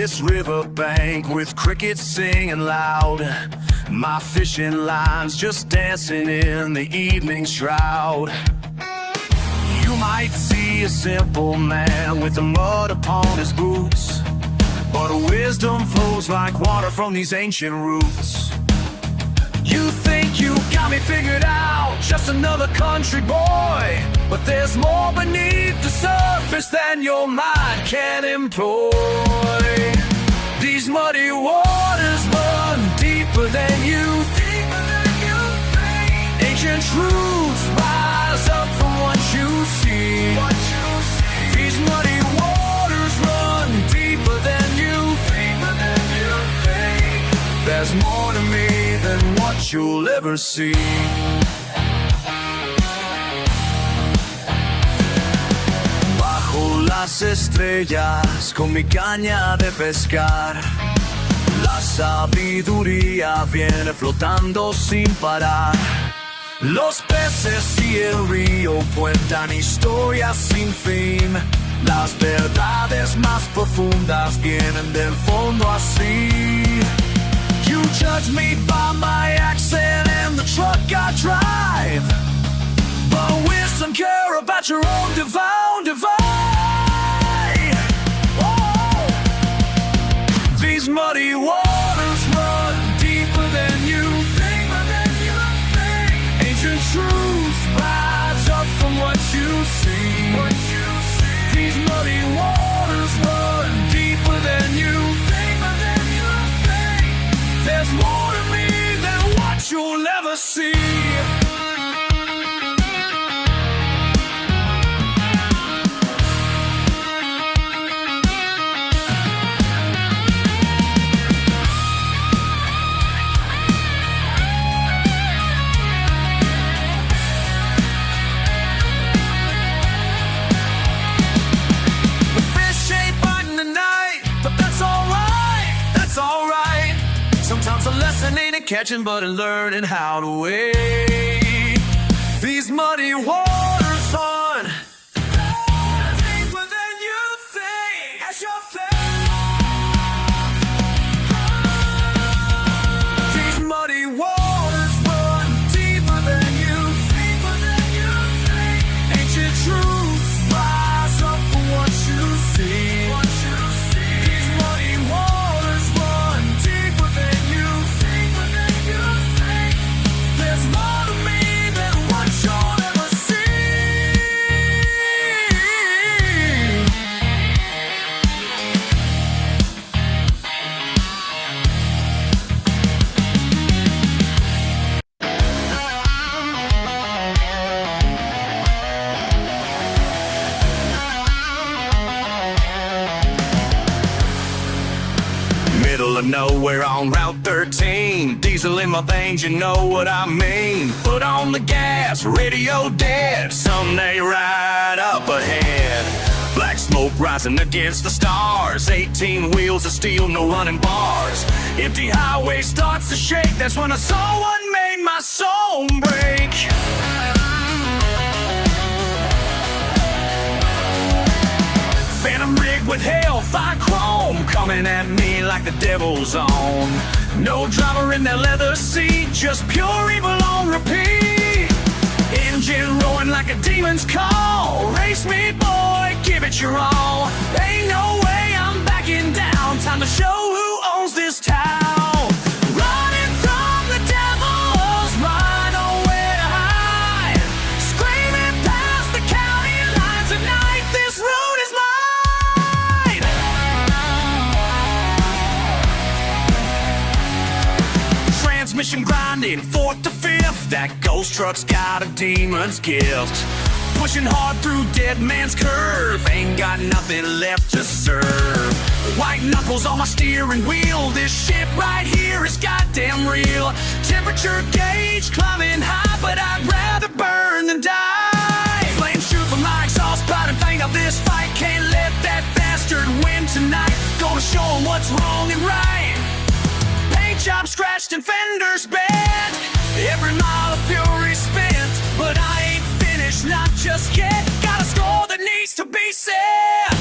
this riverbank with crickets singing loud. My fishing lines just dancing in the evening shroud. You might see a simple man with the mud upon his boots, but wisdom flows like water from these ancient roots. You think you got me figured out, just another country boy, but there's more beneath the surface than your mind can employ. These muddy waters run deeper than you think. Ancient truths rise up from what you see. These muddy waters run deeper than you think. There's more to me than what you'll ever see. Bajo las estrellas con mi caña de pescar, la sabiduría viene flotando sin parar. Los peces y el río cuentan historias sin fin. Las verdades más profundas vienen del fondo así. You judge me by my accent and the truck I drive, but wisdom care about your own divide. Whoa. These muddy waters run deeper than you think. Ancient truths rise up from what you see. These muddy waters run deeper than you think. There's more to me than what you'll ever see. The fish ain't biting tonight, but that's alright, that's alright. Sometimes a lesson ain't in catching, but in learning how to wait. These muddy waters run deeper than you think. As your These muddy waters run deeper than you think. Ancient truths rise up from what you see. These muddy waters run deeper than you think. There's more to me than what you'll ever see. Middle of nowhere on Route 13, diesel in my veins, you know what I mean. Put on the gas, radio dead, someday right up ahead. Black smoke rising against the stars, 18 wheels of steel, no running bars. Empty highway starts to shake, that's when I saw what made my soul break. Phantom rig with hellfire chrome, coming at me like the devil's own. No driver in that leather seat, just pure evil on repeat. Engine roaring like a demon's call. Race me, boy, give it your all. Ain't no way I'm backing down. Time to show who owns this town. Running from the devils, right nowhere to hide. Screaming past the county line tonight. This road is mine. Transmission grinding, fourth to fifth. That ghost truck's got a demon's gift. Pushing hard through dead man's curve, ain't got nothing left to serve. White knuckles on my steering wheel, this shit right here is goddamn real. Temperature gauge climbing high, but I'd rather burn than die. Flames shoot from my exhaust pipe and think of this fight. Can't let that bastard win tonight. Gonna show him what's wrong and right. Paint job scratched and fenders bent. Every mile of fury spent, but I ain't finished, not just yet. Got a score that needs to be set.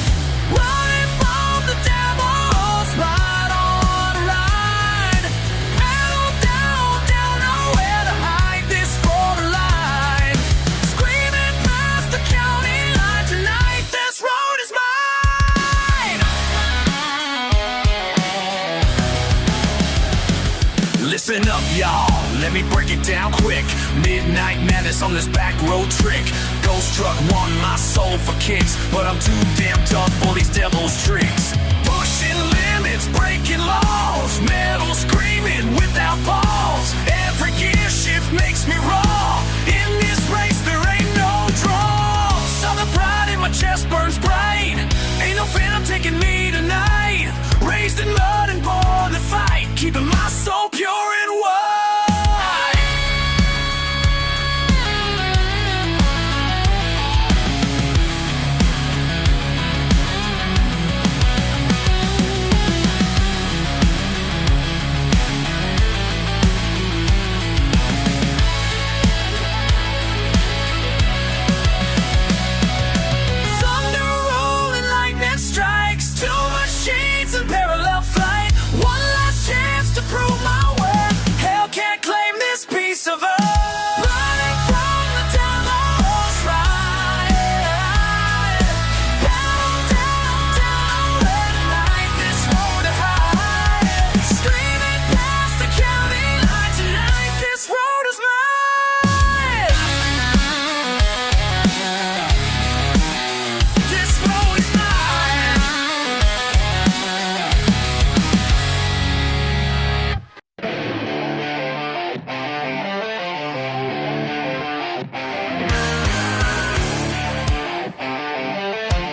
Running from the devil's Listen up, y'all, let me break it down quick. Midnight madness on this back road trick. Ghost truck wanting my soul for kicks, but I'm too damn tough for these devil's tricks. Pushing limits, breaking laws, metal screaming without pause. Every gear shift makes me raw. In this race there ain't no draw. Southern pride in my chest burns bright. Ain't no phantom taking me tonight. Raised in mud and born to fight, keeping my soul pure and white. Thunder rolling, lightning strikes, two machines in parallel flight. One last chance to prove my worth. Hell can't claim this piece of earth. Running from the devil's ride. Down, down, down, red light, this road to hide. Screaming past the county line tonight, this road is mine. This road is mine.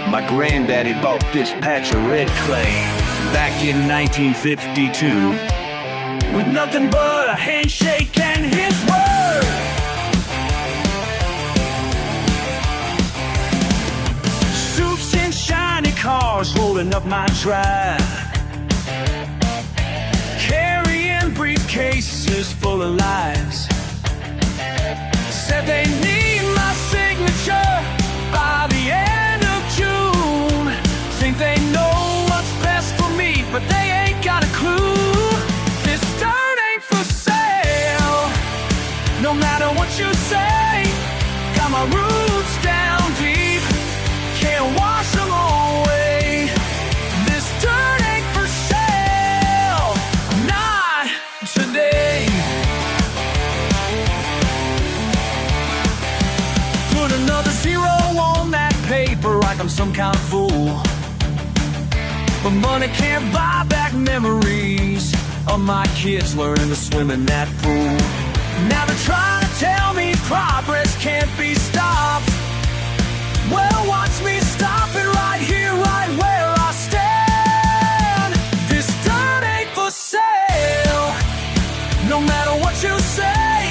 My granddaddy bought this patch of red clay back in 1952 with nothing but a handshake and his word. Suits and shiny cars rolling up my drive, carrying briefcases full of lives. Said they need my signature by the end of June. Think they know what's best for me, but they ain't got a clue. This dirt ain't for sale, no matter what you say. Got my roots down deep, can't wash them away. This dirt ain't for sale, not today. Put another zero on that paper like I'm some kind of fool, but money can't buy back memories of my kids learning to swim in that pool. Now they're trying to tell me progress can't be stopped. Well, watch me stop it right here, right where I stand. This dirt ain't for sale, no matter what you say.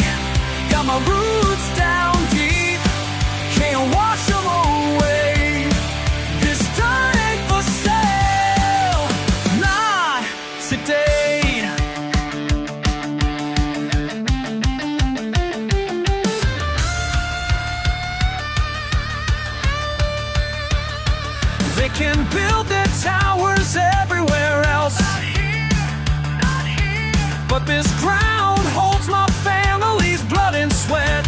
Got my roots down deep, can't wash them away. This dirt ain't for sale, not today. They can build their towers everywhere else, not here. But this ground holds my family's blood and sweat.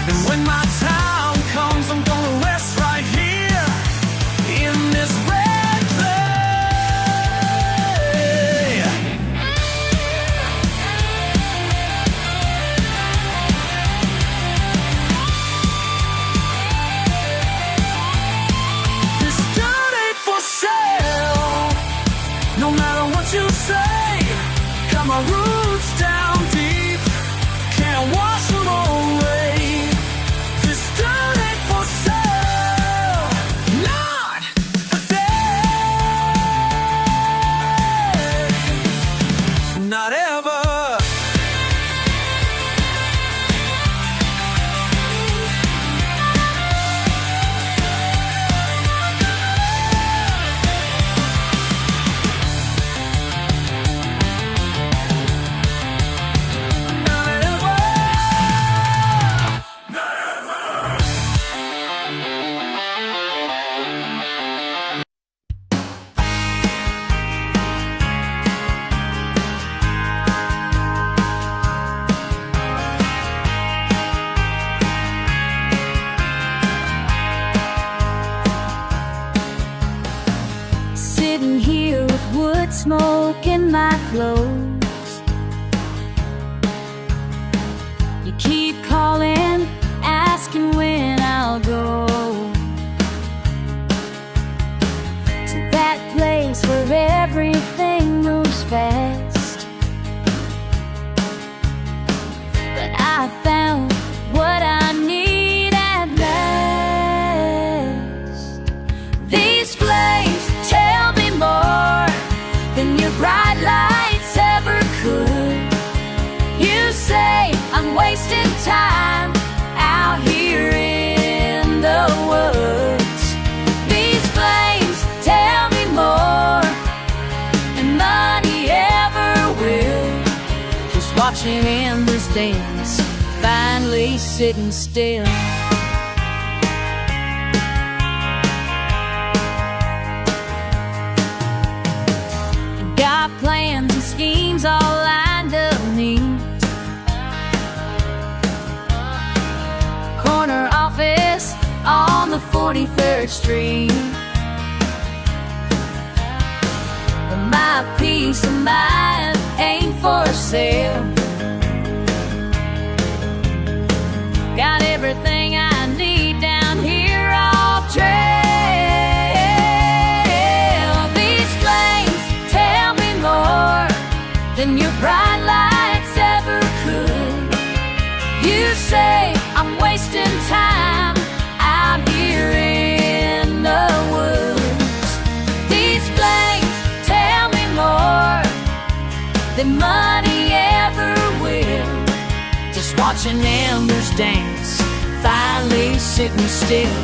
And when my time comes, I'm gonna rest right here in this red clay. This dirt ain't for sale, no matter what you say. Got my roots down deep, can't wash them away. This dirt ain't for sale, not today, not ever. Sitting here with wood smoke in my clothes, keep calling, asking when I'll go to that place where everything moves fast. But I found what I need at last. These flames tell me more than your bright lights ever could. You say I'm wasting time out here in the woods. These flames tell me more than money ever will. Just watching embers dance, finally sitting still. Got plans and schemes all lined up neat. Corner office on the 43rd Street. But my peace of mind ain't for sale. Got everything I need down here off trail. These flames tell me more than your bright lights ever could. You say I'm wasting time out here in the woods. These flames tell me more than money ever will. Just watching embers dance, finally sitting still.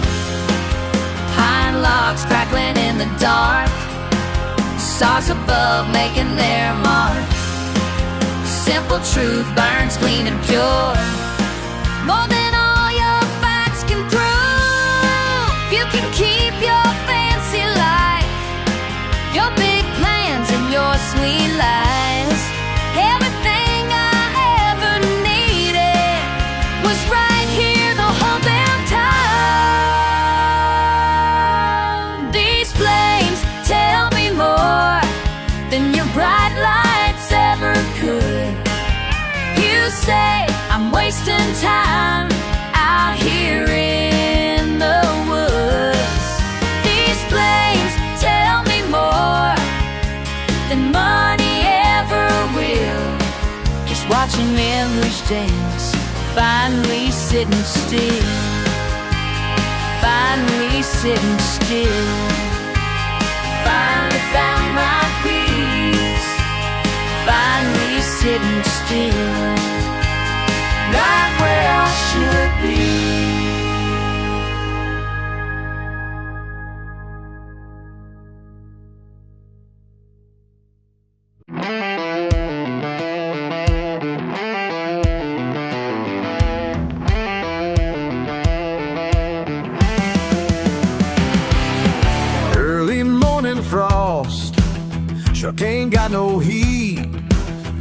Pine logs crackling in the dark, stars above making their mark. Simple truth burns clean and pure, more than all your facts can prove. You can keep your fancy life, your big plans and your sweet lies. Everything I ever needed was right here the whole damn time. These flames tell me more than your bright lights ever could. You say I'm wasting time out here in the woods. These flames tell me more than money ever will. Just watching embers dance, finally sitting still. Finally sitting still. Finally found my peace, finally sitting still, right where I should be. Early morning frost, truck ain't got no heat.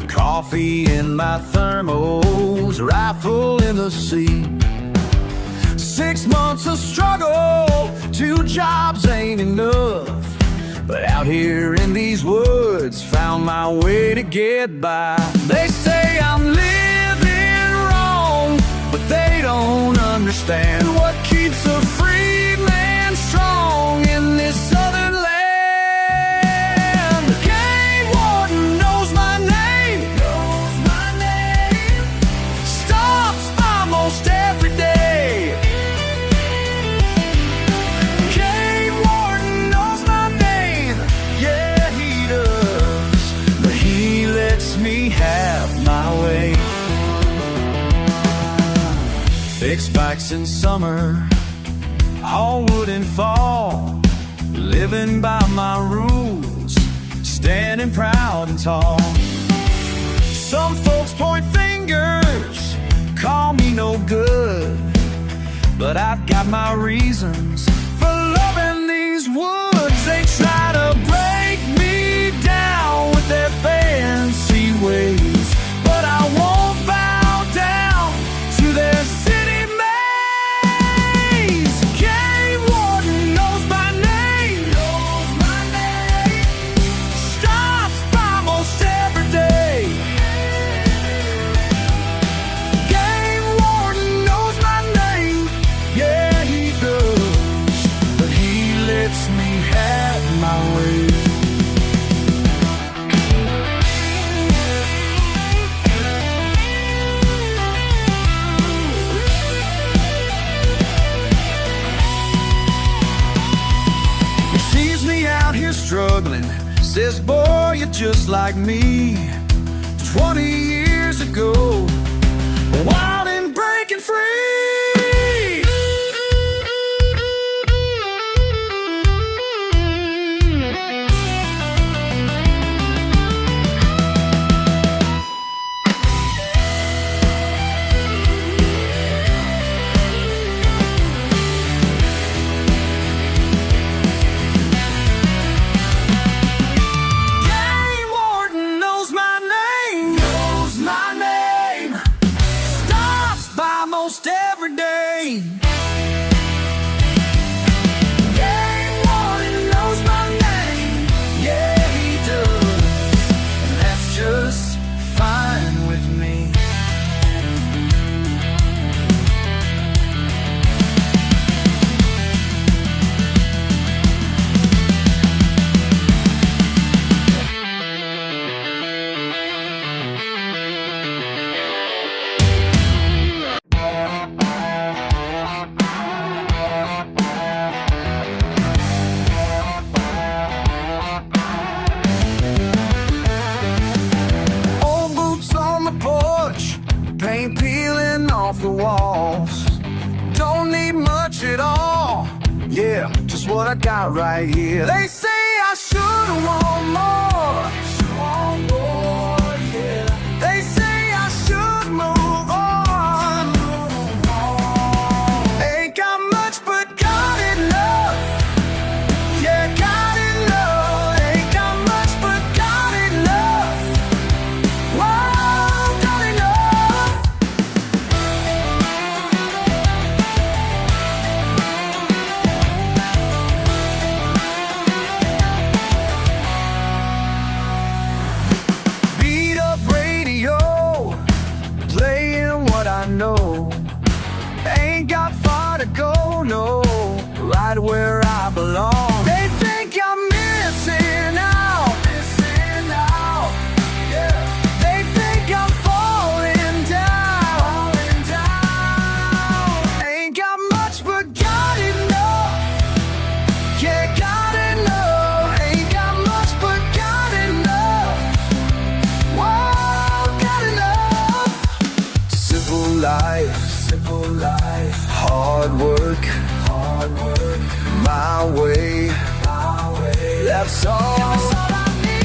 Coffee in my thermos, rifle in the seat. 6 months of struggle, 2 jobs ain't enough. But out here in these woods, found my way to get by. They say I'm living wrong, but they don't understand what keeps a free man strong in this southern land. The game warden knows my name, stops almost every day. Game warden knows my name, yeah he does, but he lets me have my way. Fixed bikes in summer, haul wood in fall, living by my rules, standing proud and tall. Some folks point fingers, call me no good, but I've got my reasons for loving these woods. They try to break me down with their fancy ways, but I won't bow down to their city maze. Game warden knows my name, stops by most every day. Game like me 20 years ago, wild and breaking free. Almost every day. Game warden knows my name. Yeah, he does. And that's just fine with me. Paint peeling off the walls. Don't need much at all. Yeah, just what I got right here. They say I should've want more. Yeah. They say I should move on. Ain't got much but got enough. Yeah, got enough. Ain't got much but got enough. Wow, got enough. Beat up radio, playing what I know. Ain't got far to go, no, right where I belong. They think I'm missing out, yeah. They think I'm falling down, Ain't got much but got enough. Yeah, got enough. Ain't got much but got enough. Wow, got enough. Simple life, hard work, my way, that's all I need.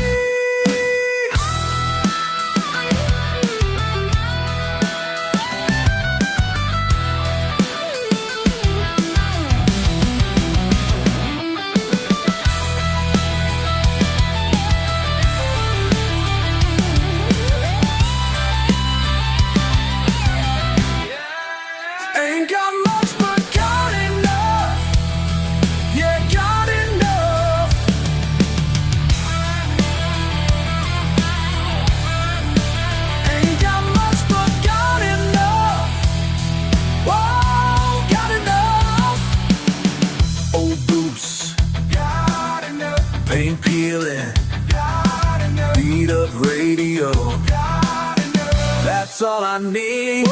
Ain't got much but got enough. Yeah, got enough. Ain't got much but got enough. Whoa, got enough. Old boots, got enough. Paint peeling, got enough. Beat up radio, got enough. That's all I need.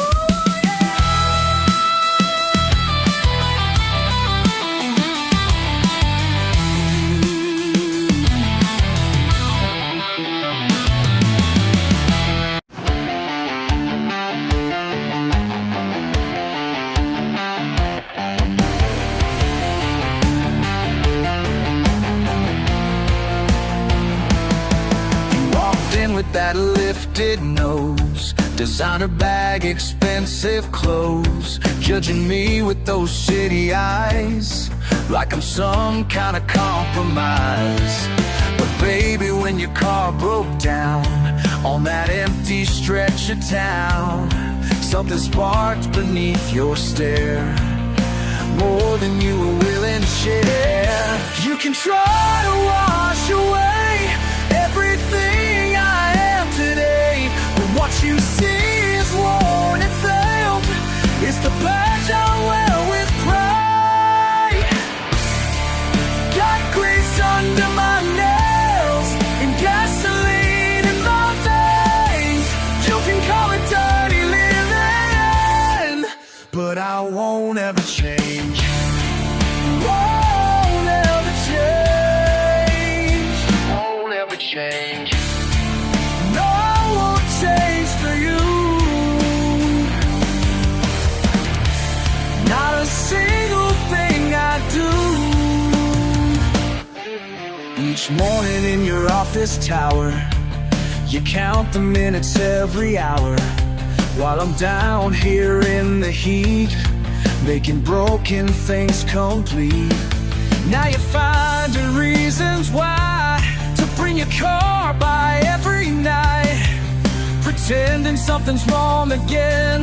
With that lifted nose, designer bag, expensive clothes, judging me with those shitty eyes, like I'm some kind of compromise. But baby, when your car broke down on that empty stretch of town, something sparked beneath your stare, more than you were willing to share. You can try to wash away everything I am today, but what you see is worn and failed. It's the badge I wear with pride. Got grease under my nails and gasoline in my veins. You can call it dirty living, but I won't ever change. Won't ever change. Won't ever Each morning in your office tower, you count the minutes every hour, while I'm down here in the heat, making broken things complete. Now you're finding reasons why to bring your car by every night, pretending something's wrong again,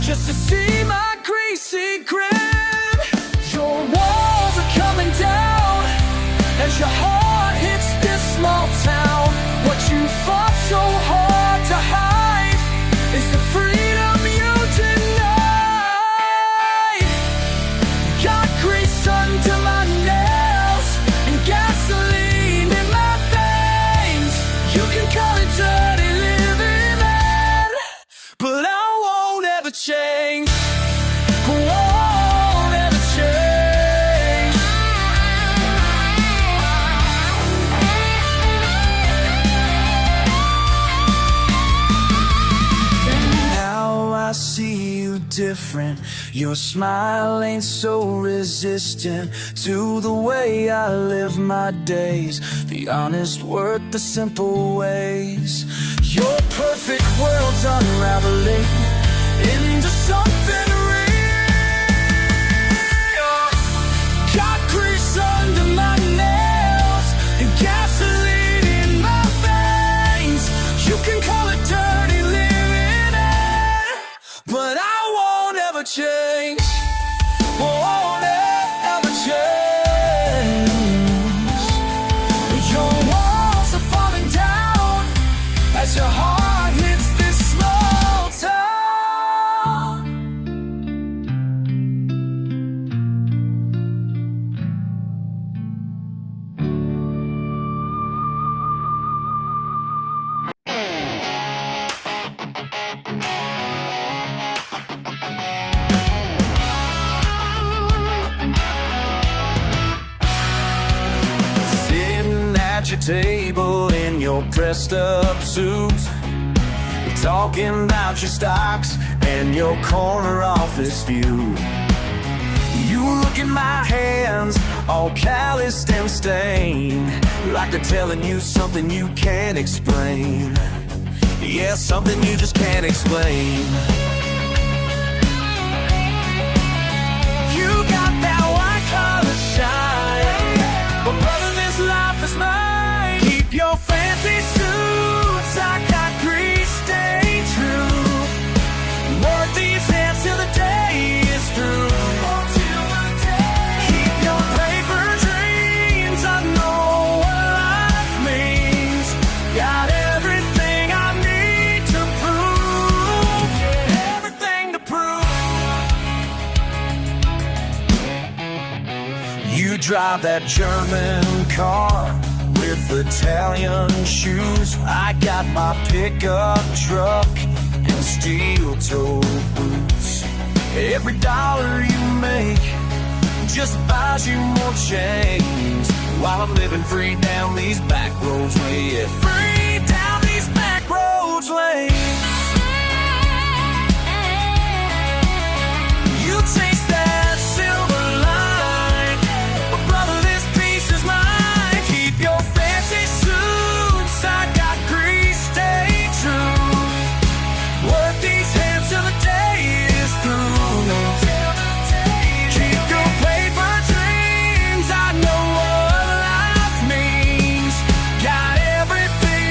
just to see my greasy grin. Your walls are coming down as your heart hits this small town. What you fought so hard to hide is the freedom you denied. Got grease under my nails and gasoline in my veins. You can call it dirty living, man, but I won't ever change. Won't ever change. Now I see you different. Your smile ain't so resistant to the way I live my days, the honest work, the simple ways. Your perfect world's unraveling into something real. Got grease under my nails and gasoline in my veins. You can call it dirty living, but I won't ever change. Won't ever change. Your walls are falling down as your heart hits this small town. Sitting at your table in your pressed up suit, talking about your stocks and your corner office view. You look in my hands, all calloused and stained, like they're telling you something you can't explain. Yeah, something you just can't explain. You got that white collar shine, but brother, this life is mine. Keep your fancy suits, I got grease, stay true. Work these hands till the day is through. Keep your paper dreams, I know what life means. Got everything I need to prove, everything to prove. You drive that German car with Italian shoes. I got my pickup truck and steel-toe boots. Every dollar you make just buys you more change, while I'm living free down these back roads, yeah, free down these back roads lanes. You taste that silver line, but brother, this piece is mine. Keep your fancy suits, I got grease, stay true. Work these hands till the day is through. Keep your paper dreams, I know what life means. Got everything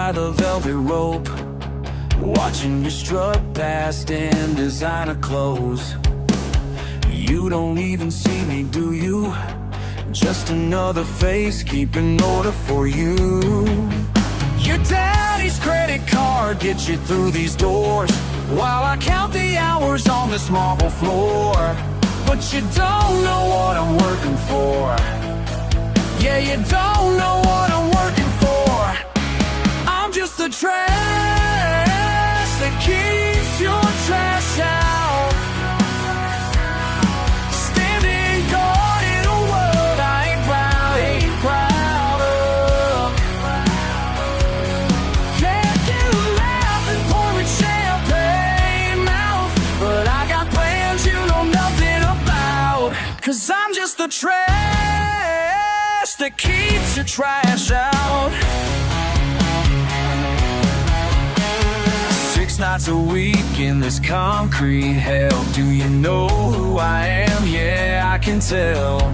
by the velvet rope, watching you strut past in designer clothes. You don't even see me, do you? Just another face keeping order for you. Your daddy's credit card gets you through these doors, while I count the hours on this marble floor. But you don't know what I'm working for. Yeah, you don't know what I'm working for. I'm just the trash that keeps your trash out. Standing guard in a world I ain't proud of. Yeah, you laugh and pour me champagne mouth, but I got plans you know nothing about. 'Cause I'm just the trash that keeps your trash out. 6 nights a week in this concrete hell. Do you know who I am? Yeah, I can tell.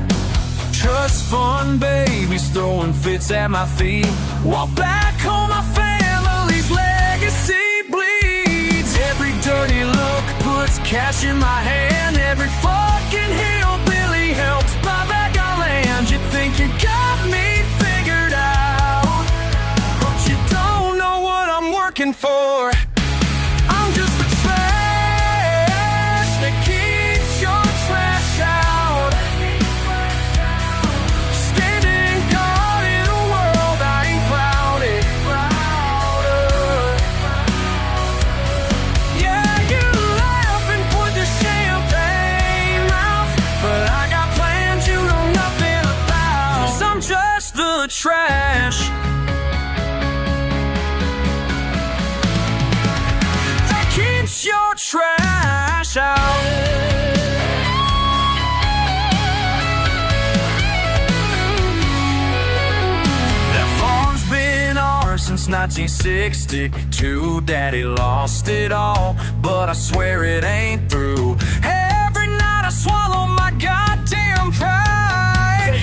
Trust fund babies throwing fits at my feet, while back home my family's legacy bleeds. Every dirty look puts cash in my hand. Every fucking hillbilly helps buy back our land. You think you got me figured out, but you don't know what I'm working for. I'm just the trash that keeps your trash out. Standing guard in a world I ain't proud of. Yeah, you laugh and put the champagne mouth, but I got plans you know nothing about. 'Cause I'm just the trash that keeps your trash out. That farm's been ours since 1962. Daddy lost it all, but I swear it ain't through. Every night I swallow my goddamn pride,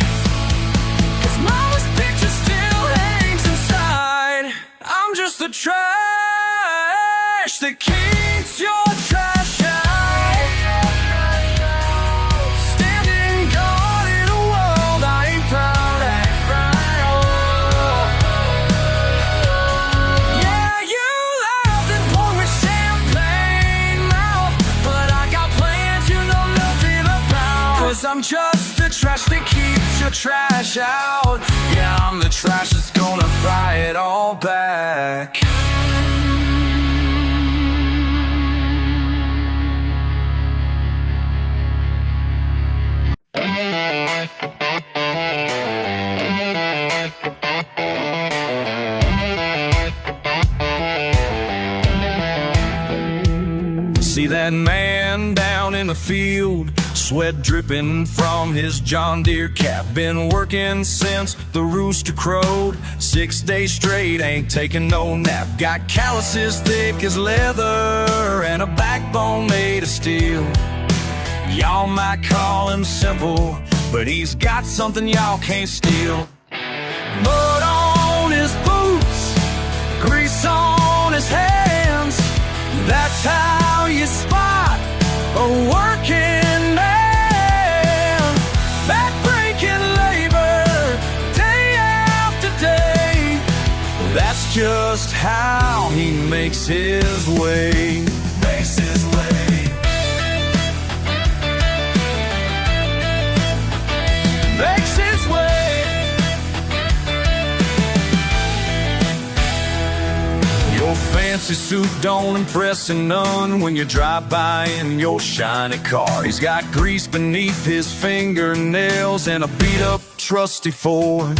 'cause mama's picture still hangs inside. I'm just the trash that keeps your trash out. Standing guard in a world I ain't proud of. Yeah, you laughed and poured me champagne mouth, but I got plans you know nothing about. 'Cause I'm just the trash that keeps your trash out. Yeah, I'm the trash that's gonna buy it all back. See that man down in the field, sweat dripping from his John Deere cap. Been working since the rooster crowed, 6 days straight, ain't taking no nap. Got calluses thick as leather and a backbone made of steel. Y'all might call him simple, but he's got something y'all can't steal. Mud on his boots, grease on his hands. That's how you spot a working man. Backbreaking labor, day after day. That's just how he makes his way. Makes his way. Makes his way. Your fancy suit don't impress none when you drive by in your shiny car. He's got grease beneath his fingernails and a beat-up trusty Ford.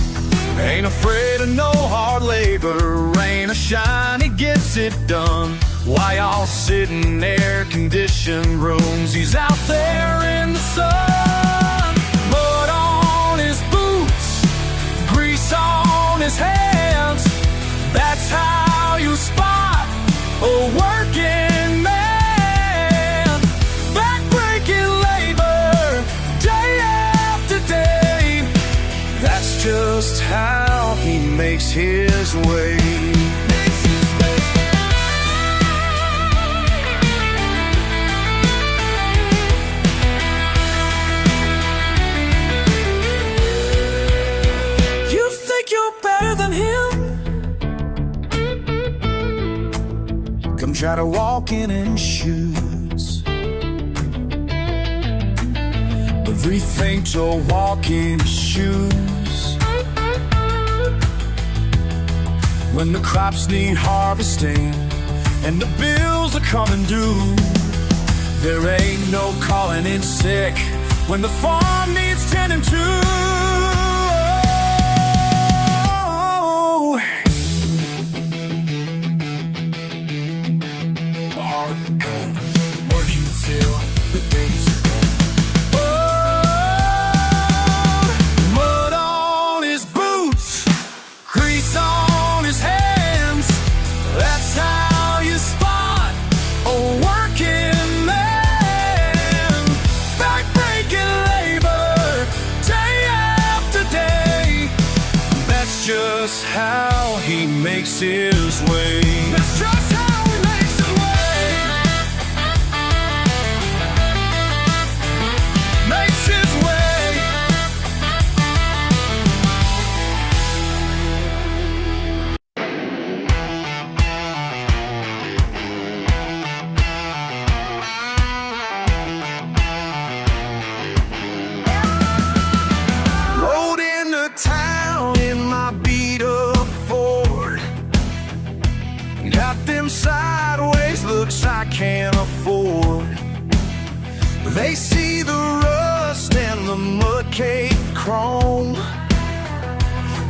Ain't afraid of no hard labor, rain or shine, he gets it done. While y'all sit in air-conditioned rooms, he's out there in the sun. Mud on his boots, grease on his hands. That's how you spot a working man. Backbreaking labor, day after day. That's just how he makes his way. try to walk in shoes, but they think to walk in shoes. When the crops need harvesting and the bills are coming due, there ain't no calling in sick when the farm needs tending to. Working till the days are gone. Mud on his boots, grease on his hands. That's how you spot a working man. Backbreaking labor, day after day. That's just how he makes his way. That's just how he makes his way. Makes his way. Rode into town in my beat-up Ford. Got them sideways looks I can't afford. They see the rust and the mud-caked chrome,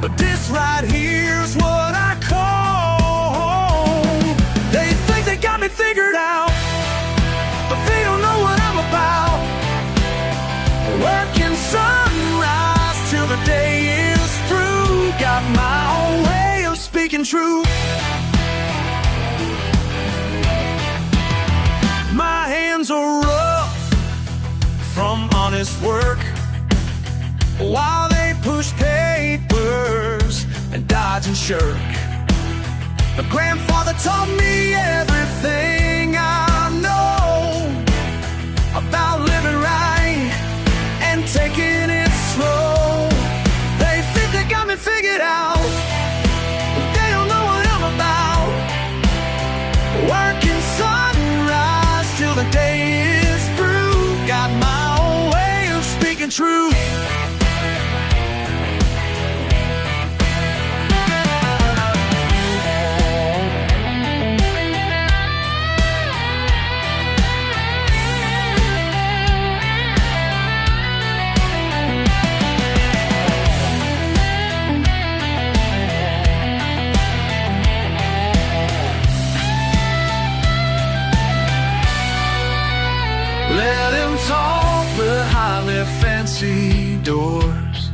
but this right here's what I call home. They think they got me figured out, but they don't know what I'm about. Working sunrise till the day is through. Got my own way of speaking truth. My hands are rough from honest work, while they push papers and dodge and shirk. My grandfather taught me everything I know about living right and taking it slow. They think they got me figured out, but they don't know what I'm about. Working sunrise till the day is through. Got my own way of speaking truth. Let him talk behind their fancy doors,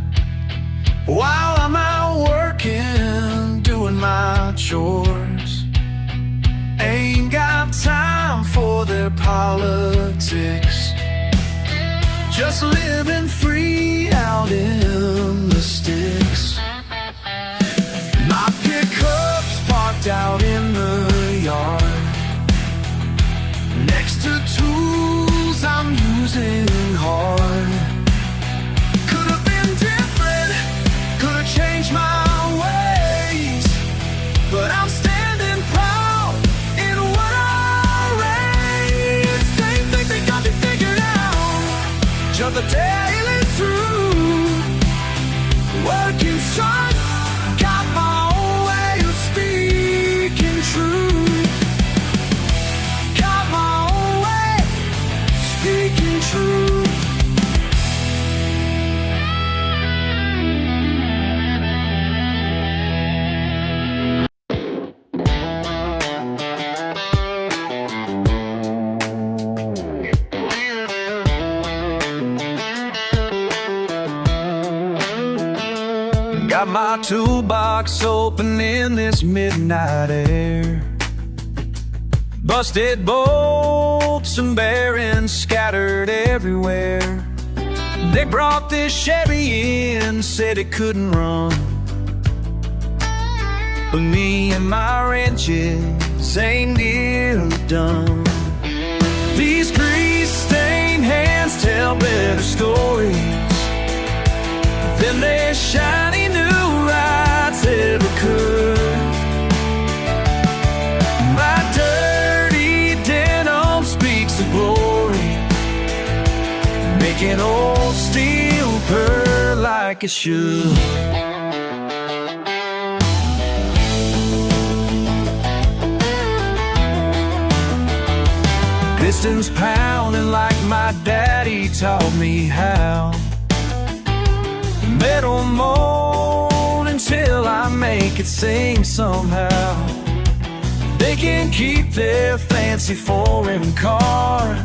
while I'm out working, doing my chores. Ain't got time for their politics, just living free out in the sticks. My pickup's parked out in the yard, next to tools I'm using hard. Could have been different, could have changed my ways, but I'm standing proud in what I raised. They think they got me figured out, just the daily through. Working hard, got my own way of speaking truth. Got my own way, speaking truth. Got my toolbox open in this midnight air. Busted bolts and bearings scattered everywhere. They brought this Chevy in, said it couldn't run, but me and my wrenches ain't nearly done. These grease-stained hands tell better stories than their shiny new rides ever could. My dirty making old steel purr like it should. Pistons pounding like my daddy taught me how. Metal moan until I make it sing somehow. They can keep their fancy foreign cars.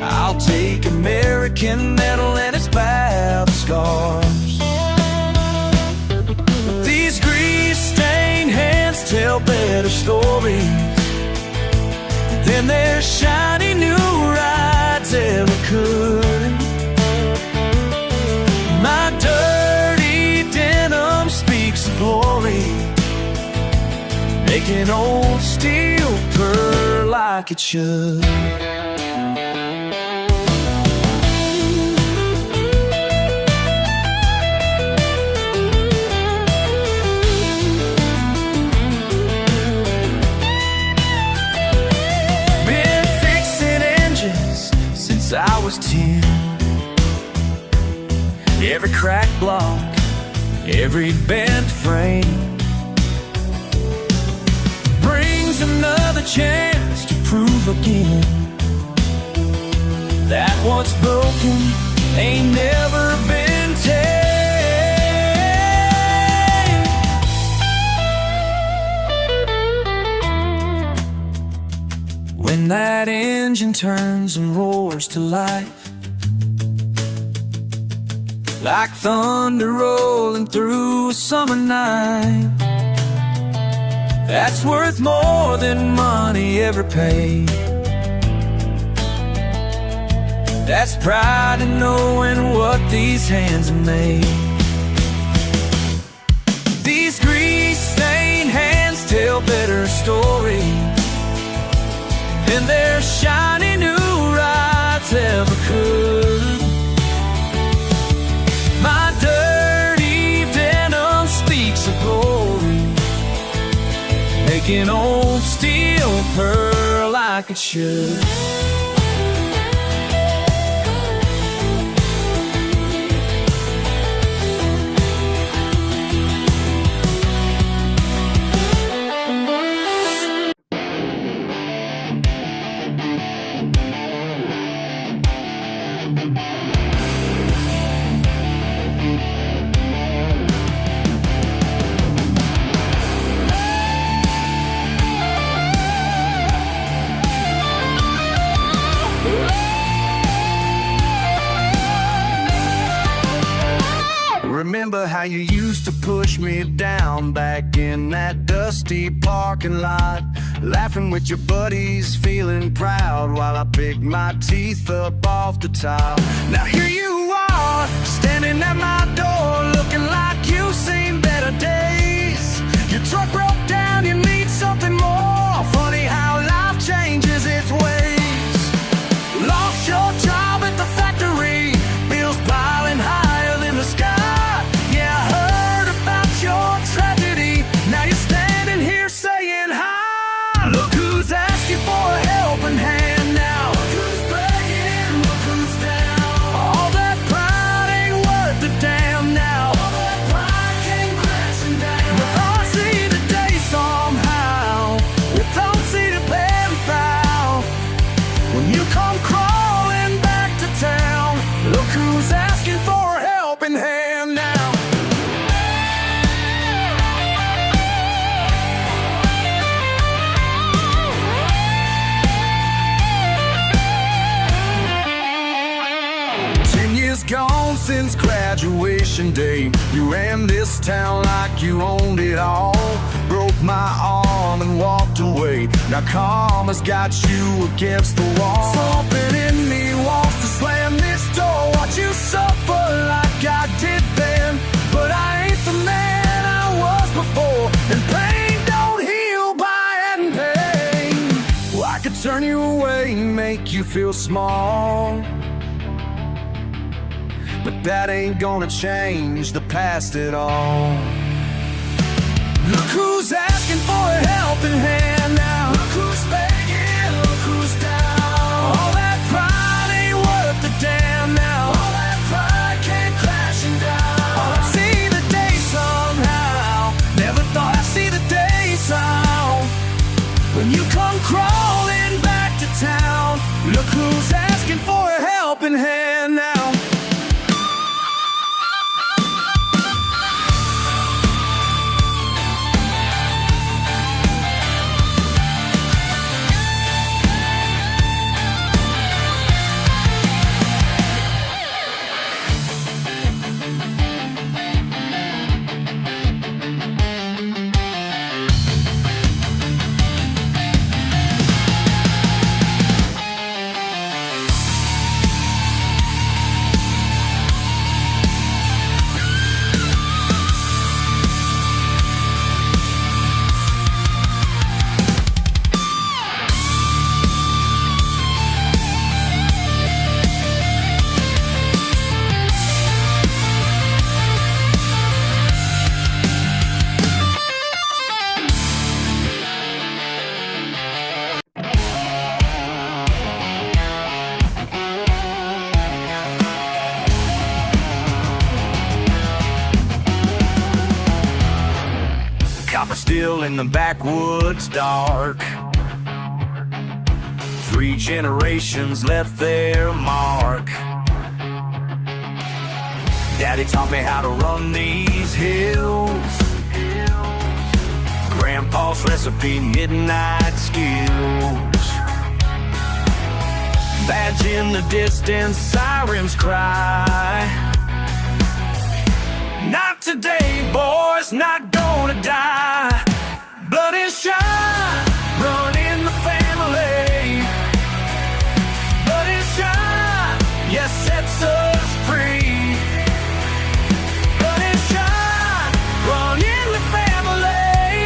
I'll take American metal and its bath scars. These grease-stained hands tell better stories than their shiny new rides ever could. My dirty denim speaks of glory, making old steel purr like it should. Been fixing engines since I was 10. Every cracked block, every bent frame brings another chance to prove again that what's broken ain't never been tamed. When that engine turns and roars to life, like thunder rolling through a summer night, that's worth more than money ever paid. That's pride in knowing what these hands have made. These grease-stained hands tell better stories than their shiny new rides ever could. My dirty denim speaks of glory, making old steel purr like it should. Remember how you used to push me down back in that dusty parking lot, laughing with your buddies, feeling proud while I picked my teeth up off the tile. Now here you are, standing at my door, looking like you've seen better days. Your truck broke down, you need something more. Funny how life changes its ways. Lost your job at the factory, bills piling higher than the sky. Your tragedy, now you're standing here saying hi. Look who's asking for a helping hand now. Look who's begging, look who's down. All that pride ain't worth a damn now. All that pride came crashing down. We thought see the day somehow, we thought see the bad foul. When you come crawling back to town, look who's asking for a helping hand now. Gone since graduation day. You ran this town like you owned it all. Broke my arm and walked away. Now karma's got you against the wall. Something in me wants to slam this door. Watch you suffer like I did then. But I ain't the man I was before, and pain don't heal by adding pain. Well, I could turn you away and make you feel small, but that ain't gonna change the past at all. Look who's asking for a helping hand now. Look who's begging, look who's down. All that pride ain't worth still in the backwoods dark. 3 generations left their mark. Daddy taught me how to run these hills. Grandpa's recipe, midnight skills. Badge in the distance, sirens cry. Not today, boys, not gonna die. Blood is shine, run in the family. Blood is shine, yes, sets us free. Blood is shine, run in the family.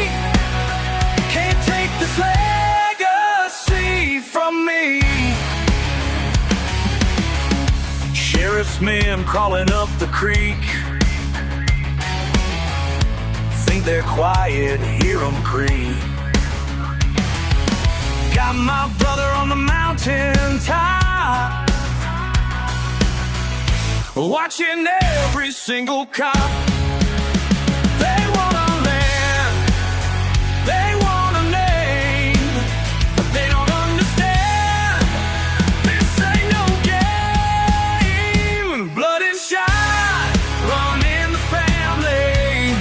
Can't take this legacy from me. Sheriff's men crawling up the creek. Think they're quiet, hear them creak. Got my brother on the mountain top, watching every single cop. They want a land, they want a name, but they don't understand. This ain't no game. Blood and shine, run in the family.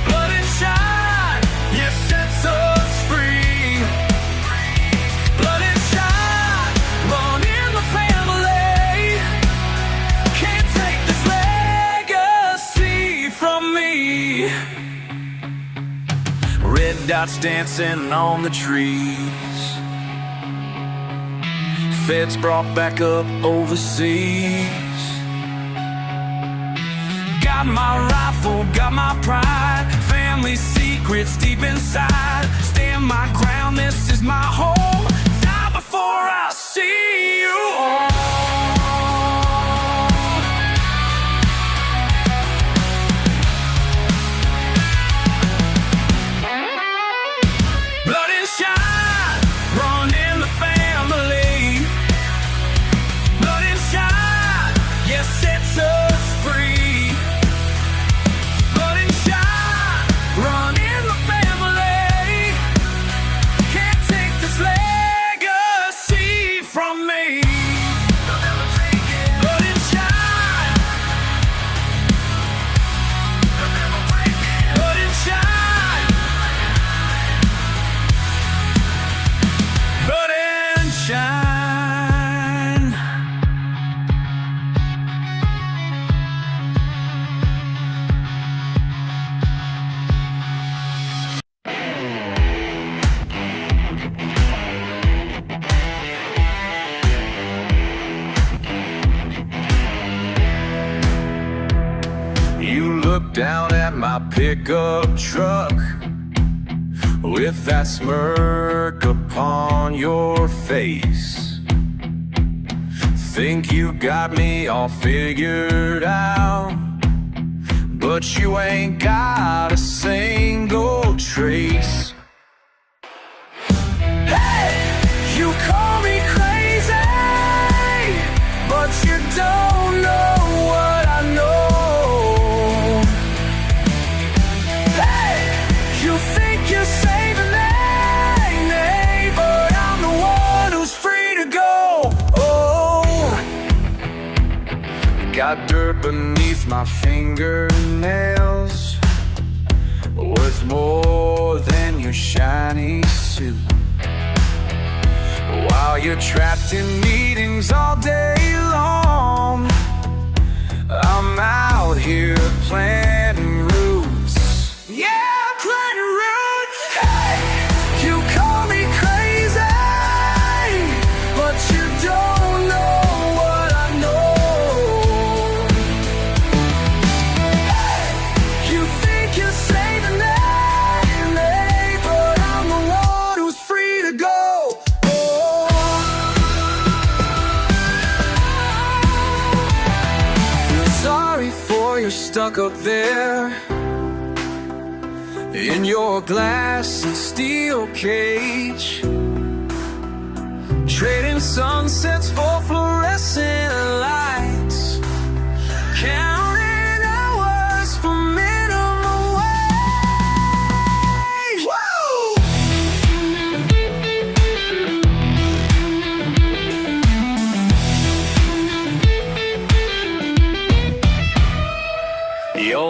Blood and shine, yes, sets us free. Blood and shine, run in the family. Can't take this legacy from me. Red dots dancing on the trees. Feds brought back up overseas. Got my rifle, got my pride. Family secrets deep inside. Stand my ground, this is my home. Die before I see you all. Blood and shine, run in the family. Blood and shine, yes, sets us free. Blood and shine, run in the family. Can't take this legacy from me. Blood and shine, blood and shine, blood and shine. You look down at my pickup truck with that smirk upon your face. Think you got me all figured out, but you ain't got a single trace. Hey, you call me crazy, but you don't know what I know. Hey, you think you're saving me, but I'm the one who's free to go. Oh, got dirt beneath my fingernails, worth more than your shiny suit. While you're trapped in meetings all day long, I'm out here planting roots. Yeah, planting roots. Hey, you call me crazy, but you don't know what I know. Hey, you think you're saving me, but I'm the one who's free to go. Sorry for you're stuck up there in your glass and steel cage, trading sunsets for fluorescent lights, counting hours for minimum wage.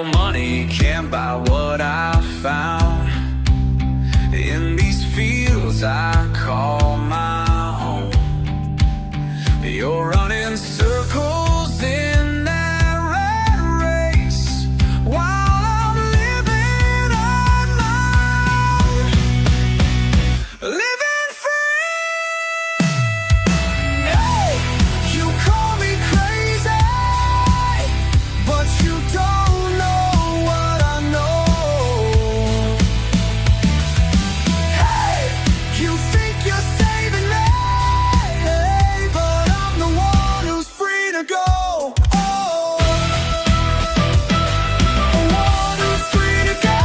No money can buy what I found in these fields I call my home. You're running circles in that rat race while I'm living on mine, living free. Hey, you call me crazy, but you don't know what I know. Hey, you think you're saving me, but I'm the one who's free to go. Oh, the one who's free to go.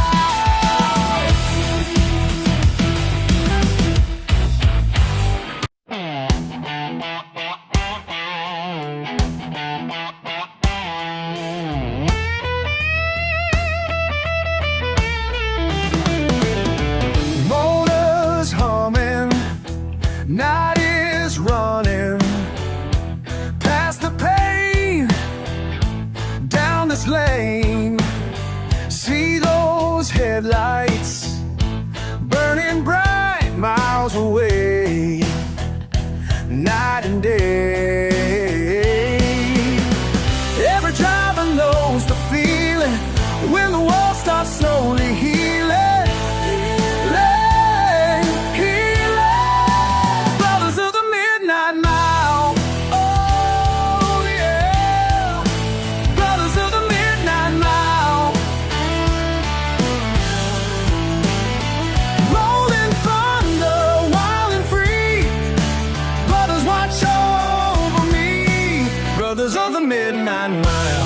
Motors humming, night is running, past the pain, down this lane. See those headlights burning bright miles away, night and day. Every driver knows the feeling when the world starts slowly healing. Brothers of the Midnight Mile. Oh yeah, Brothers of the Midnight Mile. Rolling thunder, wild and free. Brothers, watch over me. Brothers of the Midnight Mile.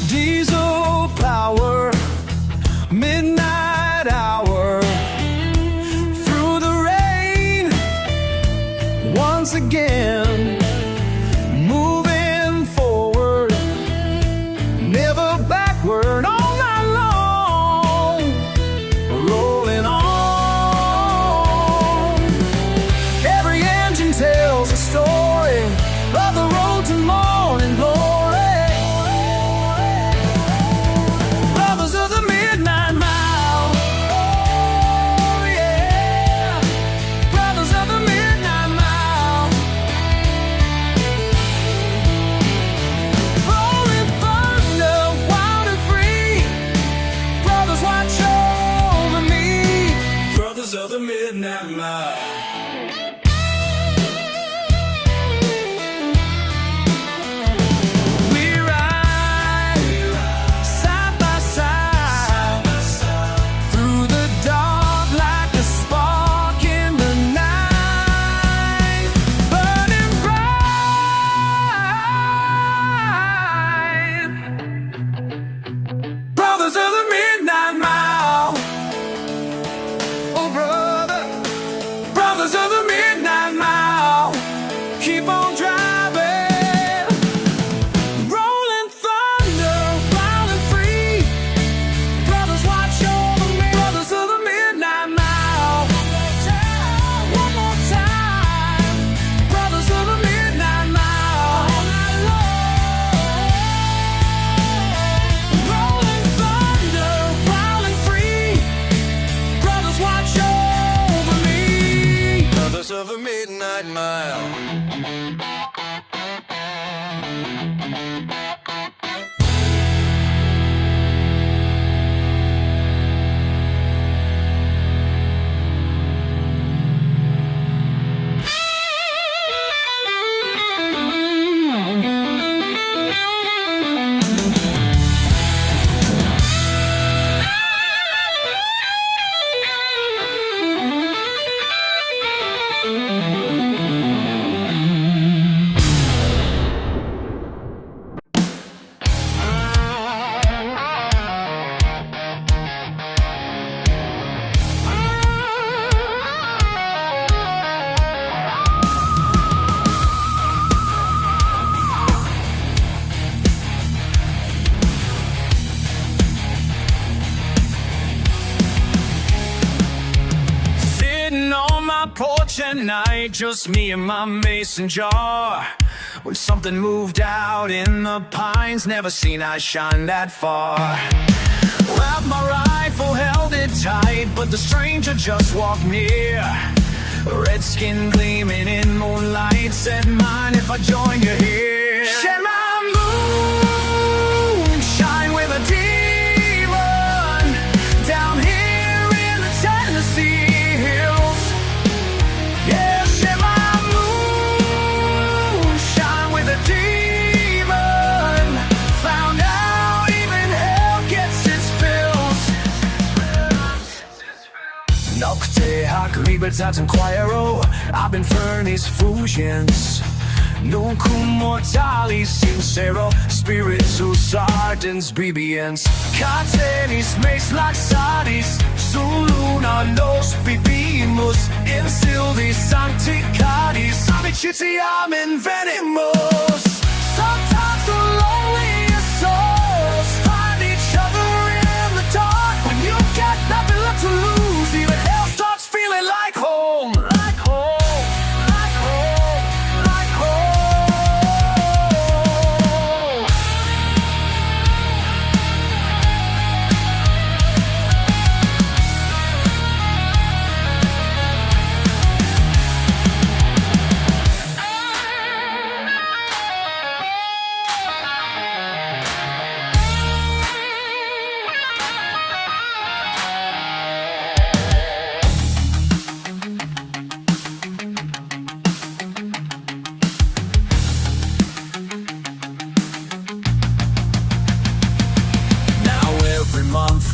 Diesel power, midnight hour, through the rain, once again, moving forward, never backward, all night long, rolling on. Every engine tells a story of the road to morning glory. Brothers of the Midnight Mile. Oh yeah, Brothers of the Midnight Mile. Rolling thunder, wild and free. Brothers, watch over me. Brothers of the Midnight Mile. We ride side by side through the dark like a spark in the night, burning bright. Brothers of the Midnight Mile. Oh brother, Brothers of the Midnight Mile. Keep on driving. Rolling thunder, wild and free. Brothers, watch over me. Brothers of the Midnight Mile. One more time. Brothers of the Midnight Mile. Rolling thunder, wild and free. Brothers, watch over me. Brothers porch at night, just me and my mason jar. When something moved out in the pines, never seen I shine that far. Grabbed my rifle, held it tight, but the stranger just walked near. Red skin gleaming in moonlight, said, "Mind if I join you here?" Shed my moon, shine with a demon, down here in the Tennessee hills. Yeah, shed my moon, shine with a demon, found out even hell gets its fills. Nocte hac libertas inquiro, ab infernis fugiens. Nunc cum mortalis sincero, spiritus ardens bibiens. Catenis meis laxatis, sum luna nos bibimus, in sildis sancticatis, amicitiam invenimus. Sometimes the loneliest souls find each other in the dark. When you got nothing left to lose, even hell starts feeling like home. Like home, like home, like home.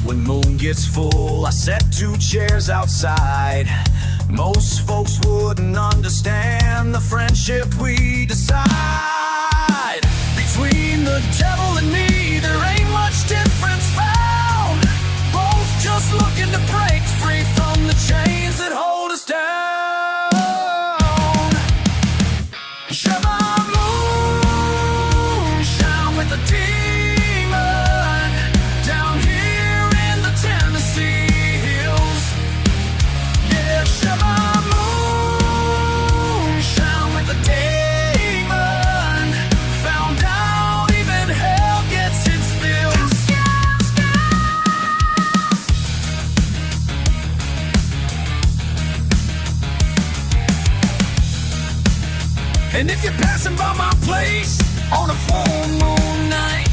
When moon gets full, I set 2 chairs outside. Most folks wouldn't understand the friendship we decide. Between the devil and me, there ain't much difference found. Both just looking to break free from the chains that hold us down. Share my moon, shine with the demon, down here in the Tennessee hills. Yeah, share my moon, shine with the demon, found out even hell gets its fills. And if you're passing by my place on a full moon night,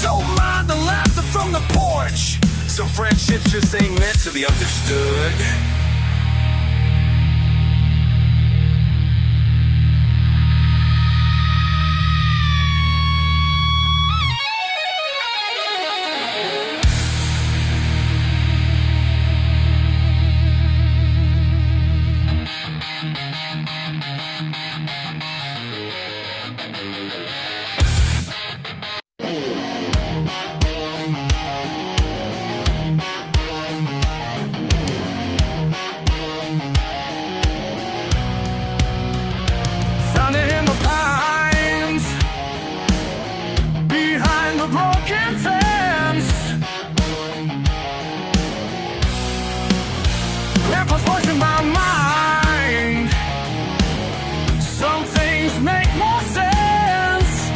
don't mind the laughter from the porch. Some friendships just ain't meant to be understood. Grandpa's voice in my mind. Some things make more sense.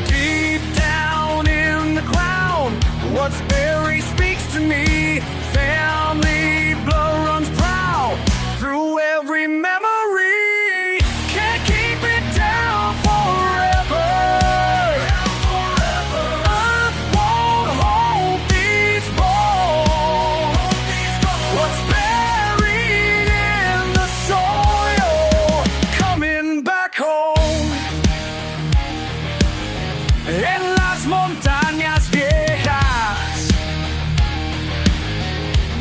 Deep down in the ground, what's buried speaks to me. Family blood runs proud through every memory. Can't keep it down forever. Earth won't hold these bones. What's buried in the soil, coming back home. En las montañas viejas,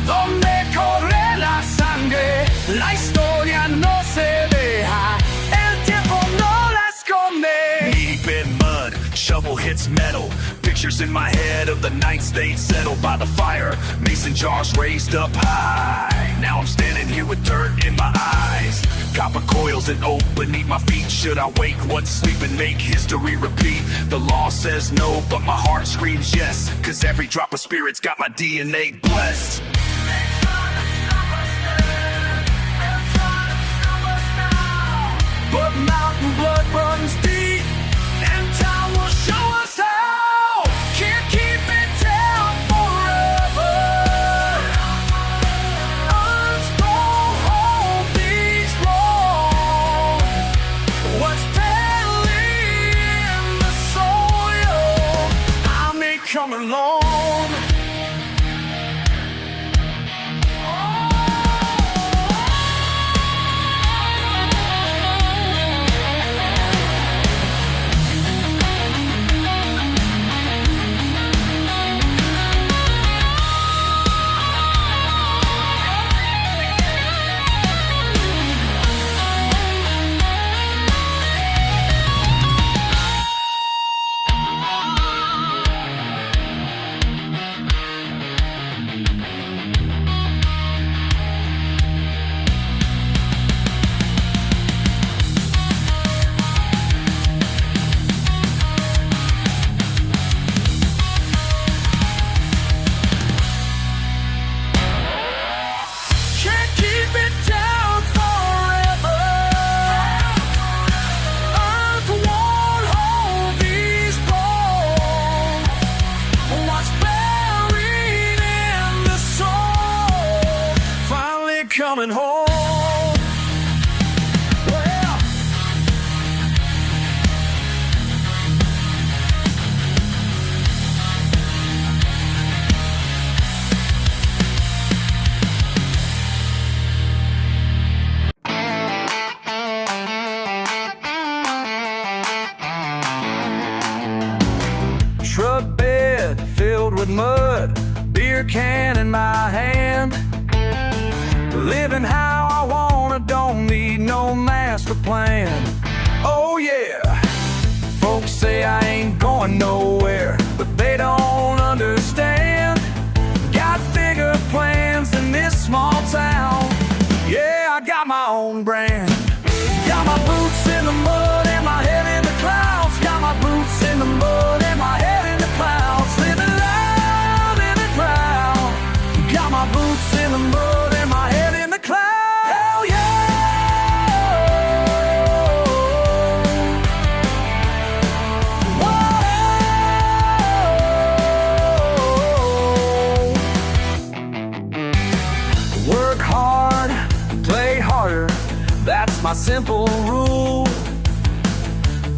donde corre la sangre, la historia no se deja, el tiempo no la esconde. Deep in mud, shovel hits metal, picture Pictures in my head of the nights they'd settle by the fire, mason jars raised up high. Now I'm standing here with dirt in my eyes, copper coils that oak beneath my feet. Should I wake what's sleep and make history repeat? The law says no, but my heart screams yes, 'cause every drop of spirit's got my DNA blessed. But mountain blood runs deep, and time will show us how. Can't keep it down forever. Us don't hold these wrong. What's barely in the soil, I may come along. Coming home. Well, truck bed filled with mud, beer can in my hand. Living how I wanna, don't need no master plan. Oh yeah, folks say I ain't going nowhere, but they don't understand. Got bigger plans than this small town. Yeah, I got my own brand. Got my boots in the mud and my head in the clouds. Got my boots in the mud and my head in the clouds. Living loud, living proud. Got my boots in the mud and my head in the clouds. Hell yeah! Whoa. Work hard, play harder. That's my simple rule.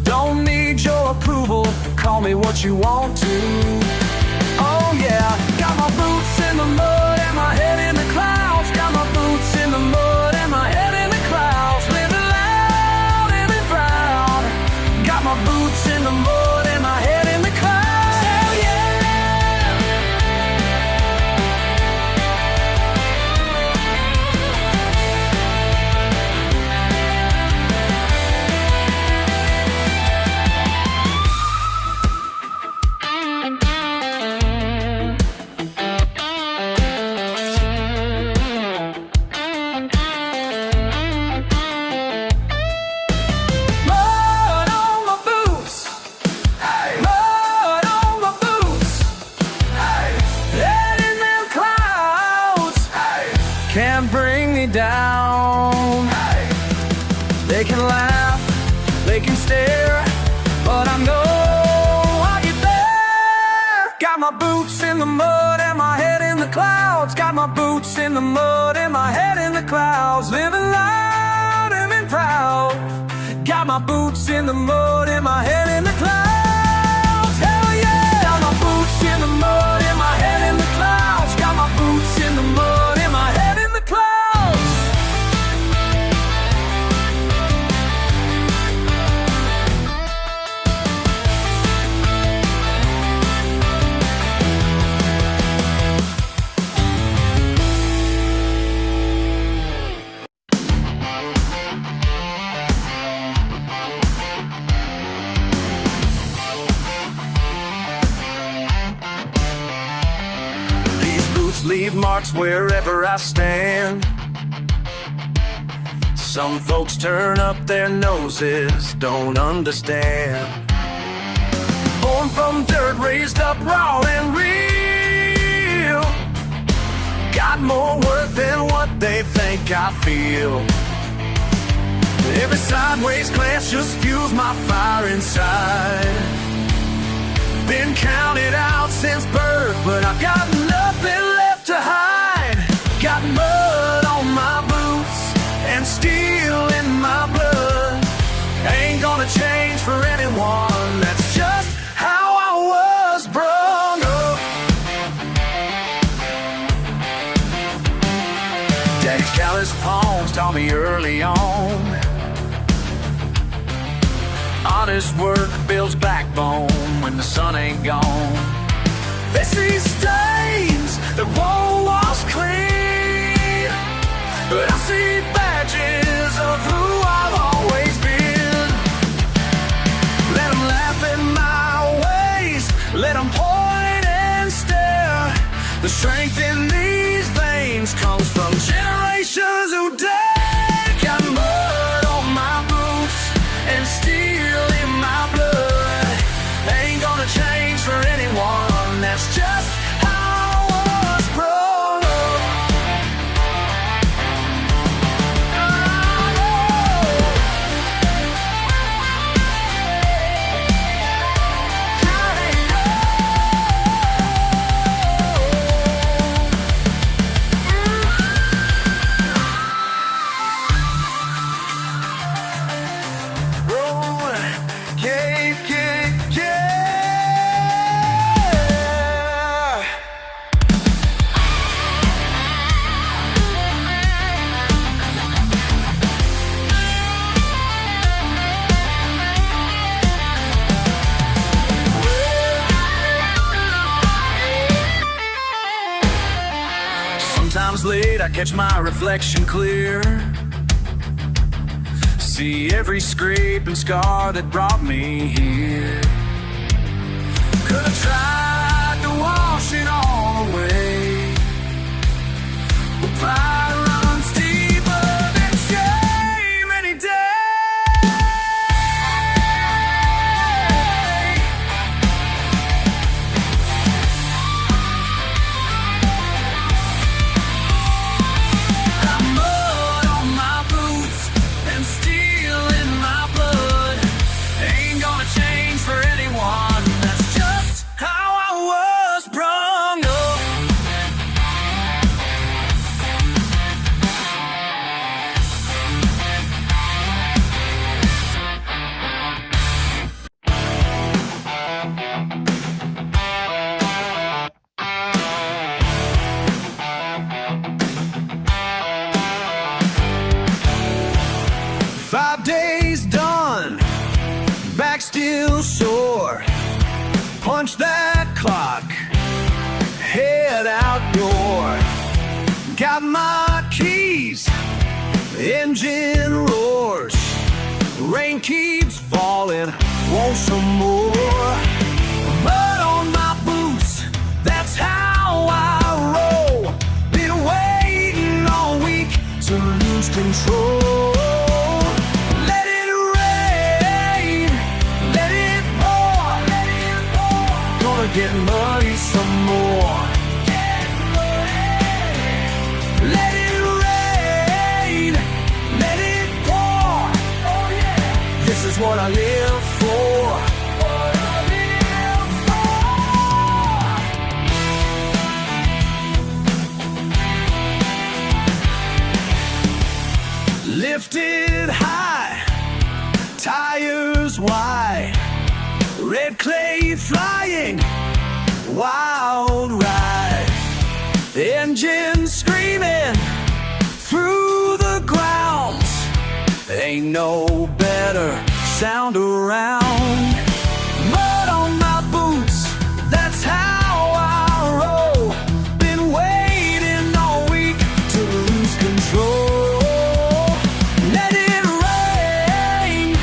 Don't need your approval. Call me what you want to. Oh yeah, got my boots in the mud and my head in the clouds. Got my boots in the mud and my head in the clouds. Living loud, living proud. Got my boots in the mud and my head in the clouds. Hell yeah! Can't bring me down. They can laugh, they can stare, but I know I'll get there. Got my boots in the mud and my head in the clouds. Got my boots in the mud and my head in the clouds. Living loud, living proud. Got my boots in the mud and my head in the clouds. Hell yeah! Got my boots in the mud and my head in the clouds. Got my boots in the mud and my head in the clouds. leave marks wherever I stand. Some folks turn up their noses, don't understand. Born from dirt, raised up raw and real. Got more worth than what they think I feel. Every sideways glance just fuels my fire inside. Been counted out since birth, but I've got nothing left to hide. Got mud on my boots and steel in my blood. I ain't gonna change for anyone. That's just how I was brought up. Daddy's callous palms taught me early on. Honest work builds backbone when the sun ain't gone. They see stains that won't wash clean, but I see badges of who I've always been. Let them laugh at my ways, let them point and stare. The strength in these veins comes from generations who dare. Got mud on my boots and steel in my blood. Ain't gonna change for anyone. That's just how I was brought up. Sometimes late I catch my reflection clear. See every scrape and scar that brought me here. Could've tried to wash it all away, but pride runs deeper than shame any day. Got mud on my boots and steel in my blood. Ain't gonna change for anyone. That's just how I was brought up. Five days done, back still sore. Punch that clock, head out door. Got my keys, engine roars. Rain keeps falling, want some more. Mud on my boots, that's how I roll. Been waiting all week to lose control. Let it rain, let it pour, let it pour. Gonna get muddy some more. Let it rain, let it pour. Oh yeah, this is what I live for. What I live for. Lifted high, tires wide, red clay flying, wild ride. Engine screaming through the grounds. Ain't no better sound around. Mud on my boots, that's how I roll. Been waiting all week to lose control. Let it rain,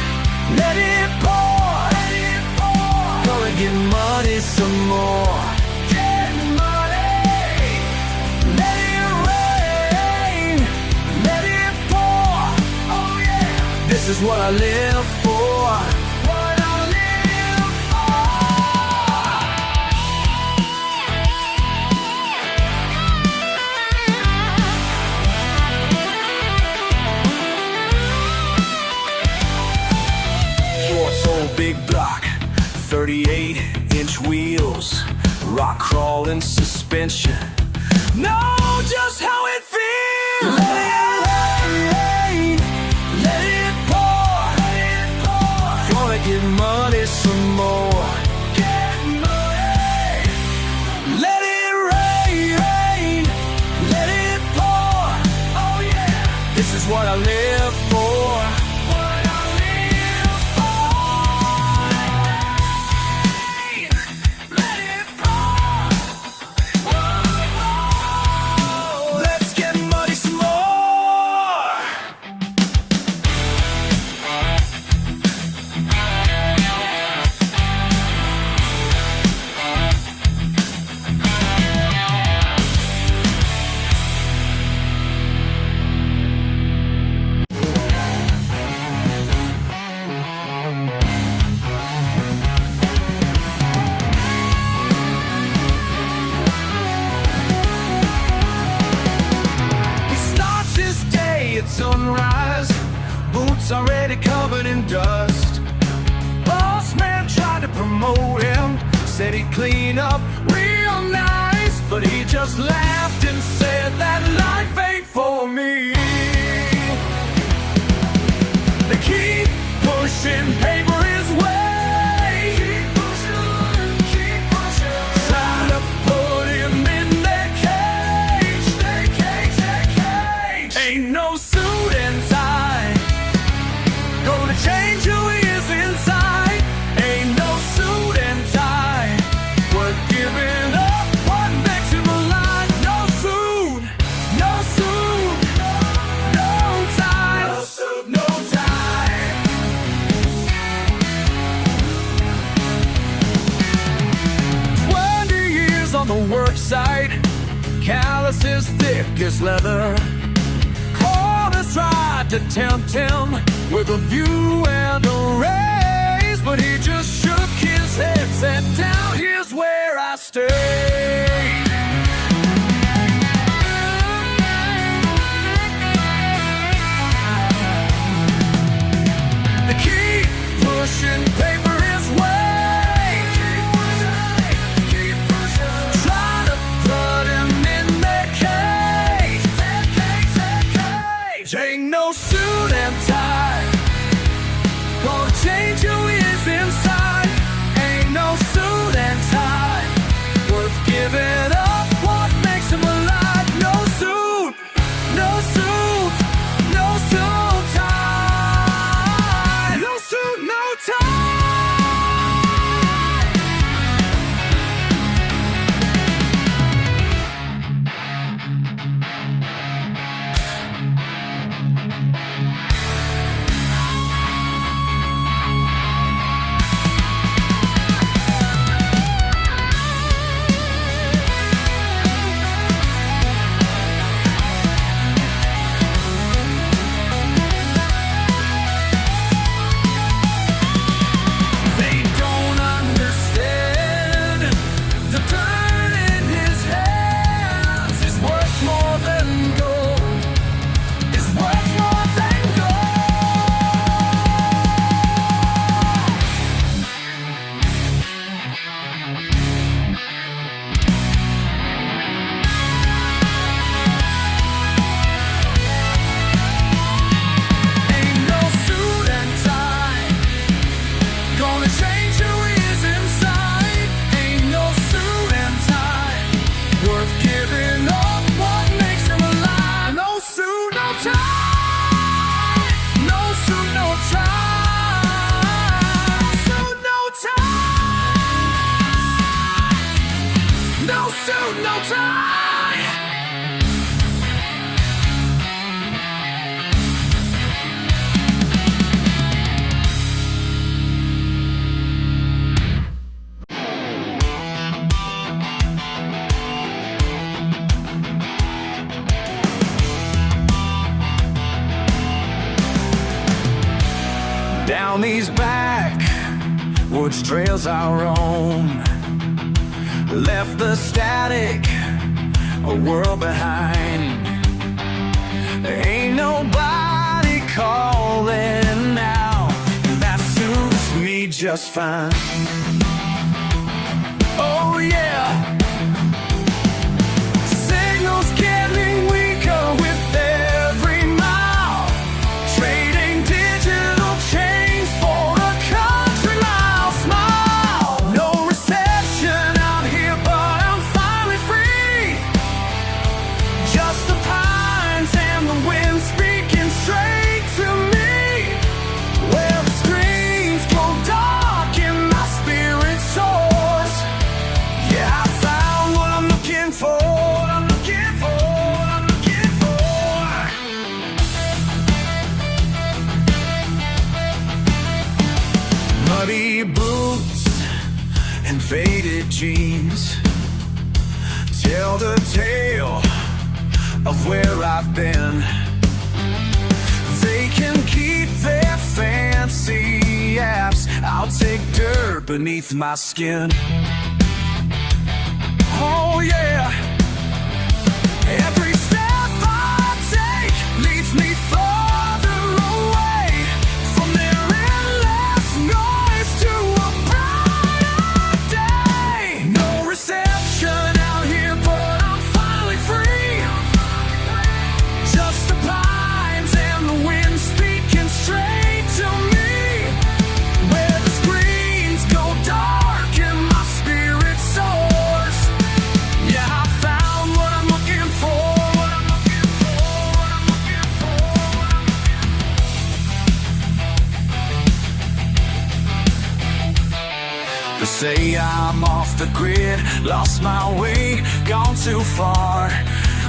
let it pour, let it pour. Gonna get muddy some more. Get muddy. This is what I live for. What I live for. Shorts, old big block, 38-inch wheels, rock crawling suspension. Know just how it feels. Let it rain, let it pour, let it pour. Gonna get muddy some more. Get muddy. Let it rain, rain, let it pour. Oh yeah. This is what I live for. What I live for. Let it pour. Let's get muddy some more. He starts his day at sunrise, boots already covered in dust. Boss man tried to promote him, said he'd clean up real nice, but he just laughed and said that life ain't for me. They keep pushing paper his way, keep pushing, trying to put him in their cage, their cage, their cage. Ain't no suit and tie gonna change who he is inside. Ain't no suit and tie worth giving up what makes him alive. No suit, no suit, no tie, no suit, no tie. 20 years on the work site, calluses thick as leather. Corners tried to tempt him with a view and a raise, but he just shook his head, said, down here's where I stay. They keep pushing paper his way, keep pushing, trying to put him in their cage, their cage, their cage. Ain't no suit and tie gonna change who he is inside. Ain't no suit and tie worth giving these backwoods trails I roam, left the static a world behind. There ain't nobody calling now, and that suits me just fine. Oh yeah, signals getting weaker with every mile, trading digital change for a country mile smile. No reception out here, but I'm finally free. Just the pines and the wind speaking straight to me. Where the screens go dark and my spirit soars. Yeah, I found what I'm looking for. Muddy boots and faded jeans tell the tale of where I've been. They can keep their fancy apps, I'll take dirt beneath my skin. Oh yeah, every step I take leads me farther away from their endless noise to a brighter day. No reception out here, but I'm finally free. Just the pines and the wind speaking straight to me. Where the screens go dark and my spirit soars. Yeah, I found what I'm looking for. They say I'm off the grid, lost my way, gone too far.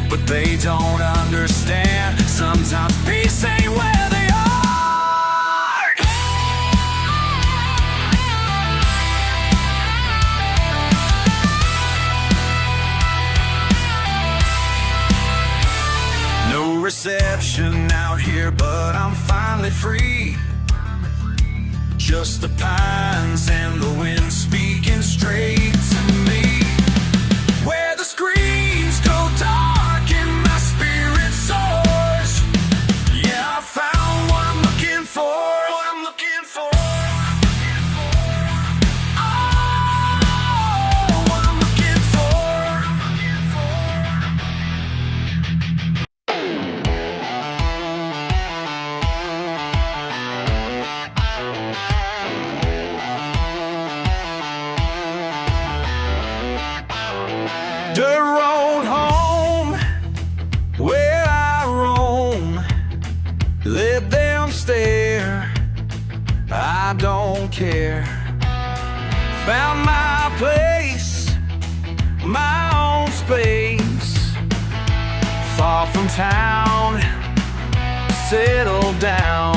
But they don't understand, sometimes peace ain't where they are. No reception out here, but I'm finally free. Just the pines and the wind speaking straight to me. Where the screens go dark and my spirit soars. Yeah, I found what I'm looking for. What I'm looking for. Oh, what I'm looking for. Dirt road home, where I roam, let them stare, I don't care. Found my place, my own space, far from town, settled down.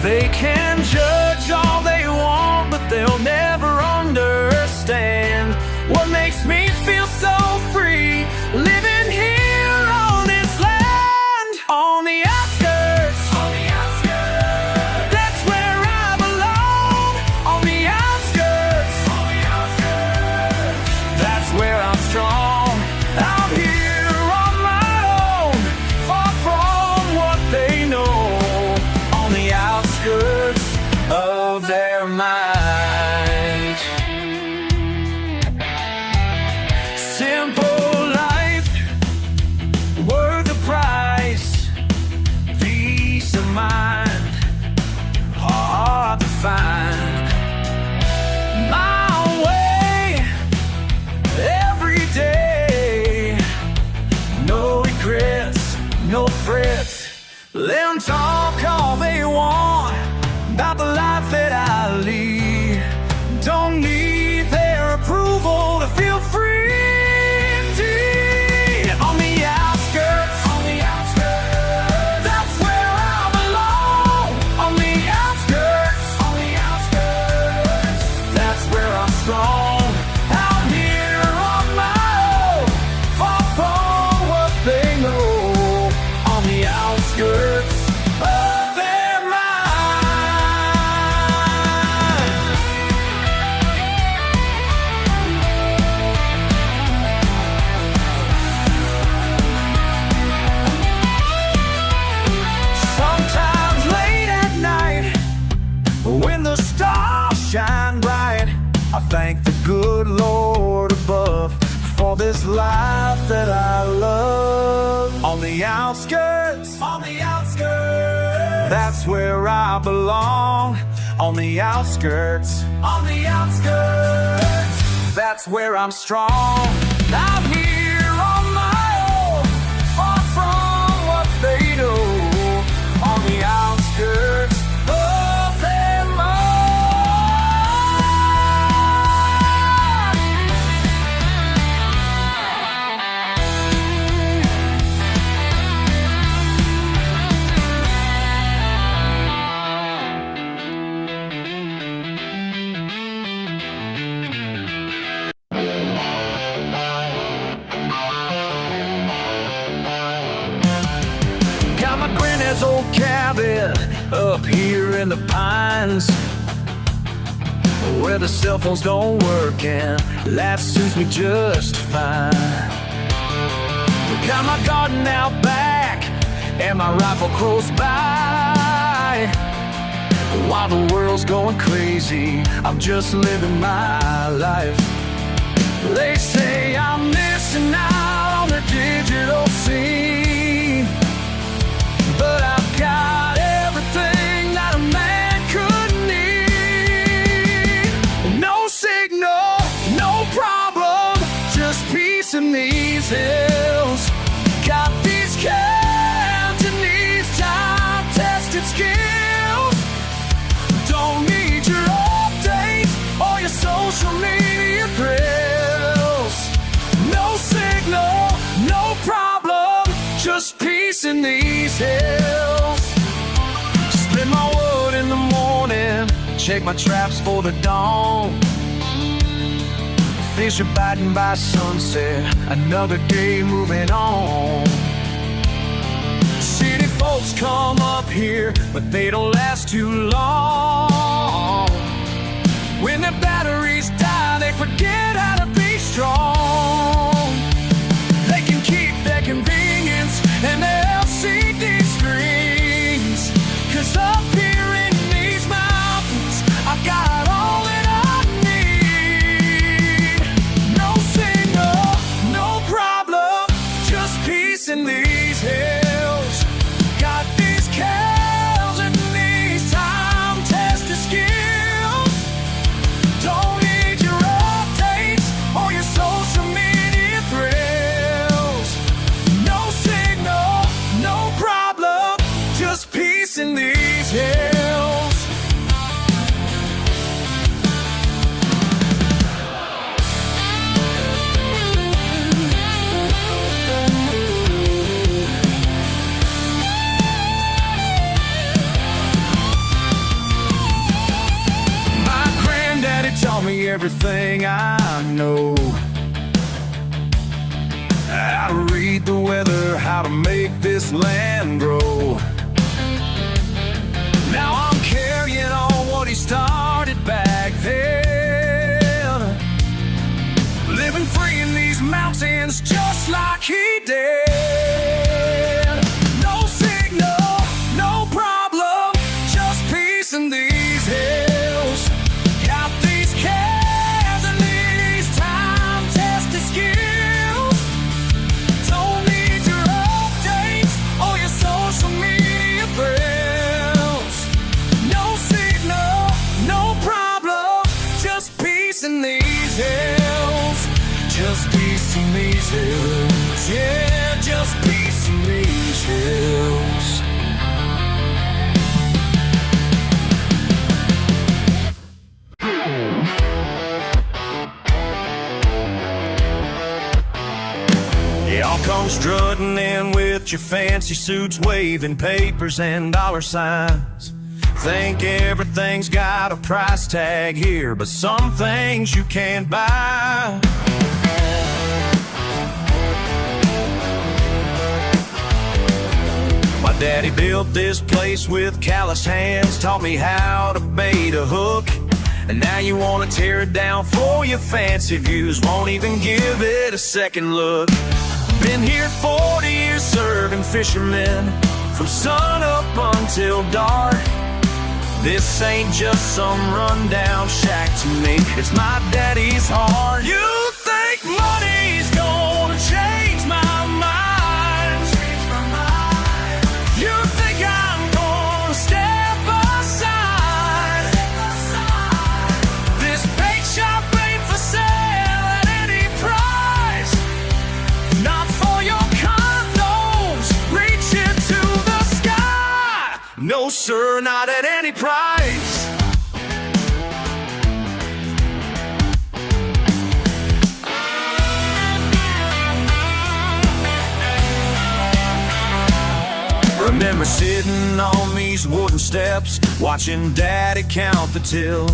They can judge all they want, but they'll never understand what makes me feel so free, living here on this land. On the outskirts, that's where I belong. On the outskirts, that's where I'm strong. I'm here on my own, far from what they know. On the outskirts of their mind. Simple life, worth the price. Peace of mind, hard to find. My way, every day. No regrets, no frets. Let them talk all they want about the life that I lead. Don't need their approval to feel free. On the outskirts, that's where I belong. On the outskirts, that's where I'm strong. Out here on my own, far from what they know. On the outskirts of On the outskirts, on the outskirts, that's where I belong. On the outskirts, on the outskirts, that's where I'm strong. Out here on my own, far from what they do. On the outskirts of their mind. Got my granddad's old cabin up here in the pines, where the cell phones don't work and that suits me just fine. Got my garden out back and my rifle close by. While the world's going crazy, I'm just living my life. They say I'm missing out on the digital scene, but I've got everything that a man could need. No signal, no problem, just peace in these hills. Got these Cantonese time-tested skills. Don't need your updates or your social media thrills. No signal, no problem, just peace in these hills. Split my wood in the morning, check my traps for the dawn. Fish are biting by sunset, another day moving on. City folks come up here, but they don't last too long. When their batteries die, they forget how to be strong. They can keep their convenience and their LCD screens, 'cause up here in these mountains, I've got all that I need. No signal, no problem, just peace in these hills. Got these cows and these time-tested skills. Don't need your updates or your social media thrills. No signal, no problem, just peace in these hills. My granddaddy taught me everything I know. How to read the weather, how to make this land grow. Now I'm carrying on what he started back then, living free in these mountains just like he did. No signal, no problem, just peace in these hills. Got these calves and these time-tested skills. Don't need your updates or your social media thrills. No signal, no problem, just peace in these hills. Just peace in these hills. Yeah, just peace in these hills. Y'all come strutting in with your fancy suits, waving papers and dollar signs. Think everything's got a price tag here, but some things you can't buy. My daddy built this place with calloused hands, taught me how to bait a hook. And now you wanna tear it down for your fancy views, won't even give it a second look. Been here 40 years serving fishermen, from sun up until dark. This ain't just some rundown shack to me, it's my daddy's heart. You think money's gonna change my mind? sir, not at any price. Remember sitting on these wooden steps, watching Daddy count the till.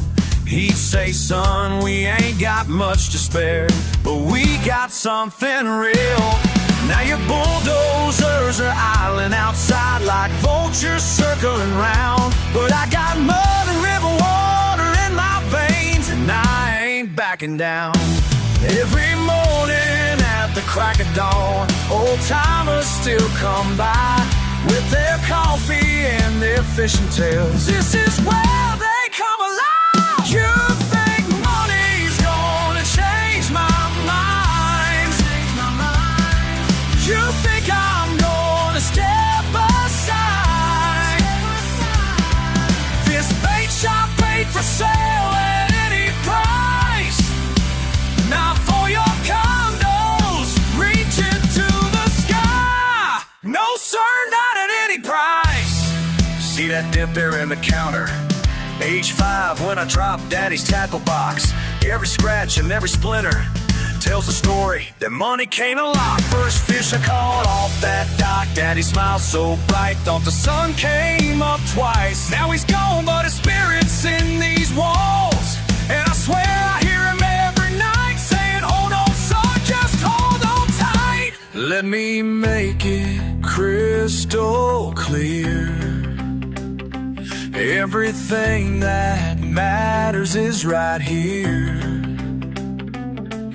He'd say, son, we ain't got much to spare, but we got something real. Now your bulldozers are idling outside like vultures circling round, but I got mud and river water in my veins, and I ain't backing down. Every morning at the crack of dawn, old timers still come by with their coffee and their fishing tails. This is where they come alive. You think money's gonna change my mind? You think I'm gonna step aside? This bait shop paid for sale at any price. Not for your condos reaching to the sky. No sir, not at any price. See that dip there in the counter? Age 5 when I dropped Daddy's tackle box. Every scratch and every splinter tells the story that money can't unlock. First fish I caught off that dock, Daddy smiled so bright, thought the sun came up twice. Now he's gone, but his spirit's in these walls, and I swear I hear him every night saying, hold on son, just hold on tight. Let me make it crystal clear, everything that matters is right here.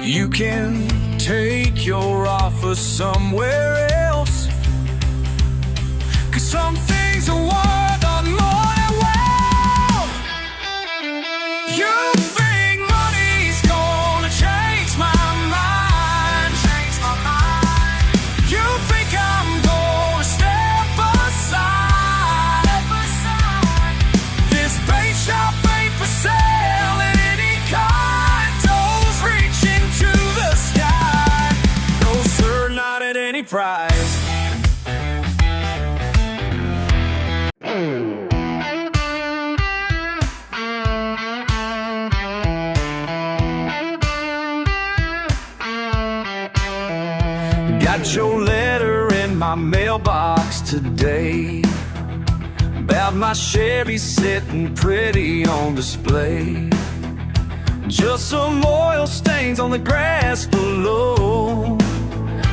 You can take your offer somewhere else, 'cause some things are worth a more than wealth. You think money's gonna change my mind? You think I'm gonna step aside? This bait shop ain't for sale at any condos reaching to the sky. No sir, not at any price. Got your letter in my mailbox today, about my Chevy sitting pretty on display. Just some oil stains on the grass below,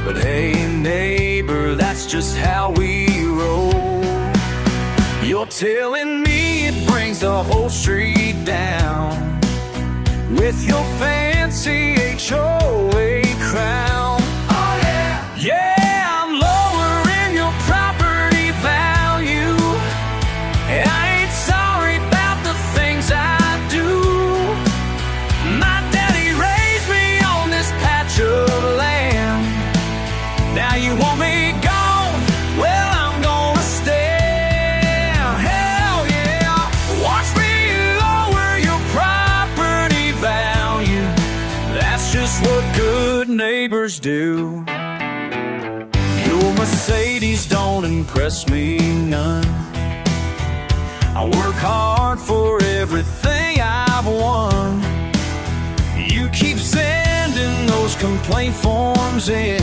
but hey neighbor, that's just how we roll. You're telling me it brings the whole street down with your fancy HOA crown. Oh yeah, yeah, I'm lowering your property value, and I ain't sorry about the things I do. My daddy raised me on this patch of land. Now you want me gone? Well, I'm gonna stay. Hell yeah, watch me lower your property value. That's just what good neighbors do. Your Mercedes don't impress me none. I work hard for everything I've won. You keep sending those complaint forms in,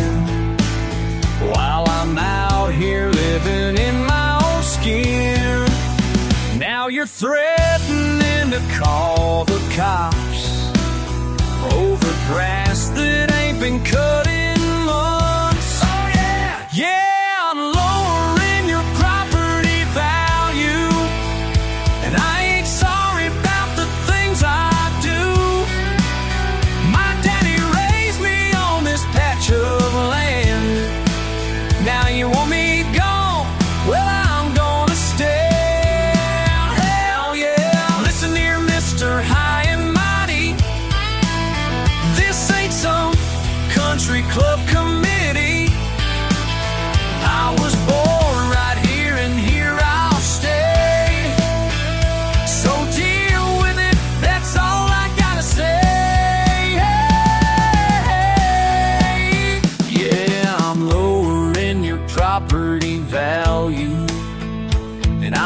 while I'm out here living in my own skin. Now you're threatening to call the cops over grass that ain't been cut in months. Oh yeah, yeah, I'm lowering your property value, and I ain't sorry about the things I do. My daddy raised me on this patch of land. Now you want me gone? Well, I'm gonna stay. Hell yeah, listen here, Mr. High and Mighty, this ain't some country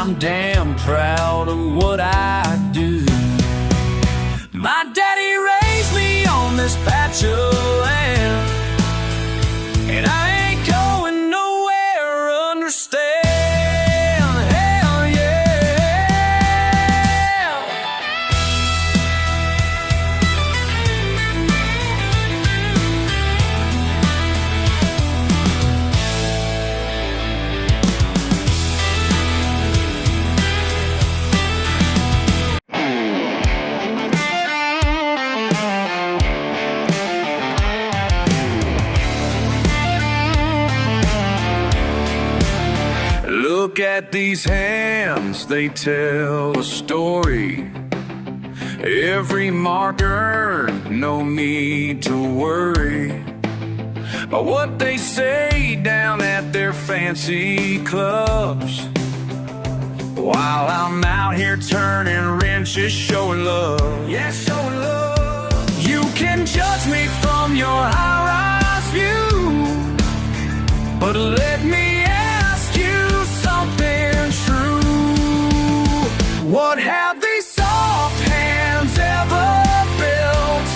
I'm damn proud of what I do. My daddy raised me on this patch of land, and I ain't going nowhere, understand? Hell yeah. Look at these hands, they tell a story. Every mark earned, no need to worry about what they say down at their fancy clubs, while I'm out here turning wrenches, showing love. Yeah, showing love. You can judge me from your high-rise view, but let me ask you something true. What have these soft hands ever built?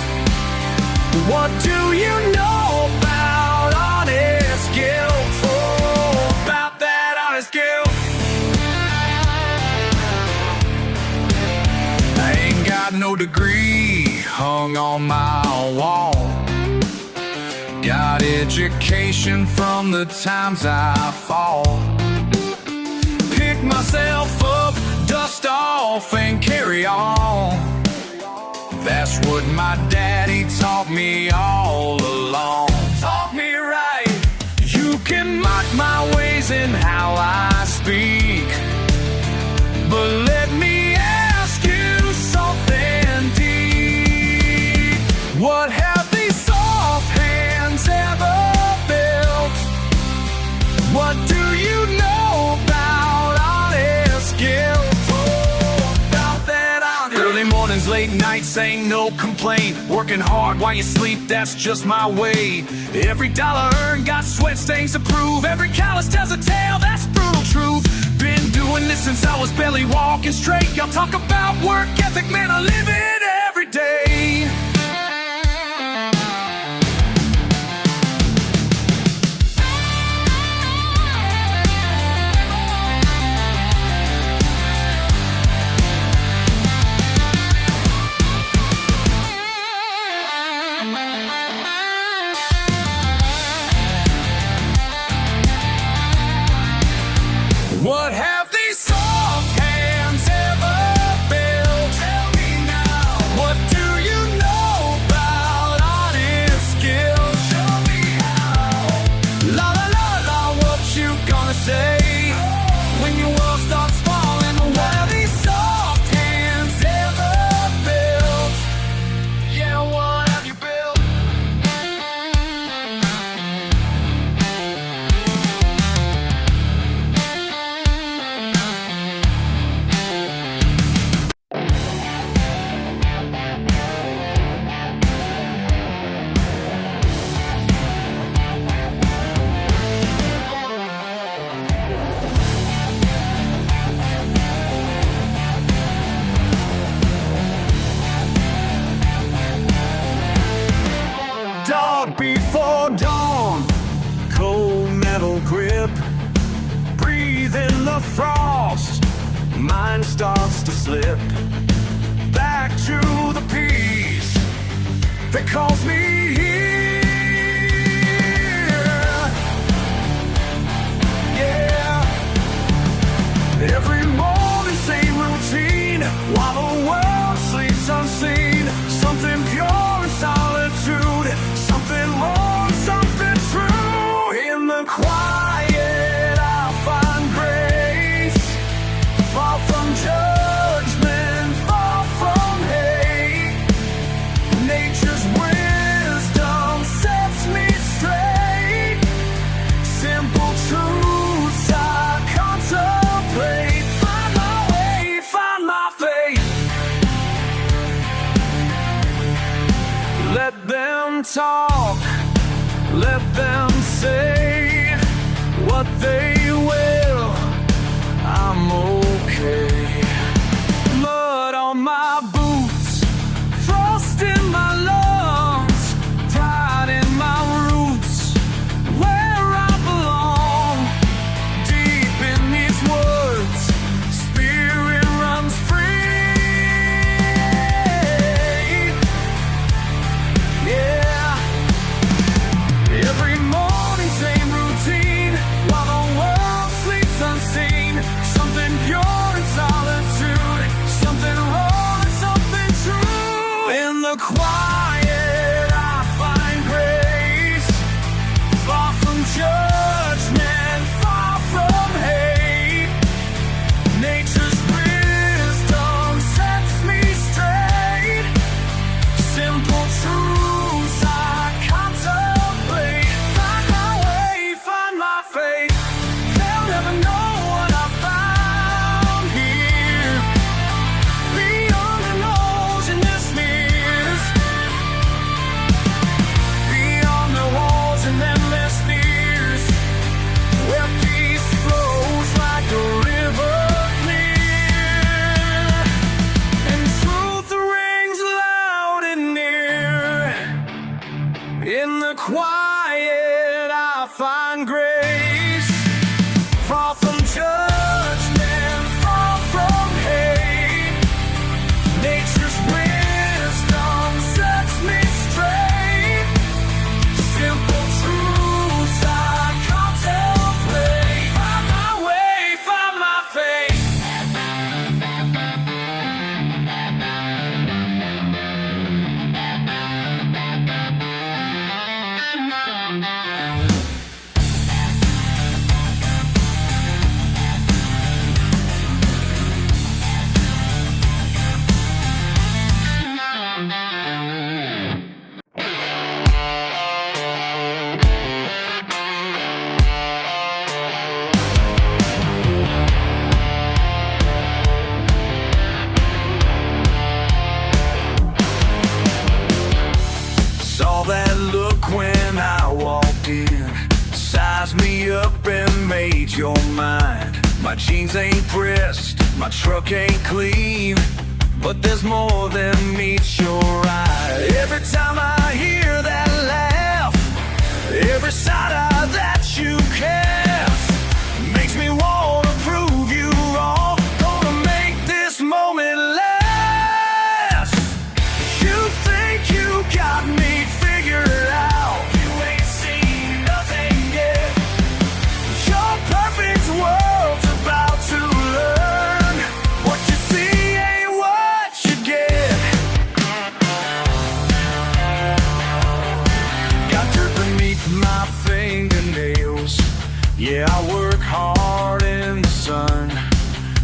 What do you know about honest guilt? Oh, about that honest guilt. I ain't got no degree hung on my wall. Got education from the times I fall. Pick myself up, dust off, and carry on. That's what my daddy taught me all along. Taught me right. You can mock my ways and how I speak, but let me ask you something deep. What have these soft hands ever built? What do you know about honest guilt? Oh, about that honest. Early mornings, late nights, ain't no complaint. Working hard while you sleep, that's just my way. Every dollar earned got sweat stains to prove. Every callus tells a tale, that's brutal truth. Been doing this since I was barely walking straight. Y'all talk about work ethic, man, I live it every day. What have these soft hands ever built? Tell me now. What do you know about honest guilt? Show me how. La la la la, what you gonna say when your world starts falling? What have these soft hands ever built? Yeah, what have you built? Dog before dawn, cold metal grip, breathe in the frost, mind starts to slip. Back to the peace that calls me here. Yeah, every morning same routine, while the world sleeps unseen. Something pure in solitude, something more, something true. In the quiet I find grace, far from judgment, far from hate. Nature's wisdom sets me straight. Simple truths I contemplate. Find my way, find my faith. Let them talk, let them say what they will. I'm okay. up and made your mind. My jeans ain't pressed, my truck ain't clean, but there's more than meets your eye. Every time I hear that laugh, every side eye that you cast makes me wanna prove you wrong. Gonna make this moment last. You think you got me figured out? You ain't seen nothing yet. Your perfect world's about to learn. What you see ain't what you get. Got dirt beneath my fingernails. Yeah, I work hard in the sun.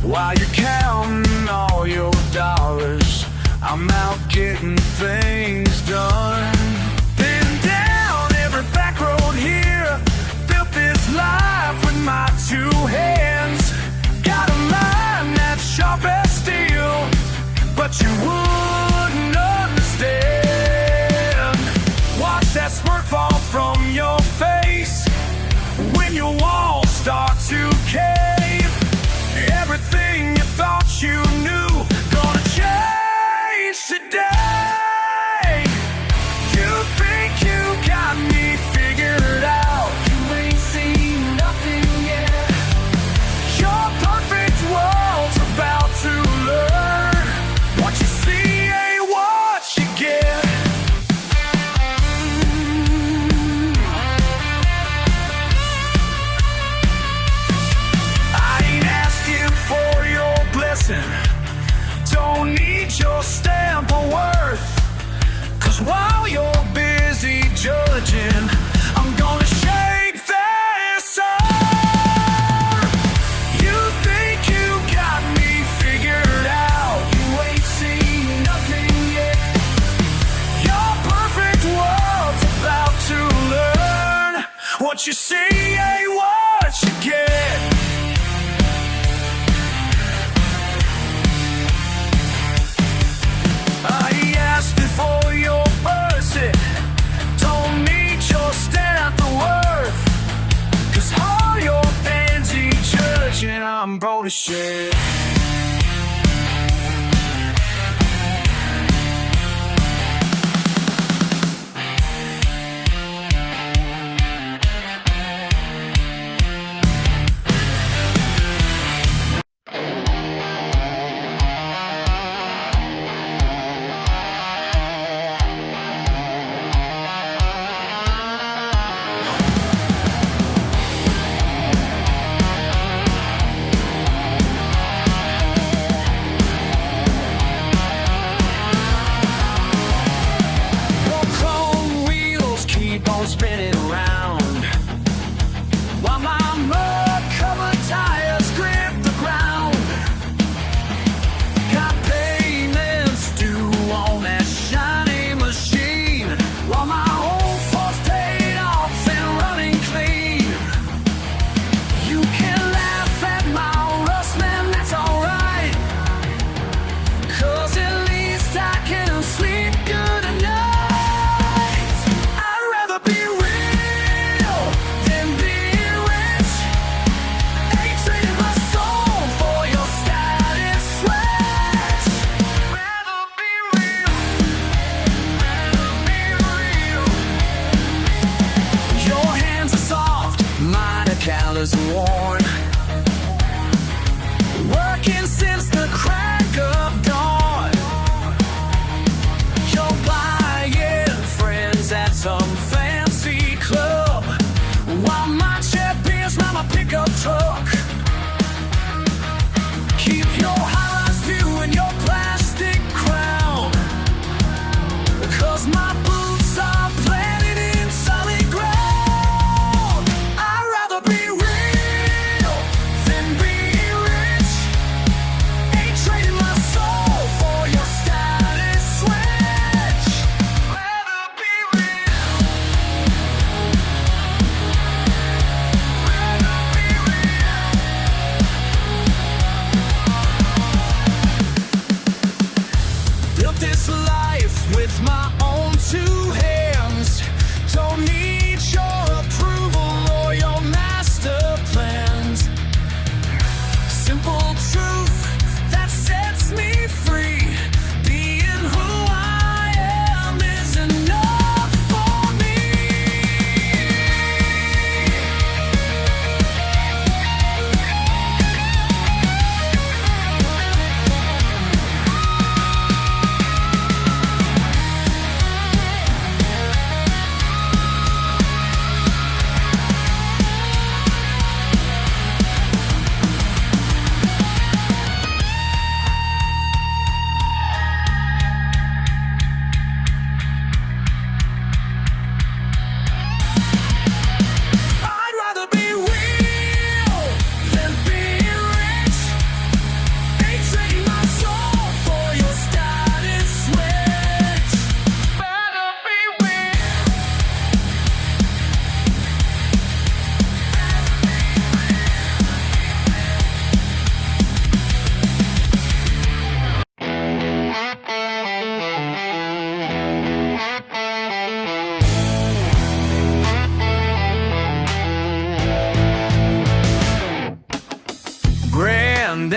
While you're counting all your dollars, I'm out getting things done. Been down every back road here, built this life with my two hands. Got a mind that's sharp as steel, but you wouldn't understand. Watch that smirk fall from your face when your walls start to cave. Everything you thought you knew gonna change today. You think you got me figured out? You ain't seen nothing yet. Your perfect world's about to learn. What you see ain't what you get. I ain't asking for your blessing, don't need your stamp of worth. 'Cause while you're busy judging, I'm gonna shake this earth. You think you got me figured out? You ain't seen nothing yet. Your perfect world's about to learn. What you see ain't what you get. I asked for your mercy, don't need your stamp of worth. 'Cause all your fancy judging, I'm broke as shit. Your chrome wheels keep on spinning around, while my mud-covered tires grip the ground. Got payments due on that shiny machine, while my old folks paid off and running clean. You can laugh at my rust, man, that's alright. 'Cause at least I can sleep good at night. I'd rather be real than be rich. Ain't trading my soul for your status switch. Rather be real, rather be real. Your hands are soft, mine are callous and worn. Working since the crack of dawn. You're buying friends at some fancy club, while my chair beers round my pickup truck. Keep your high-rise view and your plastic crown, 'cause my boots are planted in solid ground. I'd rather be real than be rich.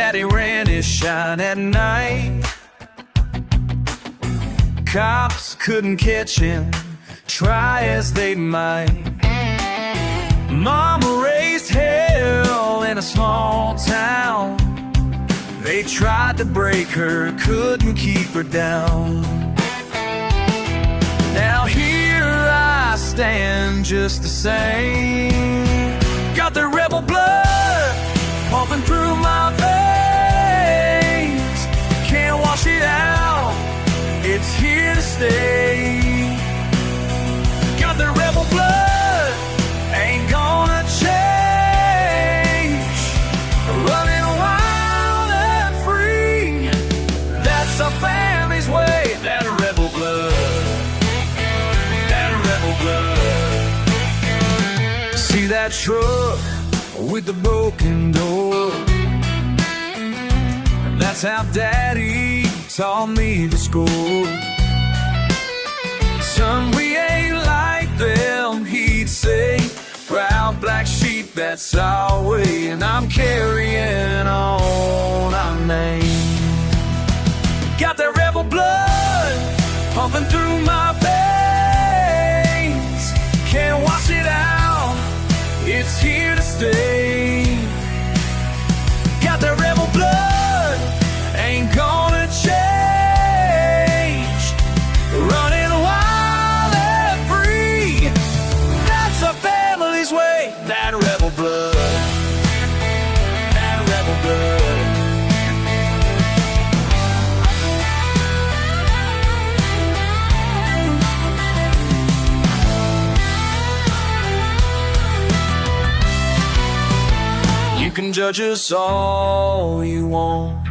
Daddy ran his shine at night. Cops couldn't catch him, try as they might. Mama raised hell in a small town. They tried to break her, couldn't keep her down. Now here I stand just the same. Got the rebel blood pumping through my veins. Can't wash it out, it's here to stay. Got the rebel blood, ain't gonna change. Running wild and free, that's our family's way. That rebel blood, that rebel blood. See that truck with the broken door? That's how Daddy taught me to score. Son, we ain't like them, he'd say. Proud black sheep, that's our way. And I'm carrying on our name. Got that rebel blood pumping through my veins. Can't wash it out, it's here to stay. Got that rebel blood, ain't gonna change. Running wild and free, that's our family's way. That rebel blood, that rebel blood. You can judge us all you want,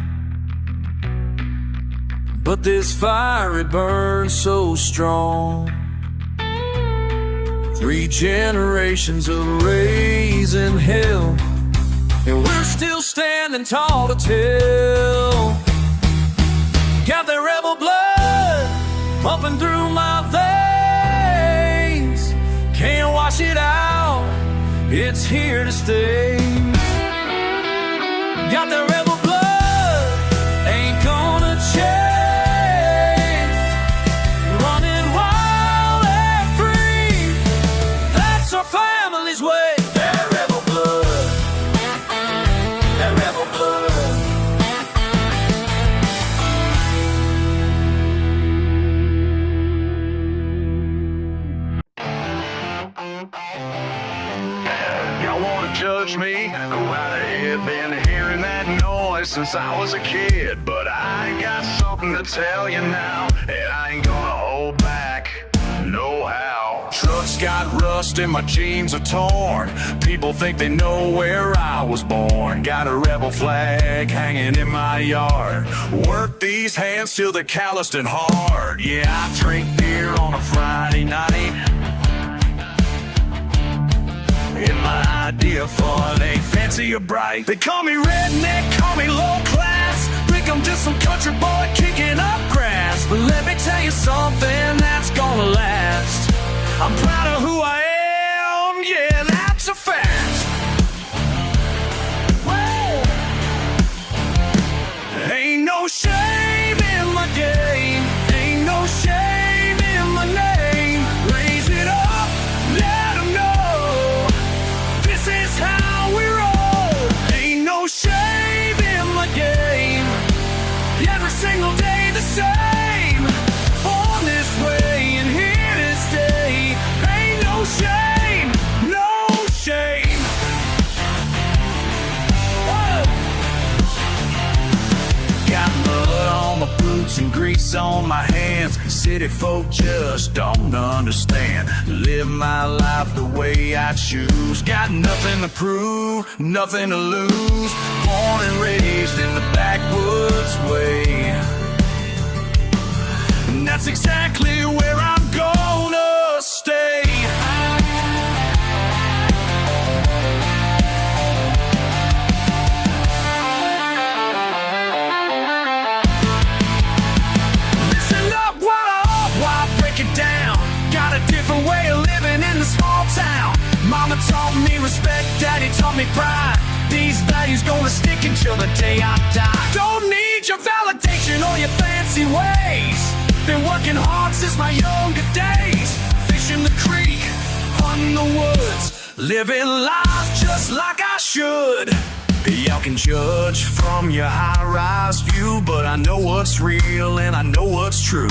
but this fire, it burns so strong. 3 generations of raising hell, and we're still standing tall to tell. Got the rebel blood pumping through my veins. Can't wash it out, it's here to stay. Got the rebel blood, ain't gonna change. Running wild and free, that's our family's way. That rebel blood, that rebel blood. Y'all wanna judge me? Go out ahead, been hearing that noise since I was a kid. But I ain't got something to tell you now, and I ain't gonna hold back, no how. Trucks got rust and my jeans are torn. People think they know where I was born. Got a rebel flag hanging in my yard. Work these hands till they're calloused and hard. Yeah, I drink beer on a Friday night. And my idea of fun ain't fancy or bright. They call me redneck, call me low class. Think I'm just some country boy kicking up grass. But let me tell you something that's gonna last. I'm proud of who I am, yeah, that's a fact. Whoa. Ain't no shame in my game, ain't no shame in my name. Raise it up, let 'em know this is how we roll. Ain't no shame in my game, every single day the same. On this way and here to stay. Ain't no shame, no shame. Whoa. Got mud on my boots and grease on my hands. City folk just don't understand. Live my life the way I choose. Got nothing to prove, nothing to lose. Born and raised in the backwoods way. And that's exactly where I'm gonna stay. Listen up while I break it down. Got a different way of living in the small town. Mama taught me respect, Daddy taught me pride. These values gonna stick until the day I die. Don't need your validation or your fancy ways. Been working hard since my younger days. Fishing the creek, hunting the woods, living life just like I should. Y'all can judge from your high-rise view, but I know what's real and I know what's true.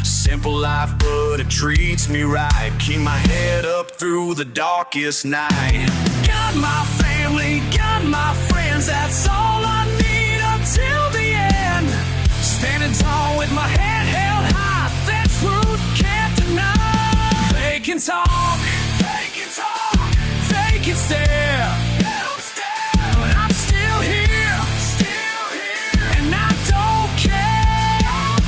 Simple life, but it treats me right. Keep my head up through the darkest night. Got my family, got my friends, that's all I need until the end. Standing tall with my head held high, that truth can't deny. They can talk, they can talk, they can stare, but I'm still here, and I don't care.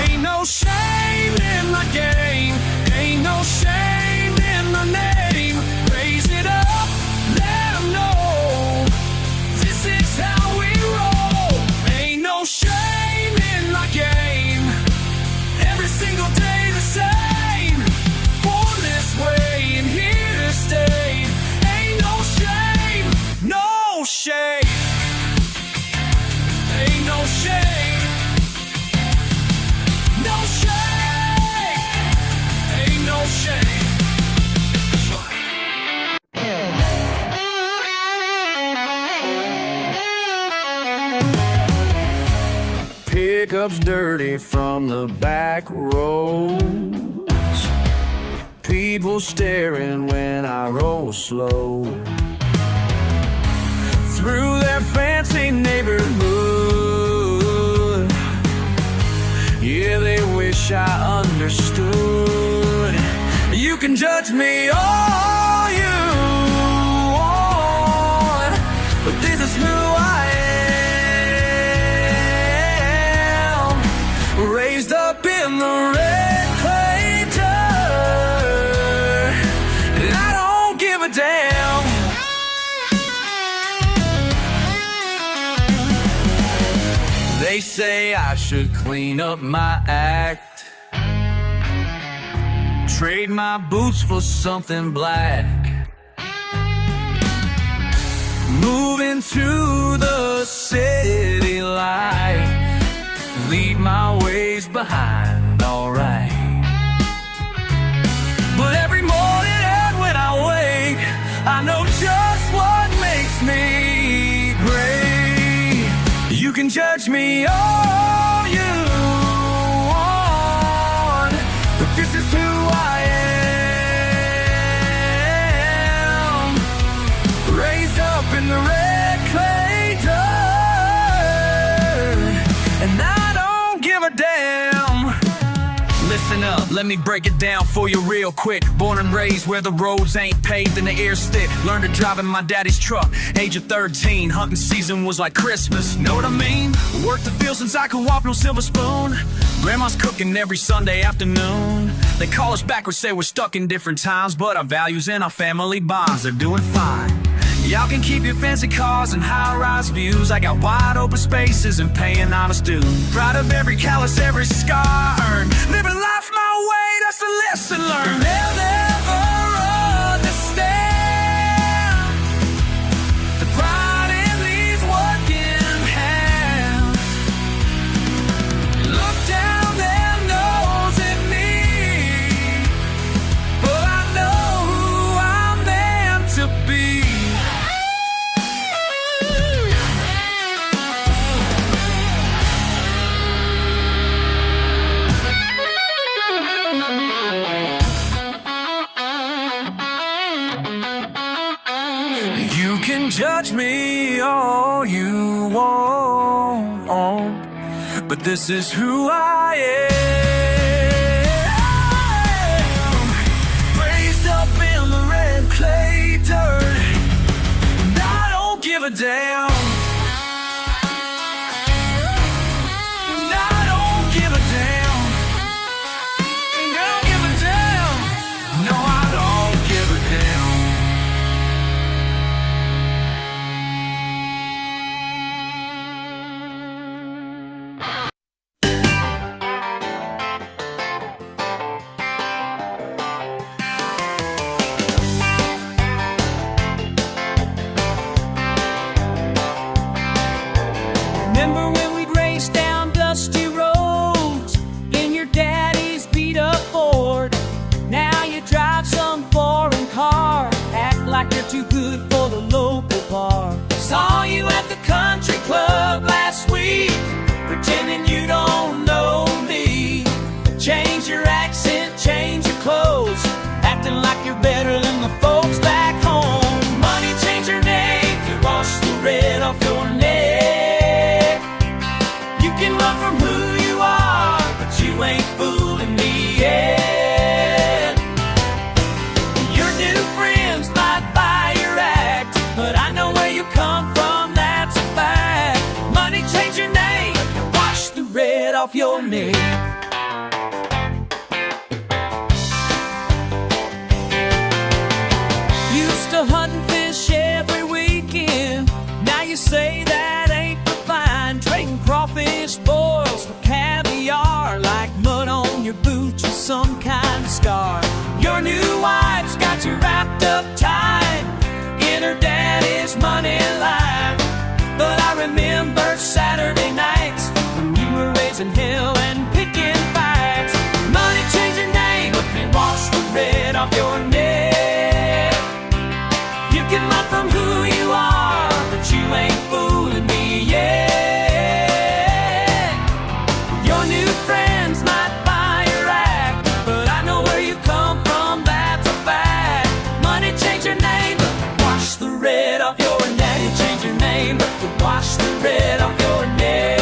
Ain't no shame in the game, ain't no shame in the name. Raise it up, let 'em know this is how we roll. Ain't no shame in the game, every single day the same. Born this way and here to stay. Ain't no shame, no shame. Ain't no shame, no shame. Ain't no shame. Pickup's dirty from the back roads. People staring when I roll slow through their fancy neighborhood. Yeah, they wish I understood. You can judge me all you want, but this is who I am. Raised up in the red clay dirt, and I don't give a damn. They say I should clean up my act, trade my boots for something black, move into the city life, leave my ways behind, alright. But every morning and when I wake, I know just what makes me great. You can judge me all you want, but this is who I am. Raised up in the red clay dirt, and I don't give a damn. Listen up, let me break it down for you real quick. Born and raised where the roads ain't paved and the air's thick. Learned to drive in my daddy's truck, age of 13. Hunting season was like Christmas, know what I mean? Worked the field since I could walk, no silver spoon. Grandma's cooking every Sunday afternoon. They call us backwards, say we're stuck in different times, but our values and our family bonds, they're doing fine. Y'all can keep your fancy cars and high-rise views. I got wide open spaces and paying honest dues. Proud of every callus, every scar earned. Living life my way, that's the lesson learned. They'll never understand the pride in these working hands. Look down their nose at me, but I know who I'm meant to be. You can judge me all you want, but this is who I am. Raised up in the red clay dirt, and I don't give a damn. And I don't give a damn. And I don't give a damn. No, I don't give a damn. off your neck. Used to hunt and fish every weekend. Now you say that ain't refined. Trading crawfish boils for caviar, like mud on your boots or some kind of scar. Your new wife's got you wrapped up tight in her daddy's money life. But I remember Saturday nights when you were raising hell and picking fights. Money changed your name, but they wash the red off your neck. You can run from who you are, but you ain't fooling me yet. Your new friends might buy your act, but I know where you come from, that's a fact. Money changed your name, but wash the red off your neck. Change your name, but wash the red off your neck.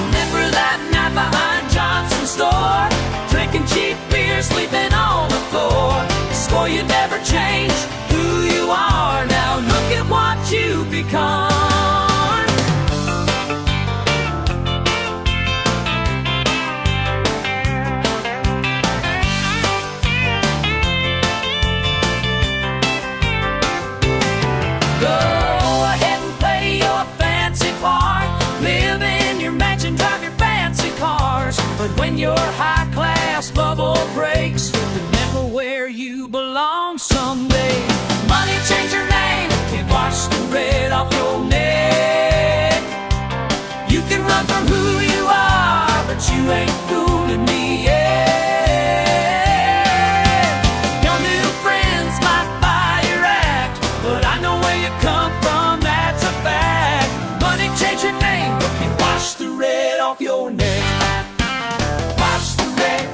Remember that night behind Johnson's store, drinking cheap beer, sleeping on the floor. Swore you'd never change who you are. Now look at what you've become. Go ahead and play your fancy part. Live in your mansion, drive your fancy cars. But when your high-class bubble breaks, remember where you belong someday. Money change your name, can't wash the red off your neck. You can run from who you are, but you ain't fooling me yet. Your new friends might buy your act, but I know where you come from, that's a fact. Money change your name, but can't wash the red off your neck. Wash the red.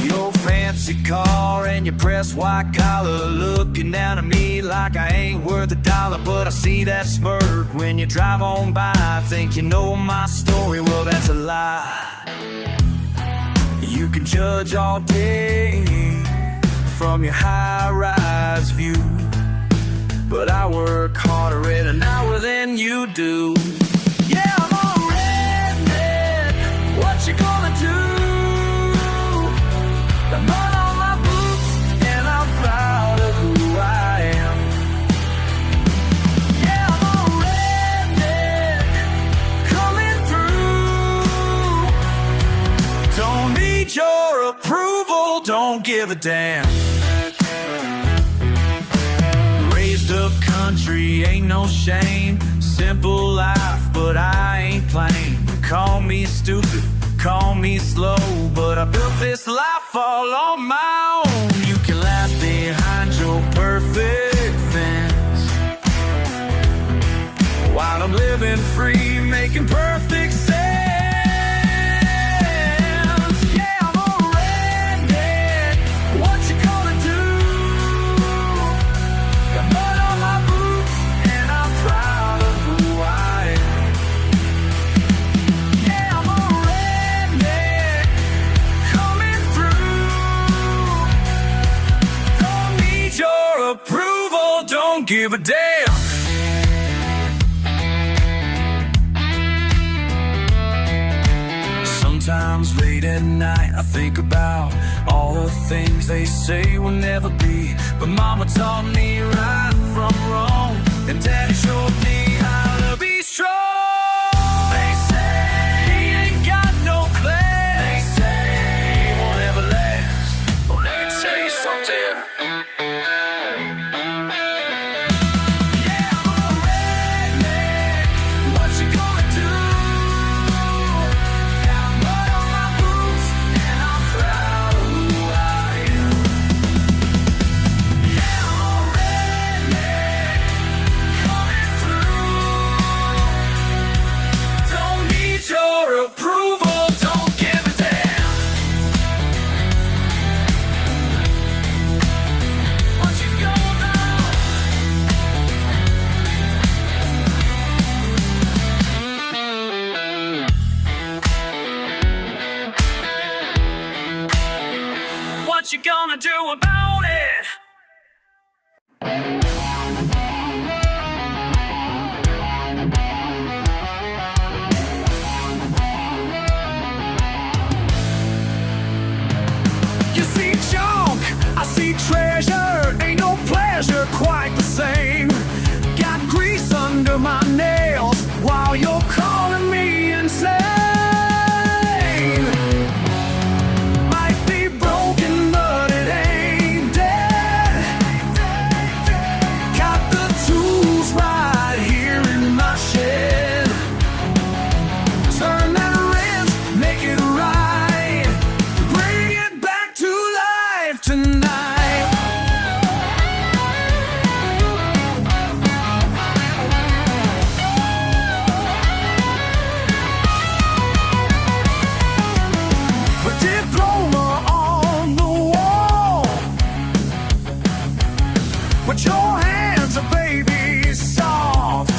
Your fancy car and your pressed white collar, looking down at me like I ain't worth a dollar. But I see that smirk when you drive on by. I think you know my story, well that's a lie. You can judge all day from your high-rise view, but I work harder in an hour than you do. Yeah, I'm a redneck, what you gonna do? The mud on my boots, and I'm proud of who I am. Yeah, I'm a redneck, coming through. Don't need your approval, don't give a damn. Raised up country, ain't no shame. Simple life, but I ain't plain. Call me stupid, call me slow, but I built this life all on my own. You can laugh behind your perfect fence while I'm living free, making perfect sense. Yeah, I'm a redneck, what you gonna do? Got mud on my boots, and I'm proud of who I am. Yeah, I'm a redneck, coming through. Don't need your approval, don't give a damn. Sometimes late at night I think about all the things they say will never be. But mama taught me right from wrong, and daddy showed me how to be strong. They say he ain't got no plan, they say he won't ever last. Well, let me tell you something. Yeah, I'm a redneck, what you gonna do? Got mud on my boots, and I'm proud of who I am. Yeah, I'm a redneck, coming through. you gonna do about it? You see junk, I see treasure. Ain't no pleasure quite the same. Got grease under my nails while you're calling me insane. Might be broken, but it ain't dead. Got the tools right here in my shed. Turn that wrench, make it right. Bring it back to life tonight. Diploma on the wall. Put your hands up, baby, soft.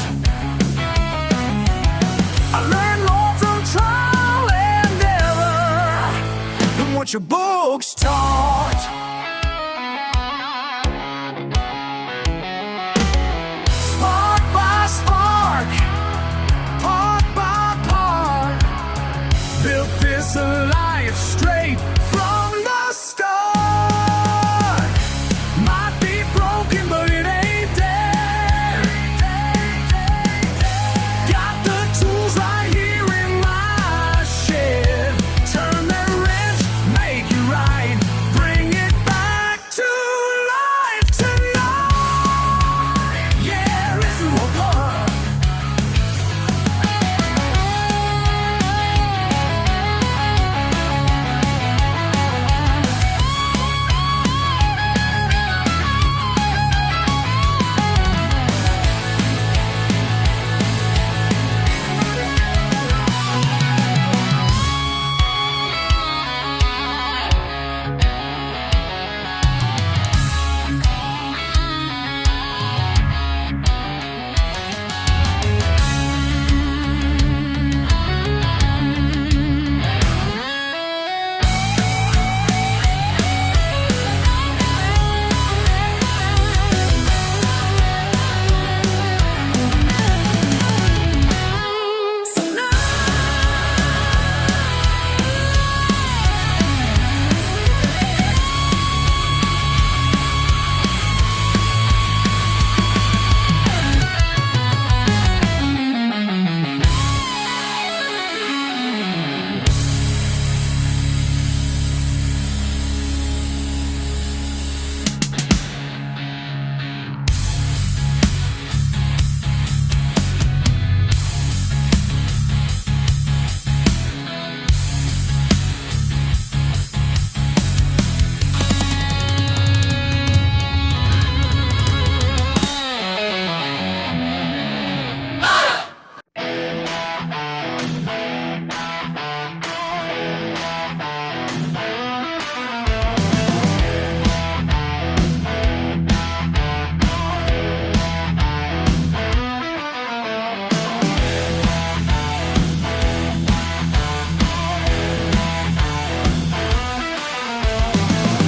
I learned more from trial and error than what your books taught. Spark by spark, part by part, built this life straight from the start. Might be broken, but it ain't dead. Got the tools right here in my shed. Turn that wrench, make it right. Bring it back to life tonight. Yeah, it's over.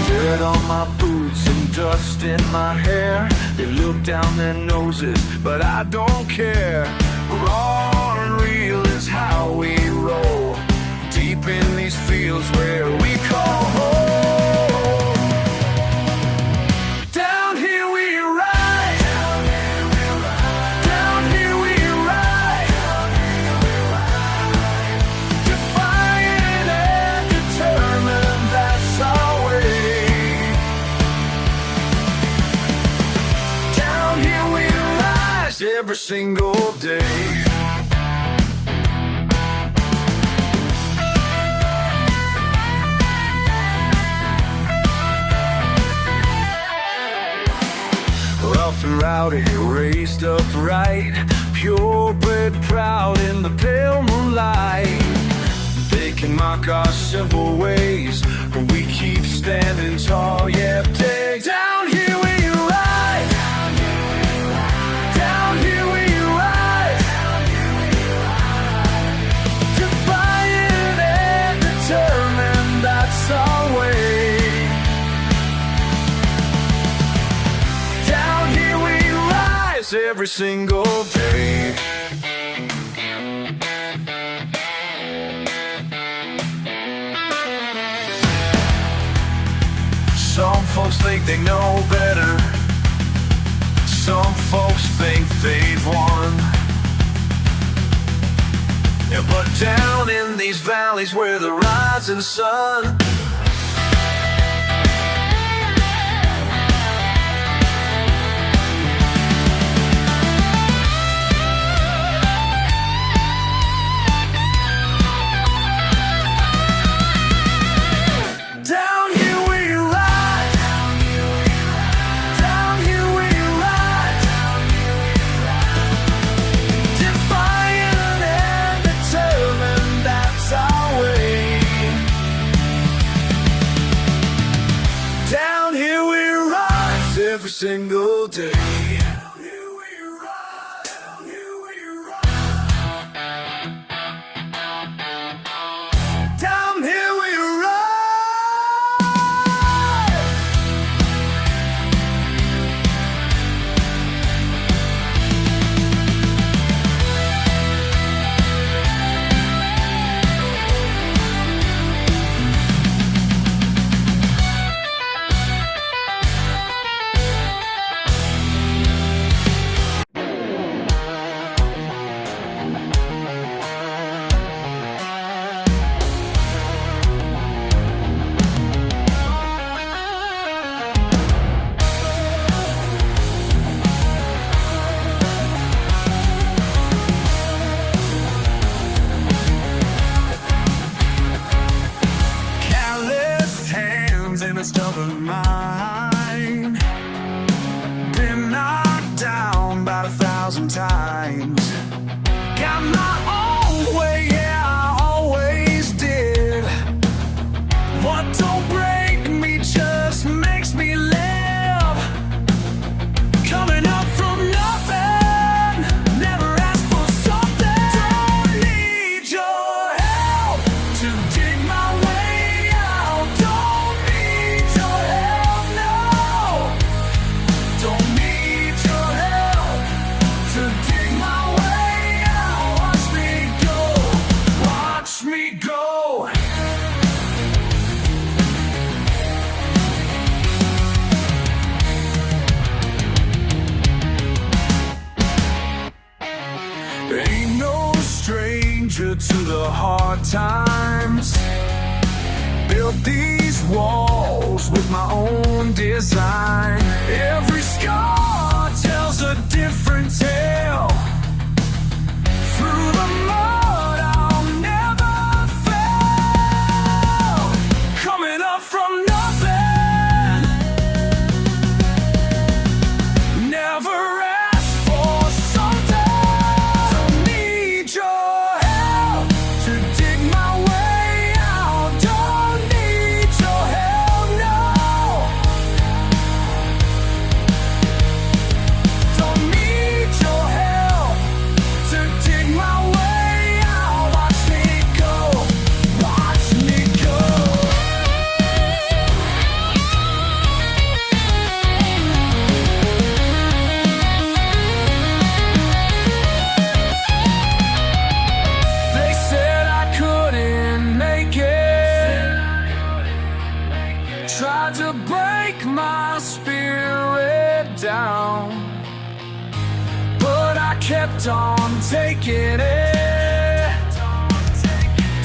Dirt on my boots and dust in my hair. They look down their noses, but I don't care. Raw and real is how we roll. Deep in these fields where we call home. Down here we ride. Down here we ride. Defiant and determined, that's our way. Down here we rise every single day. Rough and rowdy, raised upright, purebred, proud in the pale moonlight. They can mock our simple ways, but we keep standing tall. Yeah, dig down here we ride. Down here we ride. Defiant and determined, that's our way. rise every single day. Some folks think they know better. Some folks think they've won. Yeah, but down in these valleys where the rising sun every single day. Down here we in a stubborn mind, been knocked down about 1,000 times. Got my own way, yeah, I always did. What don't break me just makes me live. Coming up from nothing, never asked for something. Don't need your help to dig my way out. Don't need your help, no. Don't need your help to dig my way out. Watch me go, watch me go. Ain't no stranger to the hard times. Built these walls with my own design. Every scar tells a different tale. Through the mud I'll never fail. Coming up from nothing, never asked for something. Don't need your help to dig my way out. Don't need your help, no. Don't need your help to dig my way out. Watch me go, watch me go. They said I couldn't make it. Tried to break my spirit down, but I kept on taking it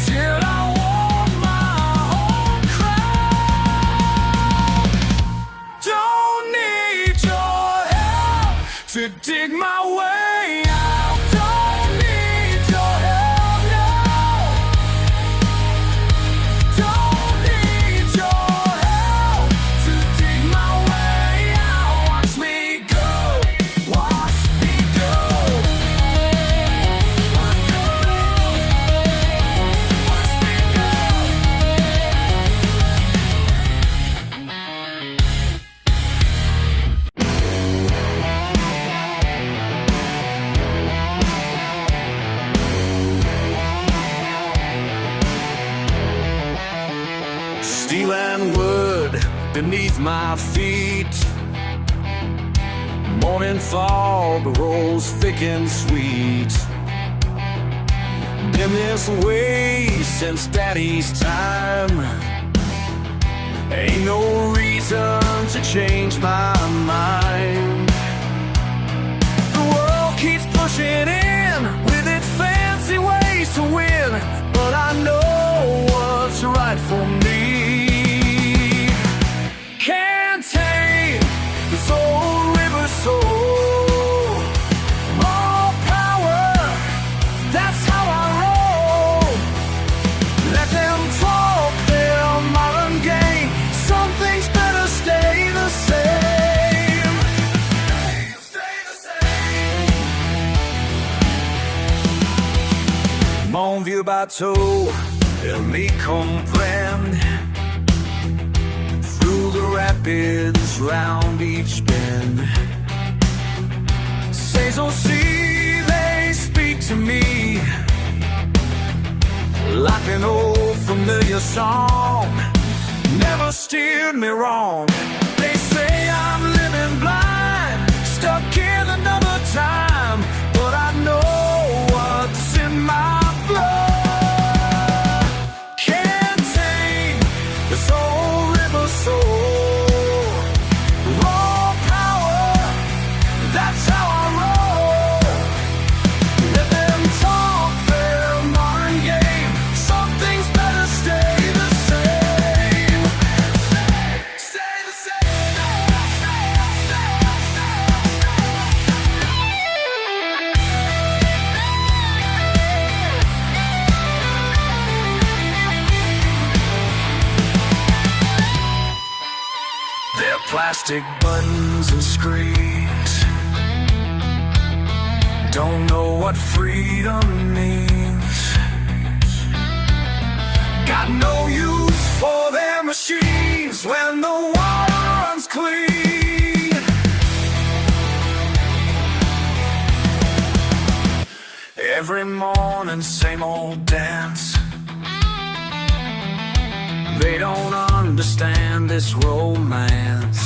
till I won my own crown. Don't need your help to dig my way out. Don't need your help, no. Don't need your help to dig my way out. Watch me go, watch me go. Watch me go. Steel and wood beneath my feet, Morning fog rolls thick and sweet. Been this way since Daddy's time. Ain't no reason to change my mind. The world keeps pushing in with its fancy ways to win, but I know what's right for me. Can't tame this old river soul. More power, that's how I roll. Let them talk their modern game. Some things better stay the same. Stay the same. Mon vieux bateau, elle m'y comprend. Through the rapids, round each bend. Saison sea, they speak to me like an old familiar song. Never steered me wrong. They say I'm living blind, stuck in another time, but I know what's in my blood. Can't tame this old river soul. Raw power, that's how I roll. Let them talk their modern game. Some things better stay the same. Stay the same. Their plastic buttons and screens don't know what freedom means. Got no use for their machines when the water runs clean. Every morning, same old dance. They don't understand this romance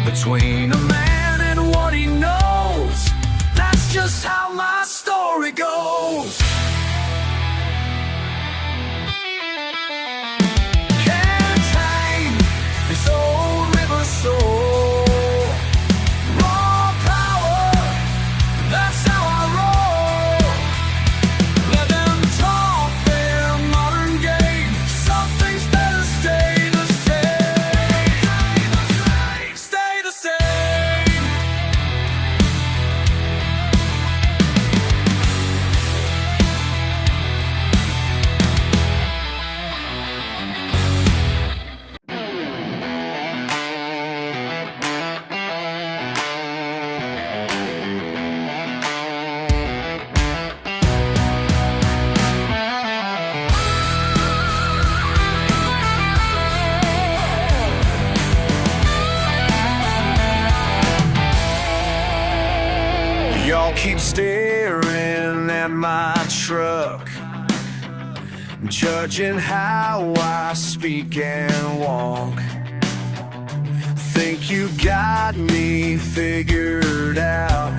between a man and what he knows. That's just how my story goes. Can't tame this old river soul. Raw power, that's how I roll. Let them talk their modern game. Some things better stay the same. Stay the same. Y'all keep staring at my truck, judging how I speak and walk. Think you got me figured out,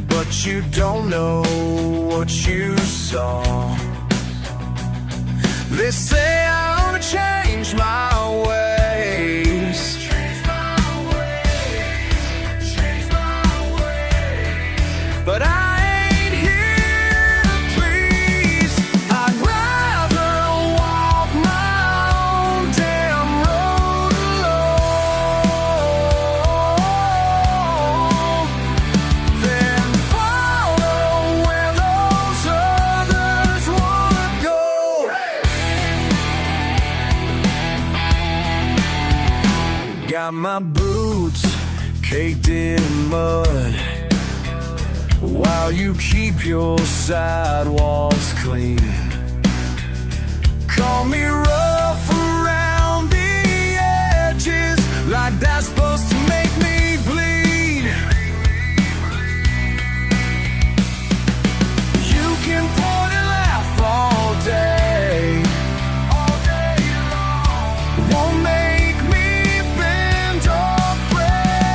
but you don't know what you saw. They say I ought to change my ways. But I ain't here to please. I'd rather walk my own damn road alone than follow where those others wanna go. Got my boots caked in mud, while you keep your sidewalks clean. Call me rough around the edges, like that's supposed to make me bleed. You can point and laugh all day long. Won't make me bend or break.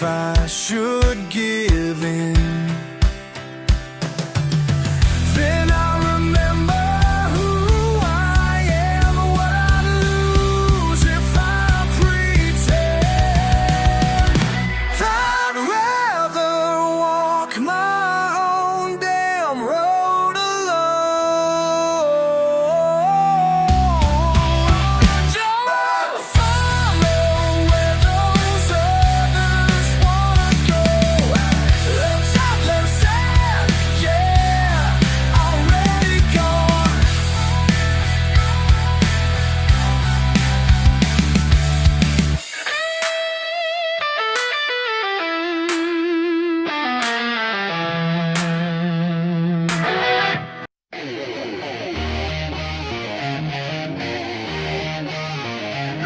if I should give in. Then I remember who I am, what I'd lose if I pretend. I'd rather walk my own damn road alone. Don't follow where those others wanna go. Left out, left side, yeah, already gone.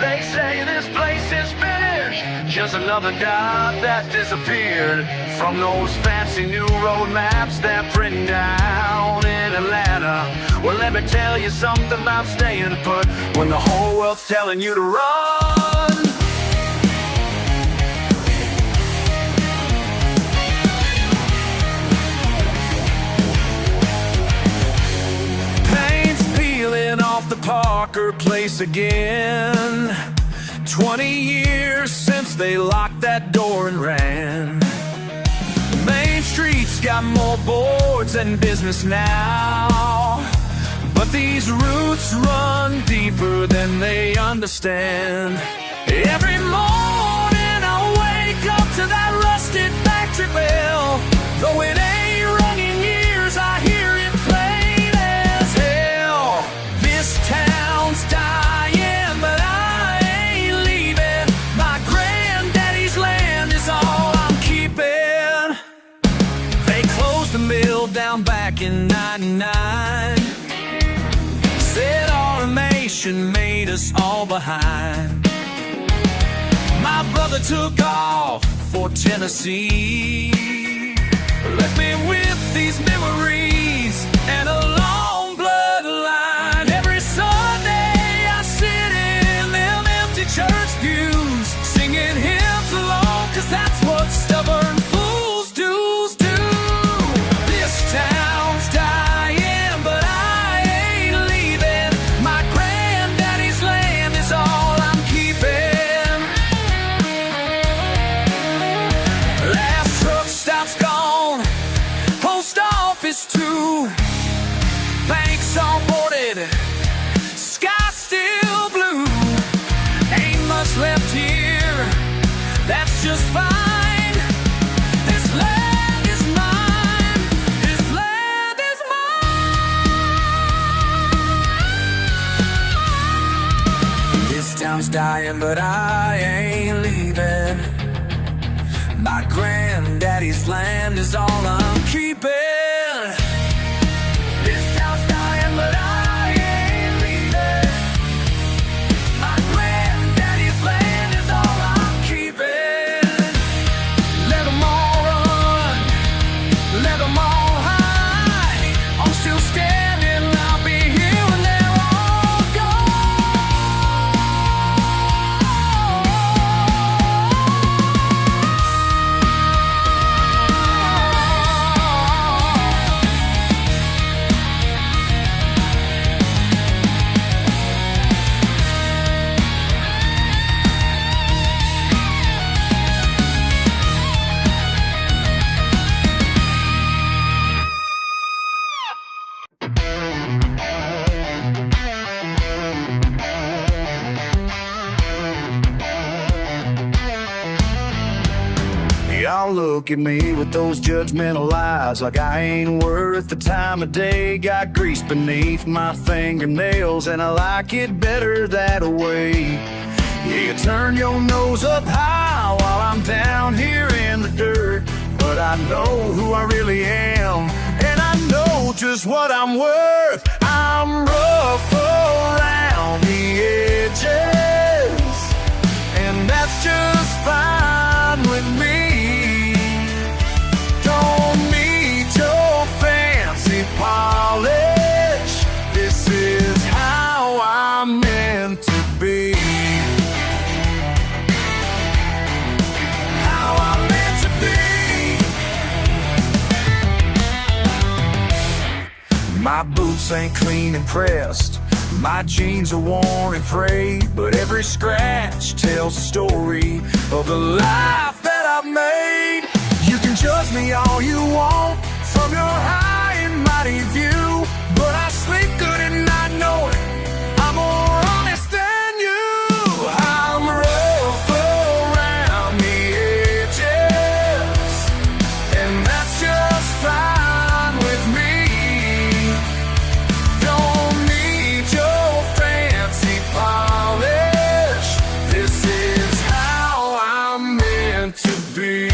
They say this place is finished, just another dot that's disappeared from those fancy new road maps they're printing down in Atlanta. Well, let me tell you something about staying put when the whole world's telling you to run. Paint's peeling off the Parker place again. 20 years since they locked that door and ran. Main Street's got more boards than business now, but these roots run deeper than they understand. Every morning I wake up to that rusted factory bell. Though it ain't rung in years, I hear it plain as hell. This town's dying, but I ain't leaving. My granddaddy's land is all I'm keeping. They closed the mill down back in '99. Said automation made us all behind. My brother took off for Tennessee, left me with these memories and a long bloodline. Every Sunday I sit in them empty church pews, singing hymns along, 'cause that's what stubborn fools do. This town's dying, but I ain't leaving. My granddaddy's land is all I'm keeping. Last truck stop's gone, post office too. Banks all boarded, sky still blue. Ain't much left here, that's just fine. This land is mine, this land is mine. This town's dying, but I ain't leaving. My granddaddy's land is all I'm keeping. This town's dying, but I ain't leaving. My granddaddy's land is all I'm keeping. Let 'em all run, let 'em all hide. I'm still standing, I'll be here when they're all gone. Y'all look at me with those judgmental eyes, like I ain't worth the time of day. Got grease beneath my fingernails, and I like it better that way. Yeah, you turn your nose up high while I'm down here in the dirt, but I know who I really am, and I know just what I'm worth. I'm rough around the edges, and that's just fine with me. Don't need your fancy polish, this is how I'm meant to be. How I'm My boots ain't clean and pressed, my jeans are worn and frayed, but every scratch tells a story of the life that I've made. You can judge me all you want from your high and mighty view, but I sleep good at night knowing I'm more honest than you. I'm rough around the edges, and that's just fine with me. Don't need your fancy polish, this is how I'm meant to be.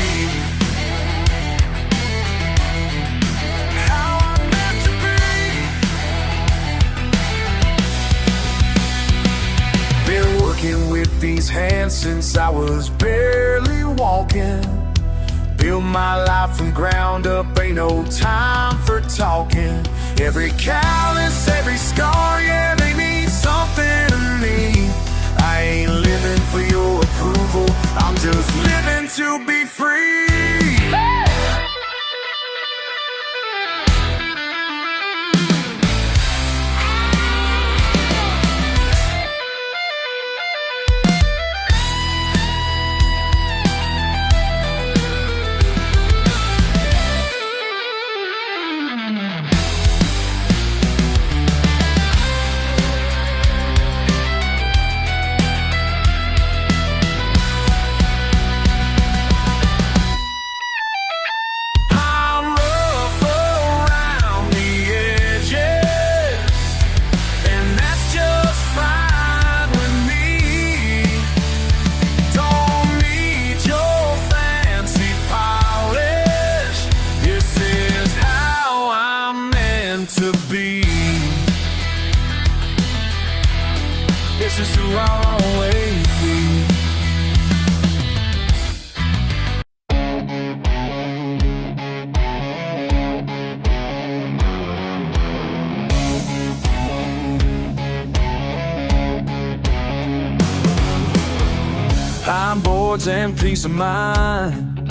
With these hands since I was barely walking, build my life from ground up, ain't no time for talking. Every callus, every scar, yeah, they mean something to me. I ain't living for your approval, I'm just living to be free. This is who I'll always be. Pine boards and peace of mind,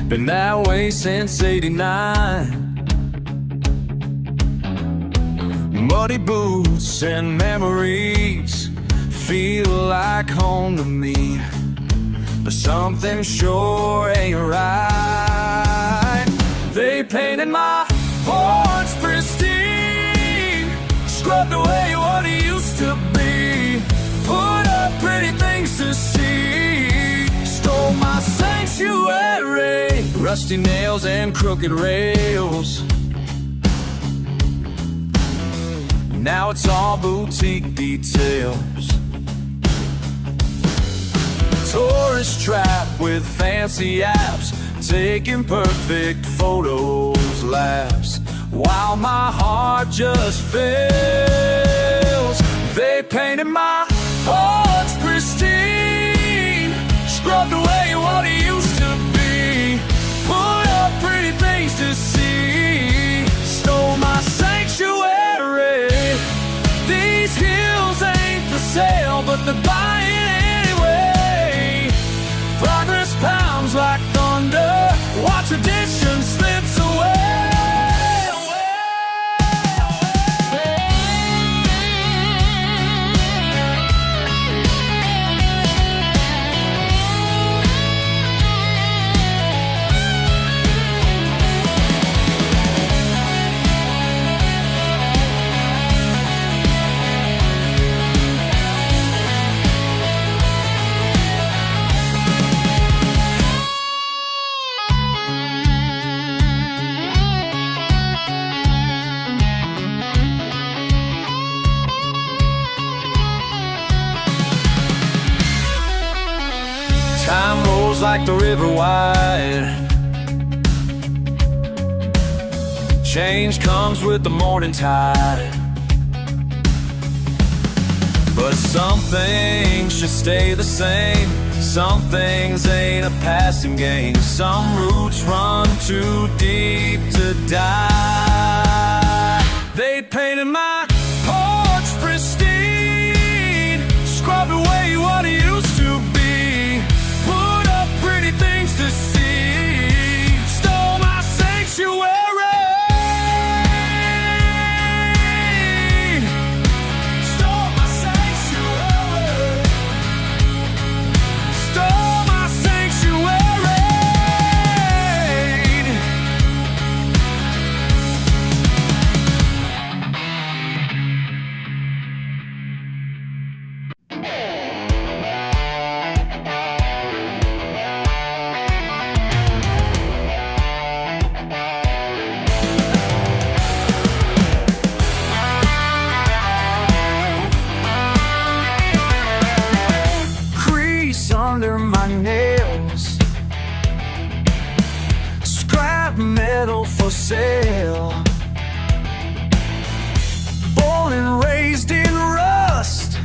been that way since '89. Muddy boots and memories feel like home to me, but something sure ain't right. They painted my porch pristine, scrubbed away what it used to be, put up pretty things to see, stole my sanctuary, rusty nails and crooked rails. Now it's all boutique details. Tourist trap with fancy apps, taking perfect photos, laughs, while my heart just fails. They painted my porch pristine, scrubbed away what it used to be, put up pretty things to see, stole my sanctuary. These hills ain't for sale, but they're buying anyway. Progress pounds like thunder, while tradition slips away. Time rolls like the river wide, change comes with the morning tide, but some things should stay the same. Some things ain't a passing game. Some roots run too deep to die. They painted my porch pristine, scrubbed away what it used to be, put up pretty things to see, stole my sanctuary. metal for sale. Born and raised in rust,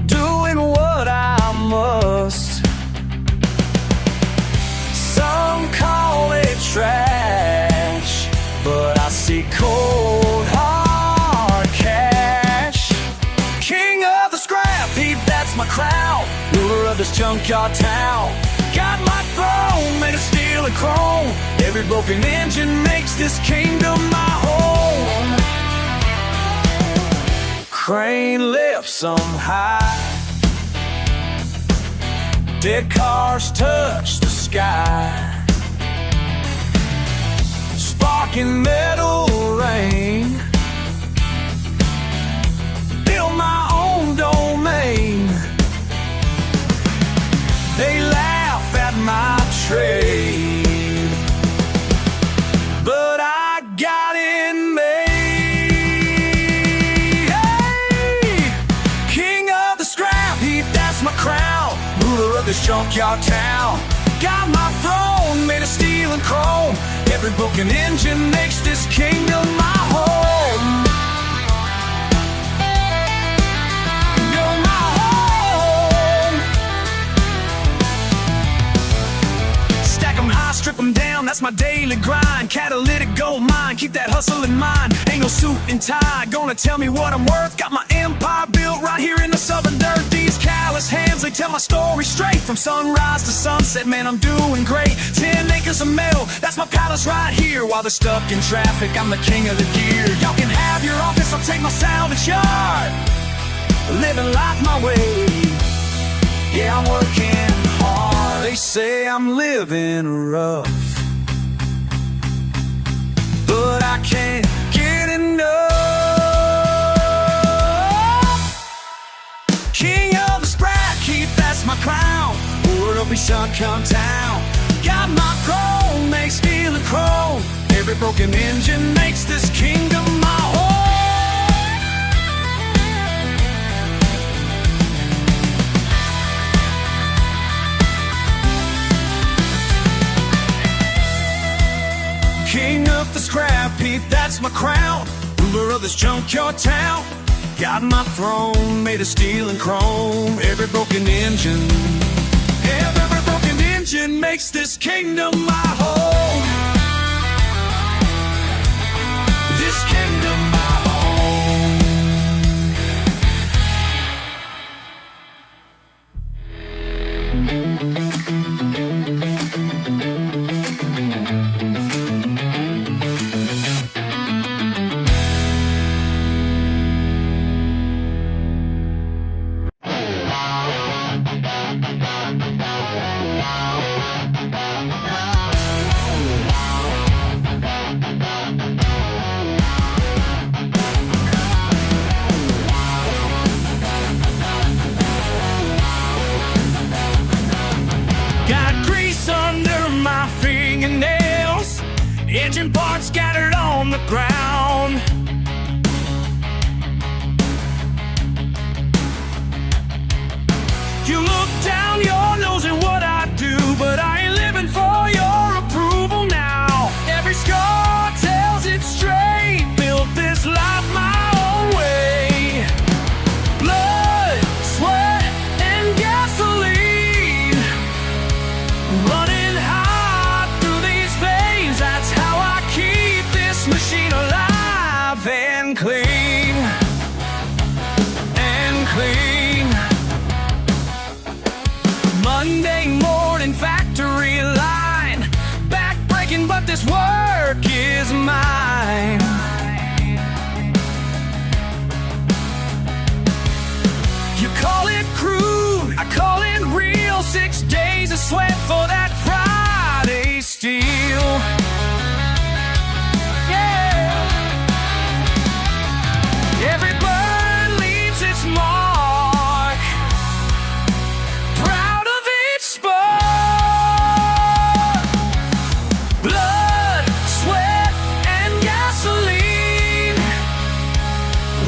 doing what I must. Some call it trash, but I see cold hard cash. King of the scrap heap, that's my crown. Ruler of this junkyard town. Got my throne made of steel and chrome. Every broken engine makes this kingdom my home. Crane lifts them high, dead cars touch the sky. Sparking metal rain, build my own domain. They laugh at my trade, but I got it made. Hey! King of the scrap heap, that's my crown. Ruler of this junkyard town. Got my throne made of steel and chrome. Every broken engine makes this kingdom my home. You're my home. Stack 'em high, strip 'em down, that's my daily grind. Catalytic gold mine, keep that hustle in mind. Ain't no suit and tie gonna tell me what I'm worth. Got my empire built right here in the southern dirt. These callous hands, they tell my story straight. From sunrise to sunset, man, I'm doing great. 10 acres of metal, that's my palace right here. While they're stuck in traffic, I'm the king of the gear. Y'all can have your office, I'll take my salvage yard. Living life my way, yeah, I'm working hard. They say I'm living rough, but I can't get enough. King of the scrap heap, that's my crown. Ruler of this come town. Got my throne, make steel and chrome. Every broken engine makes this kingdom my home. King of the scrap heap, that's my crown. Ruler of this junkyard town. Got my throne made of steel and chrome. Every broken engine makes this kingdom my home. This kingdom my home. Engine parts scattered on the ground. You look down your nose at what I do, but I ain't living for your approval now. Every scar tells it straight, built this life my own way. Blood, sweat, and gasoline, running hot through these veins. That's how I keep this machine alive and clean, and clean. Monday morning factory line, back-breaking, but this work is mine. You call it crude, I call it real. 6 days of sweat for that Friday steel. Yeah. Every bird leaves its mark, proud of its spark. Blood, sweat, and gasoline,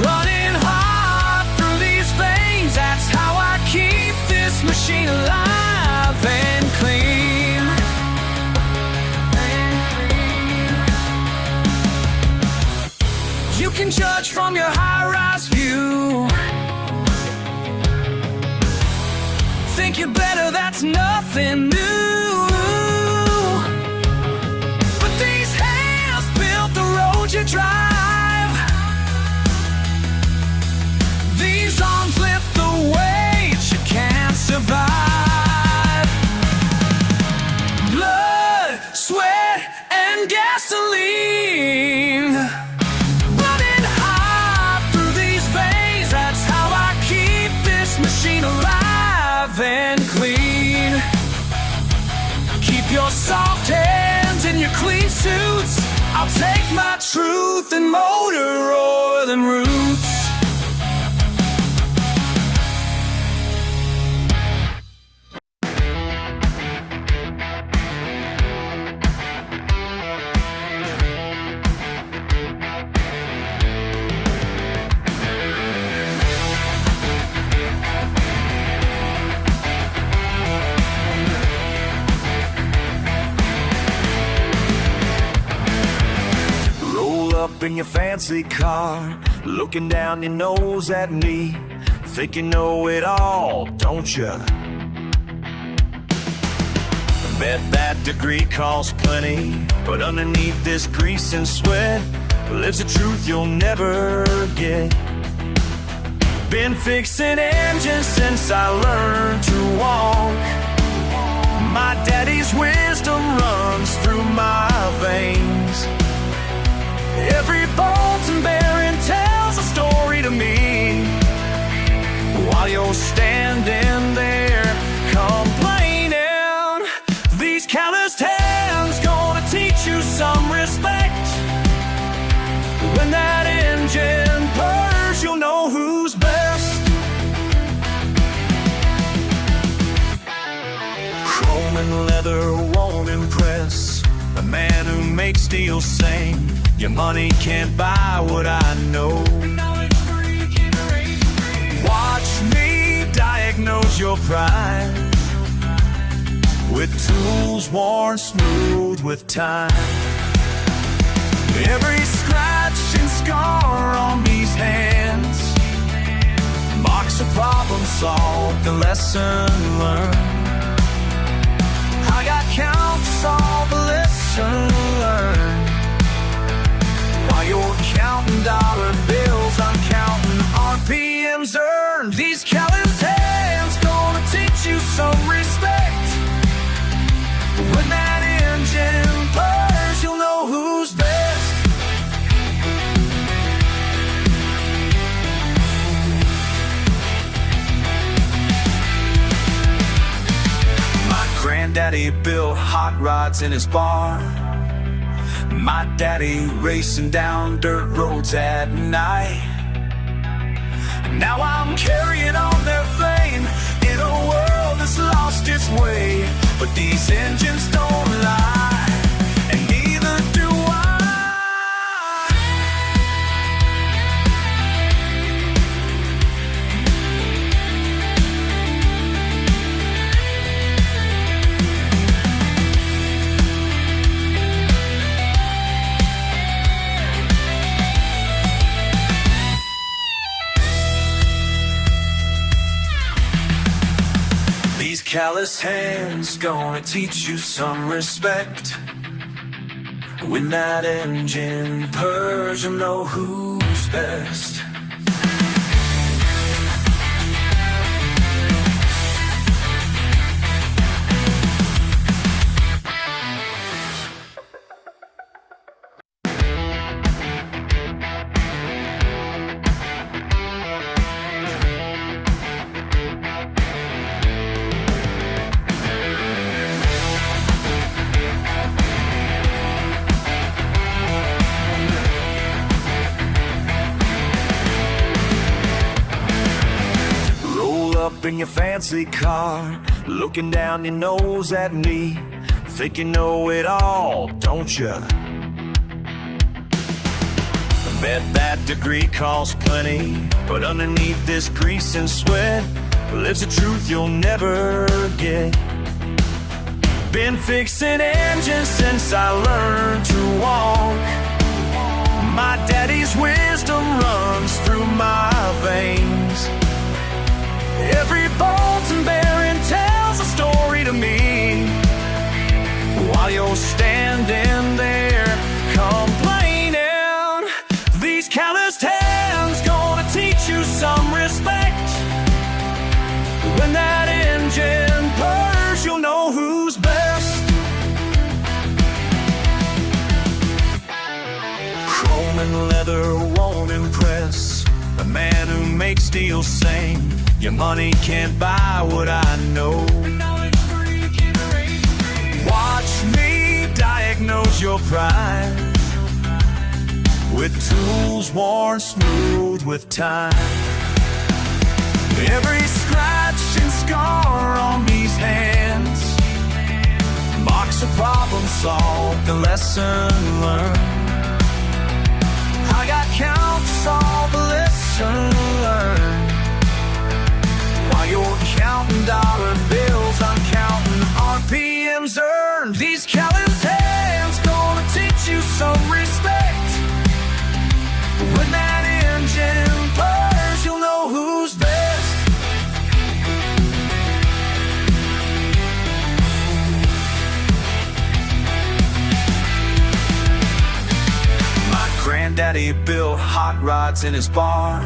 running hot through these veins. That's how I keep this machine much from your high-rise view. Think you're better, that's nothing new. But these hands built the road you drive. These arms lift the weight you can't survive. Blood, sweat, and gasoline running hot through these veins. That's how I keep this machine alive and clean. Keep your soft hands in your clean suits. I'll take my truth and motor oil and roots. Up in your fancy car, looking down your nose at me, think you know it all, don't you? Bet that degree costs plenty, but underneath this grease and sweat lives a truth you'll never get. Been fixing engines since I learned to walk. My daddy's wisdom runs through my veins. Every bolt and bearing tells a story to me, while you're standing there complaining. These calloused hands gonna teach you some respect. When that engine purrs, you'll know who's best. Chrome and leather won't impress a man who makes steel sing. Your money can't buy what I know. Watch me diagnose your pride with tools worn smooth with time. Every scratch and scar on these hands marks a problem solved, a lesson learned. I got counts, all the lesson learned. While you're counting dollar bills, I'm counting RPMs earned. These calloused hands gonna teach you some respect. When that engine purrs, you'll know who's best. My granddaddy built hot rods in his barn. My daddy racing down dirt roads at night. Now I'm carrying on their fame in a world that's lost its way. But these engines don't lie, and neither do I. These callous hands gonna teach you some respect. When that engine purrs, you'll know who's best. Up in your fancy car, looking down your nose at me, think you know it all, don't you? Bet that degree costs plenty, but underneath this grease and sweat lives a truth you'll never get. Been fixing engines since I learned to walk. My daddy's wisdom runs through my veins. Every bones and bearing tells a story to me. While you're standing there complaining, these calloused hands gonna teach you some respect. When that engine purrs, you'll know who's best. Chrome and leather won't impress the man who makes steel sing. Your money can't buy what I know. Watch me diagnose your pride with tools worn smooth with time. Every scratch and scar on these hands marks a problem solved, a lesson learned. I got counts, all the lesson learned. While you're counting dollar bills, I'm counting RPMs earned. These calloused hands gonna teach you some respect. When that engine purrs, you'll know who's best. My granddaddy built hot rods in his barn.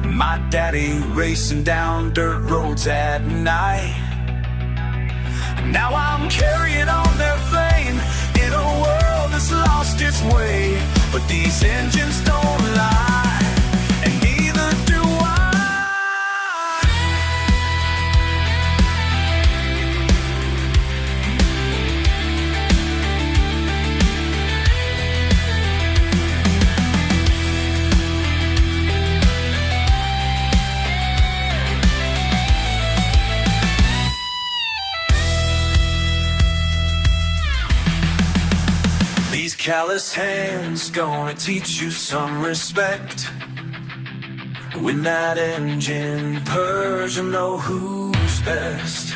My daddy racing down dirt roads at night. Now I'm carrying on their fame in a world that's lost its way. But these engines don't lie, and neither do I. These callous hands gonna teach you some respect. When that engine purrs, you'll know who's best.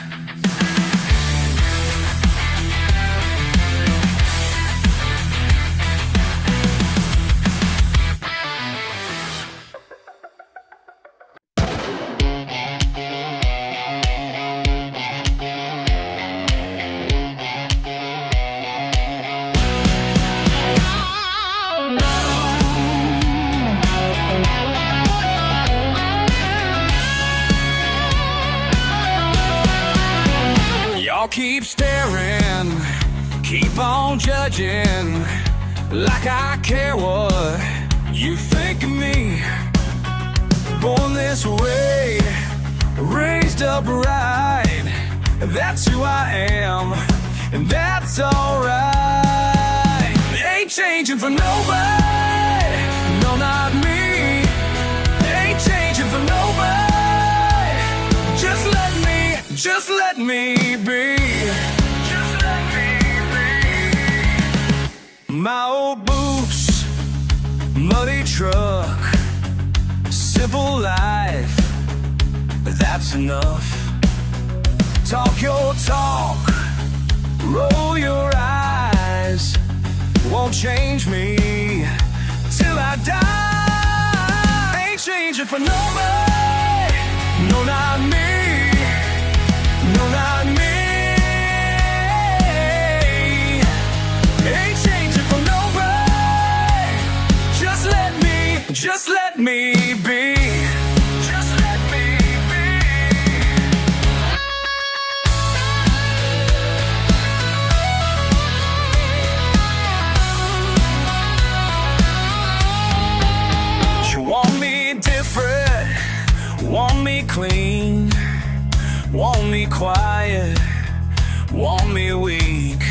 Y'all keep staring, keep on judging, like I care what you think of me. Born this way, raised up right, that's who I am, and that's alright. Ain't changing for nobody, no not me. Ain't changing for nobody, just let me be. Just let me be. My old boots, muddy truck, simple life, but that's enough. Talk your talk, roll your eyes, won't change me till I die. Ain't changing for nobody, no not me. No, not me. Ain't changing for nobody. Just let me be. Just let me be. You want me different, want me clean, want me quiet, want me weak,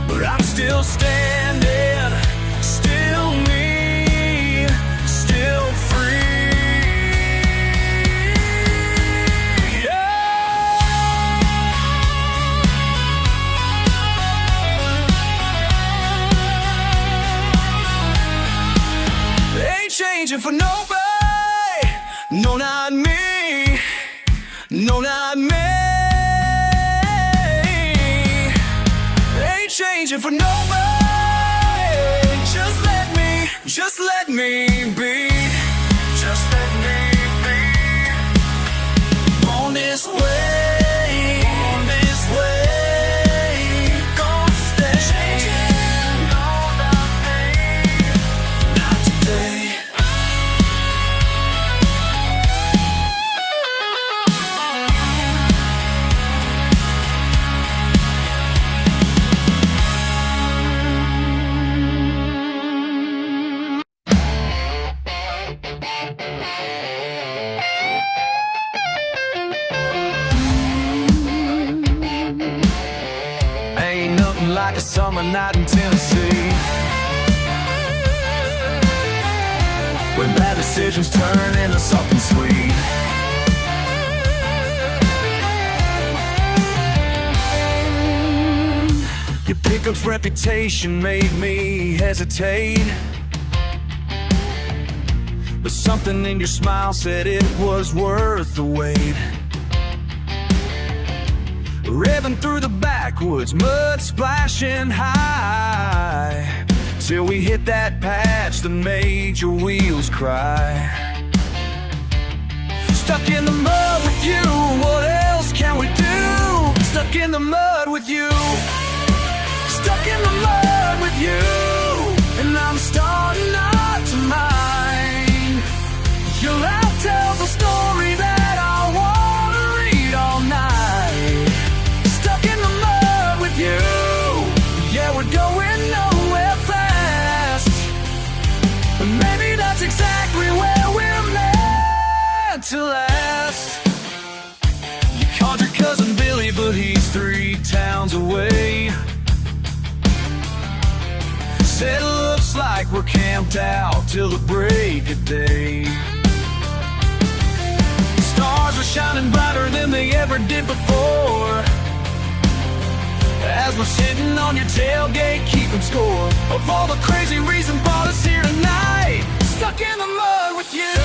but I'm still standing, still me, still free. Yeah. Ain't changing for nobody, no not me. No, not me. Ain't changing for nobody. Just let me me be. Just let me be. On this way, on this way, gonna stay. Changing all the pain, not today. Ain't nothing like a summer night in Tennessee, when bad decisions turn into something sweet. Your pickup's reputation made me hesitate, but something in your smile said it was worth the wait. Revving through the backwoods, mud splashing high, till we hit that patch that made your wheels cry. Stuck in the mud with you, what else can we do? Stuck in the mud with you, stuck in the mud with you, and I'm starting not to mind. Your laugh tells a story that I wanna read all night. Stuck in the mud with you, yeah, we're going nowhere fast, but maybe that's exactly where we're meant to last. You called your cousin Billy, but he's 3 towns away. Said it looks like we're camped out till the break of day. Stars are shining brighter than they ever did before, as we're sitting on your tailgate keeping score of all the crazy reasons brought us here tonight. Stuck in the mud with you,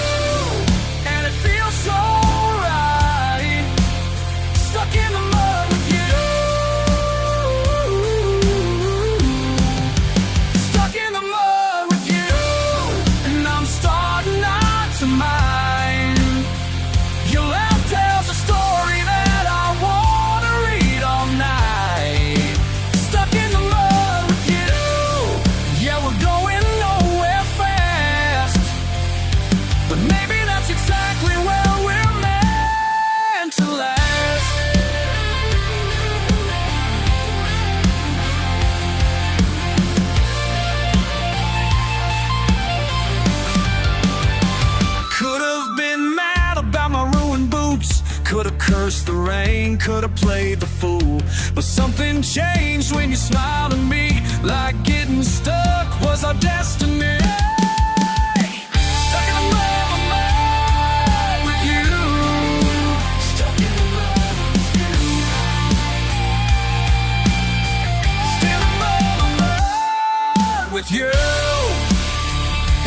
and it feels so right. Stuck in the mud with you, stuck in the mud with you, and I'm starting not to mind. Your laugh tells a story that I wanna read all night. Stuck in the mud with you, yeah, we're going nowhere fast, but maybe that's exactly where we're meant to last. Could have been mad about my ruined boots, could have cursed the rain, could have played the fool, but something changed when you smiled at me, like getting stuck was our destiny. Stuck in the mud with you, stuck in the mud with you, stuck in the mud with you,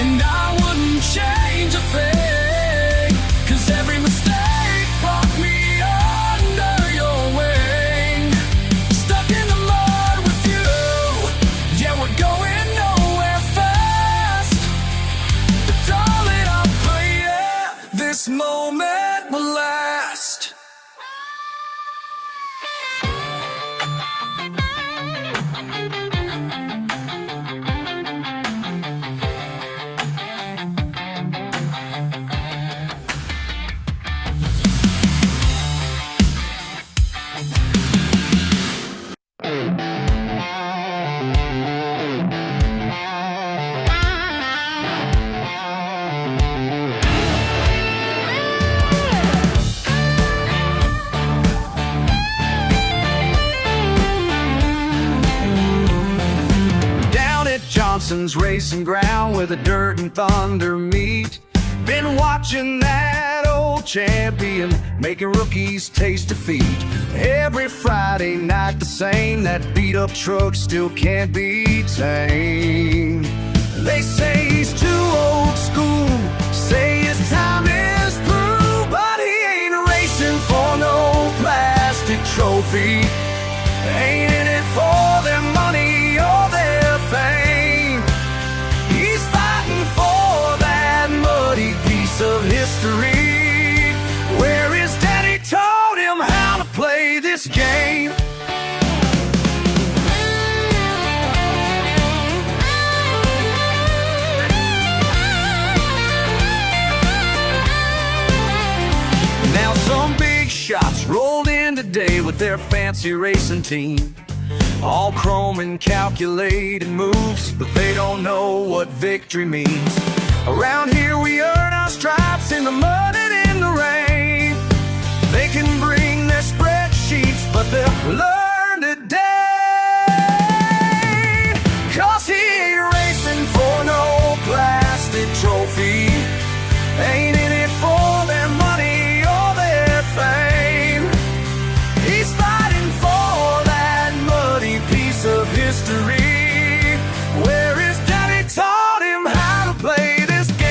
and I wouldn't change a thing, 'cause every mistake brought me under your wing. Stuck in the mud with you, yeah, we're going nowhere fast, but darling, I'll pray, yeah, this moment will last. Johnson's racing ground where the dirt and thunder meet. Been watching that old champion making rookies taste defeat. Every Friday night the same, that beat up truck still can't be tamed. They say he's too old school, say his time is through, but he ain't racing for no plastic trophy. Ain't in it for their money or their fame. He's fighting for with their fancy racing team. All chrome and calculated moves, but they don't know what victory means. Around here we earn our stripes in the mud and in the rain. They can bring their spreadsheets, but they'll learn today. 'Cause he ain't racing for no plastic trophy. Ain't in it for their money or their fame. He's fighting for that muddy piece of history, where his daddy taught him how to play this game.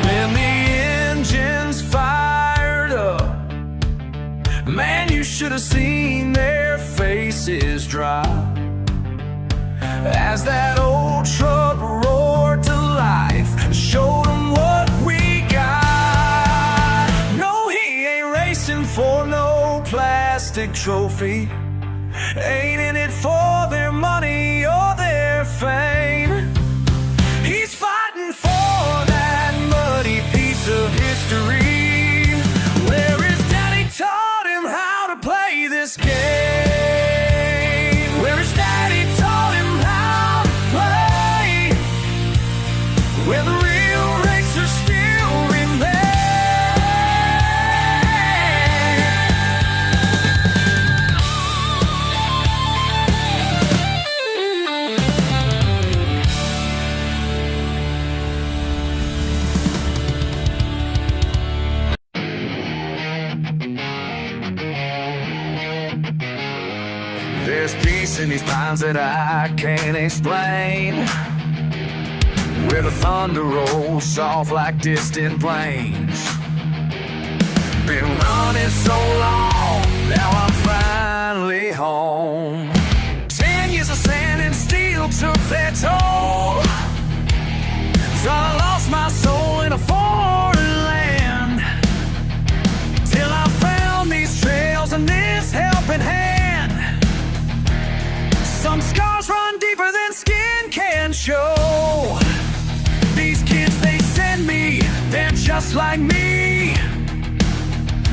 When the engine's fired up, man, you should have seen their faces drop as that old truck roared to life, showed them what we got. No, he ain't racing for no plastic trophy. Ain't in it for their money or their fame. He's fighting for that muddy piece of history, where his daddy taught him how to play this game. Where his daddy taught him how to play, where the real racers still remain. There's peace in these times that I can't explain, where the thunder rolls soft like distant plains. Been running so long, now I'm finally home. 10 years of sand and steel took their toll, so I lost my soul in a foreign land, till I found these trails and this helping hand. Some scars run deeper than skin can show. These kids they send me, they're just like me,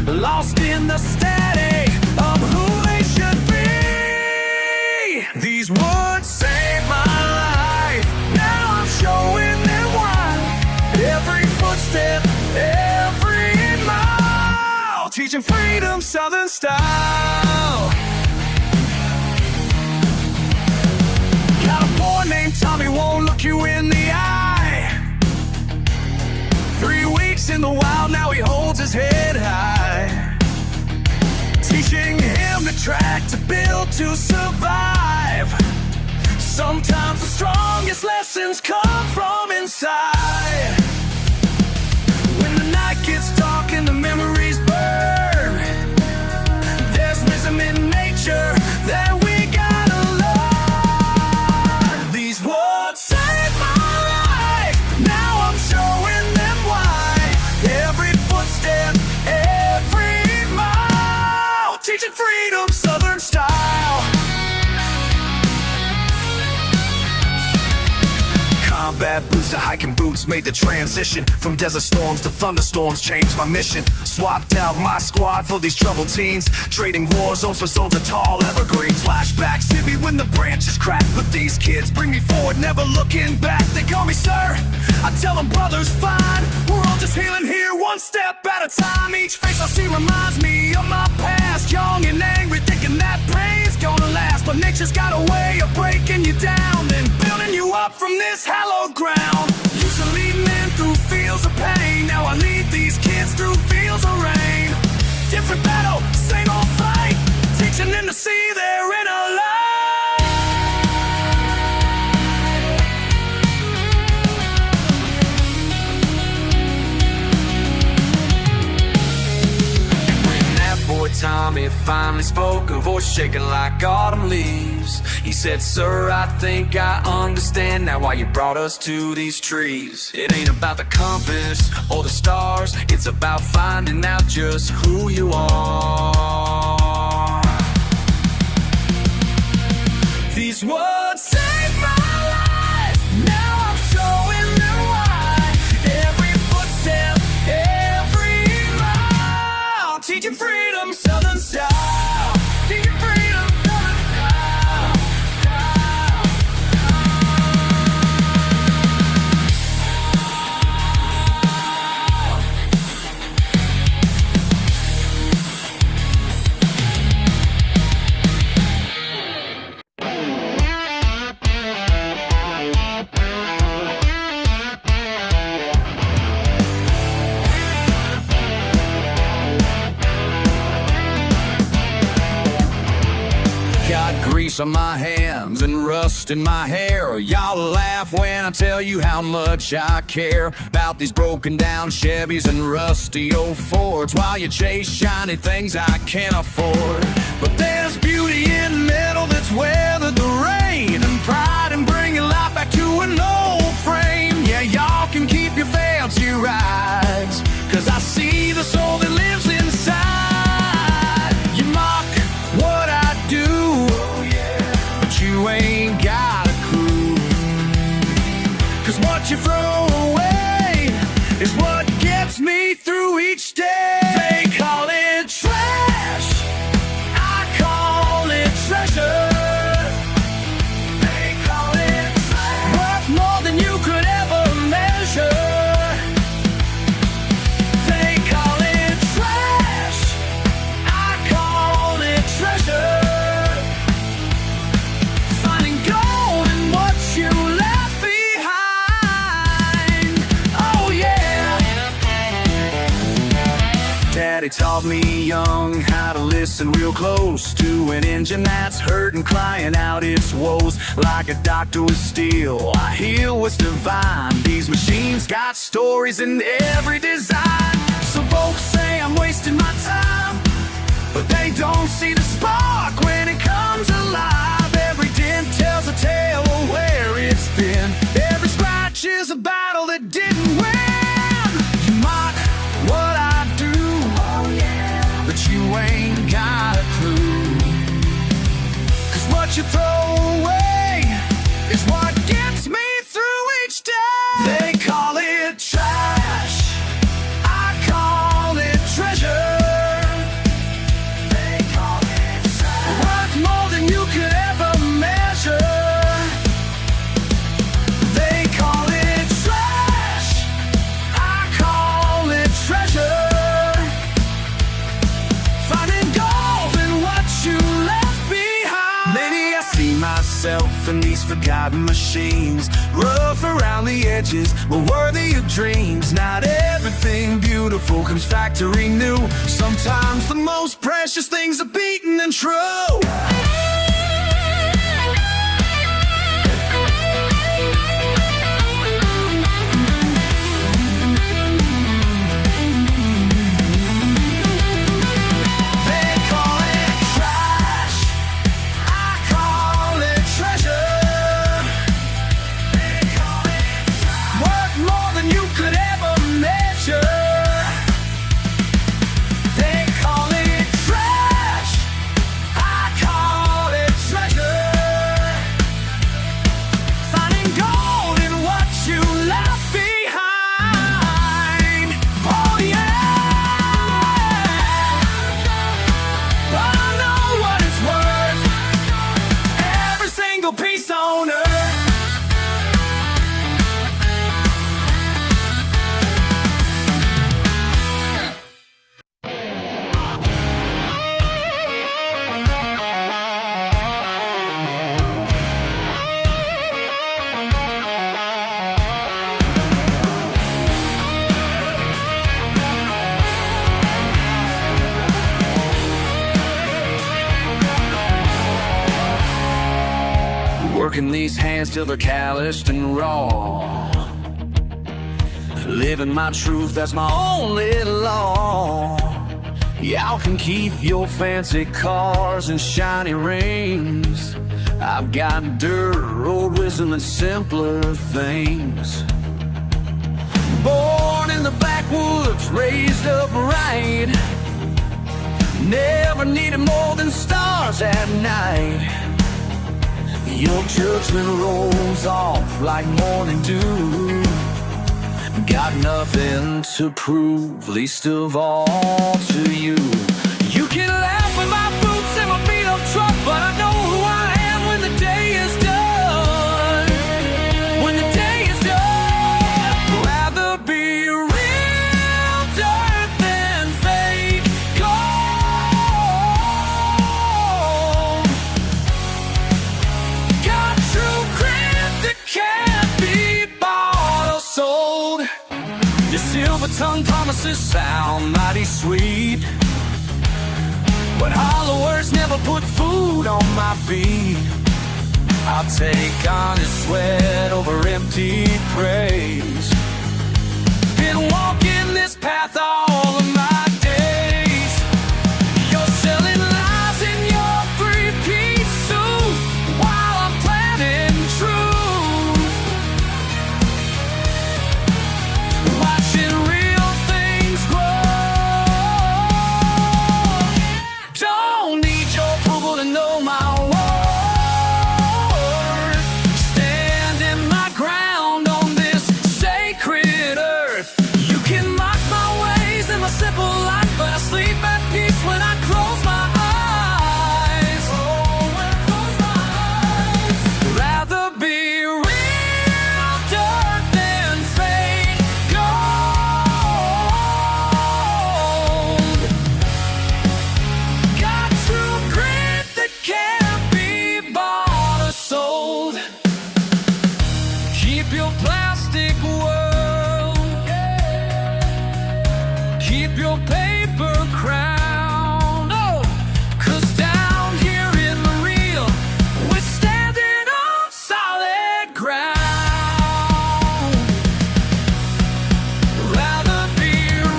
lost in the static of who they should be. These words saved my life, now I'm showing them why. Every footstep, every mile, teaching freedom Southern style. Got a boy named Tommy, won't look you in the eye. 3 weeks in the wild, now he holds his head high. Teaching him to track, to build, to survive. Sometimes the strongest lessons come from inside. When the night gets dark and the memories burn, there's wisdom in nature that we gotta learn. These words saved my life, now I'm showing them why. Every footstep, every mile, teaching freedom Southern style. Combat boots to hiking boots made the transition from desert storms to thunderstorms. Changed my mission, swapped out my squad for these troubled teens, trading war zones for zones of tall evergreens. Flashbacks hit me when the branches crack, but these kids bring me forward, never looking back. They call me sir, I tell them brother's fine. We're all just healing here, one step at a time. Each face I see reminds me of my past, young and angry, thinking that pain's gonna last. But nature's got a way of breaking you down, then building you up from this hallowed ground. Used to lead men through fields of pain, now I lead these kids through fields of rain. Different battle, same old fight, teaching them to see their inner light. And when that boy Tommy me finally spoke, a voice shaking like autumn leaves. He said, "Sir, I think I understand now why you brought us to these trees. It ain't about the compass or the stars, it's about finding out just who you are." These words saved my life. Now I'm showing them why. Every footstep, every mile, teaching freedom, Southern style. Teaching freedom, Southern style. Got grease on my hands and rust in my hair. Y'all laugh when I tell you how much I care about these broken down Chevys and rusty old Fords, while you chase shiny things I can't afford. But there's beauty in metal that's weathered the rain, and pride in bringing life back to an old frame. Yeah, y'all can keep your fancy rides, 'cause I see the soul that lives inside. You mock what I do, you ain't got a clue. 'Cause what you throw away is what gets me through each day. They call it trash, I call it treasure. They call it trash, worth more than you could ever measure. They call it trash, I call it treasure. Daddy taught me young how to listen real close to an engine that's hurting, crying out its woes. Like a doctor with steel, I heal what's divine. These machines got stories in every design. So folks say I'm wasting my time, but they don't see the spark when it comes alive. Every dent tells a tale of where it's been. Every scratch is a battle that didn't win. You mock what I do, but you ain't got a clue. 'Cause what you throw away is what gets me through each day. They call it trash, I call it treasure. They call it trash, worth more than you could ever measure. They call it trash, I call it treasure. Myself and these forgotten machines, rough around the edges, but worthy of dreams. Not everything beautiful comes factory new. Sometimes the most precious things are beaten and true. Peace on earth. Working these hands till they're calloused and raw. Living my truth, that's my only law. Y'all can keep your fancy cars and shiny rings. I've got dirt road wisdom and simpler things. Born in the backwoods, raised up right, never needed more than stars at night. Your judgment rolls off like morning dew. Got nothing to prove, least of all to you. You can laugh with my boots and my beat up truck, but I know who I am when the day is done. When the day is done, rather be real dirt than fake gold. Got true grit that can't be bought or sold. Your silver-tongued promises sound mighty sweet, but hollow words never put food on my feet. I'll take honest sweat over empty praise. Been walking this path all of my days. You're selling lies in your three-piece suit while I'm planning truth. Watching real things grow. Don't need your approval to know my worth. Standing my ground on this sacred earth. You can mock my ways and my simple life, but I sleep at peace when I close my eyes. Oh, when I close my eyes. Rather be real dirt than fake gold. Got true grit that can't be bought or sold. Keep your plastic world. Keep your paper crown. Oh, 'cause down here in the real, we're standing on solid ground. Rather be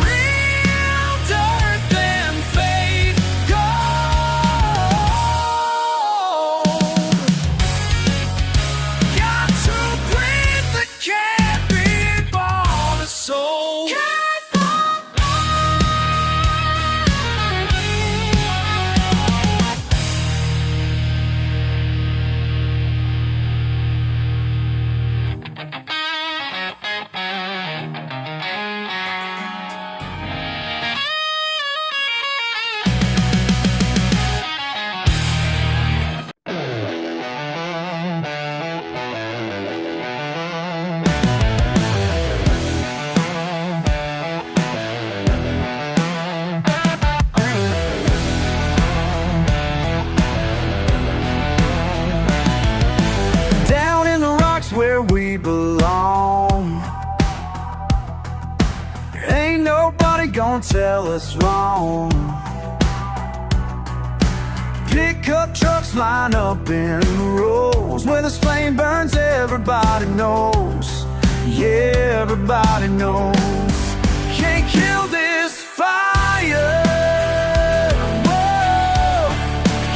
real dirt than fake gold. Got true grit that can't be bought or sold. Down in the rocks where we belong. Ain't nobody gonna tell us wrong. Pickup trucks line up in rows. Where this flame burns, everybody knows. Yeah, everybody knows. Can't kill this fire. Whoa.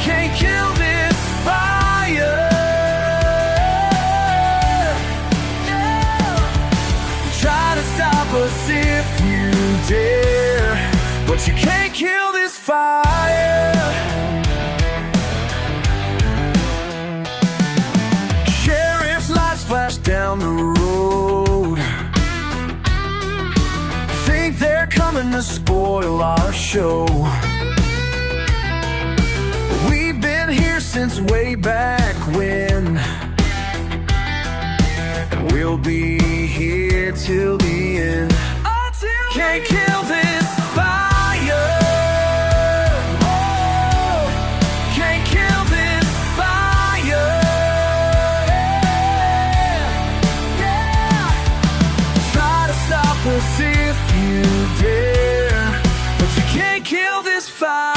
Can't kill this fire. Try to stop us if you dare, but you can't kill this fire. Sheriff's lights flash down the road. Think they're coming to spoil our show. We've been here since way back when, and we'll be here till the end. Can't kill this fire. Oh, can't kill this fire. Yeah. Try to stop us if you dare, but you can't kill this fire.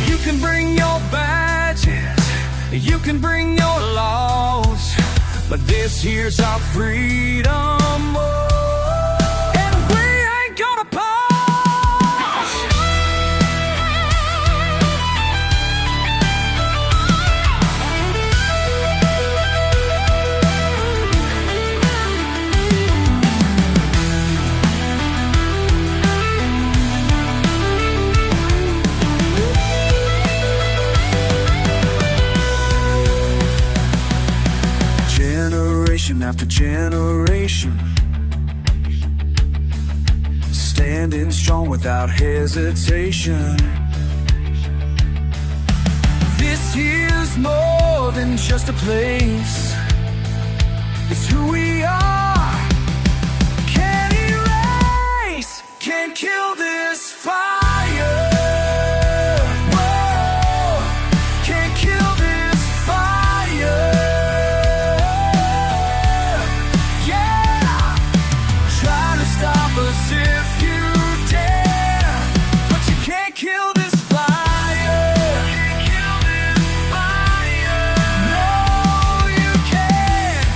You can bring your badges, you can bring your laws, but this here's our freedom. Oh. standing strong without hesitation. This is more than just a place, it's who we are. Can't erase, can't kill this fire. Whoa, can't kill this fire. Yeah, try to stop us if you dare, but you can't kill this fire. Can't kill this fire. No, you can't.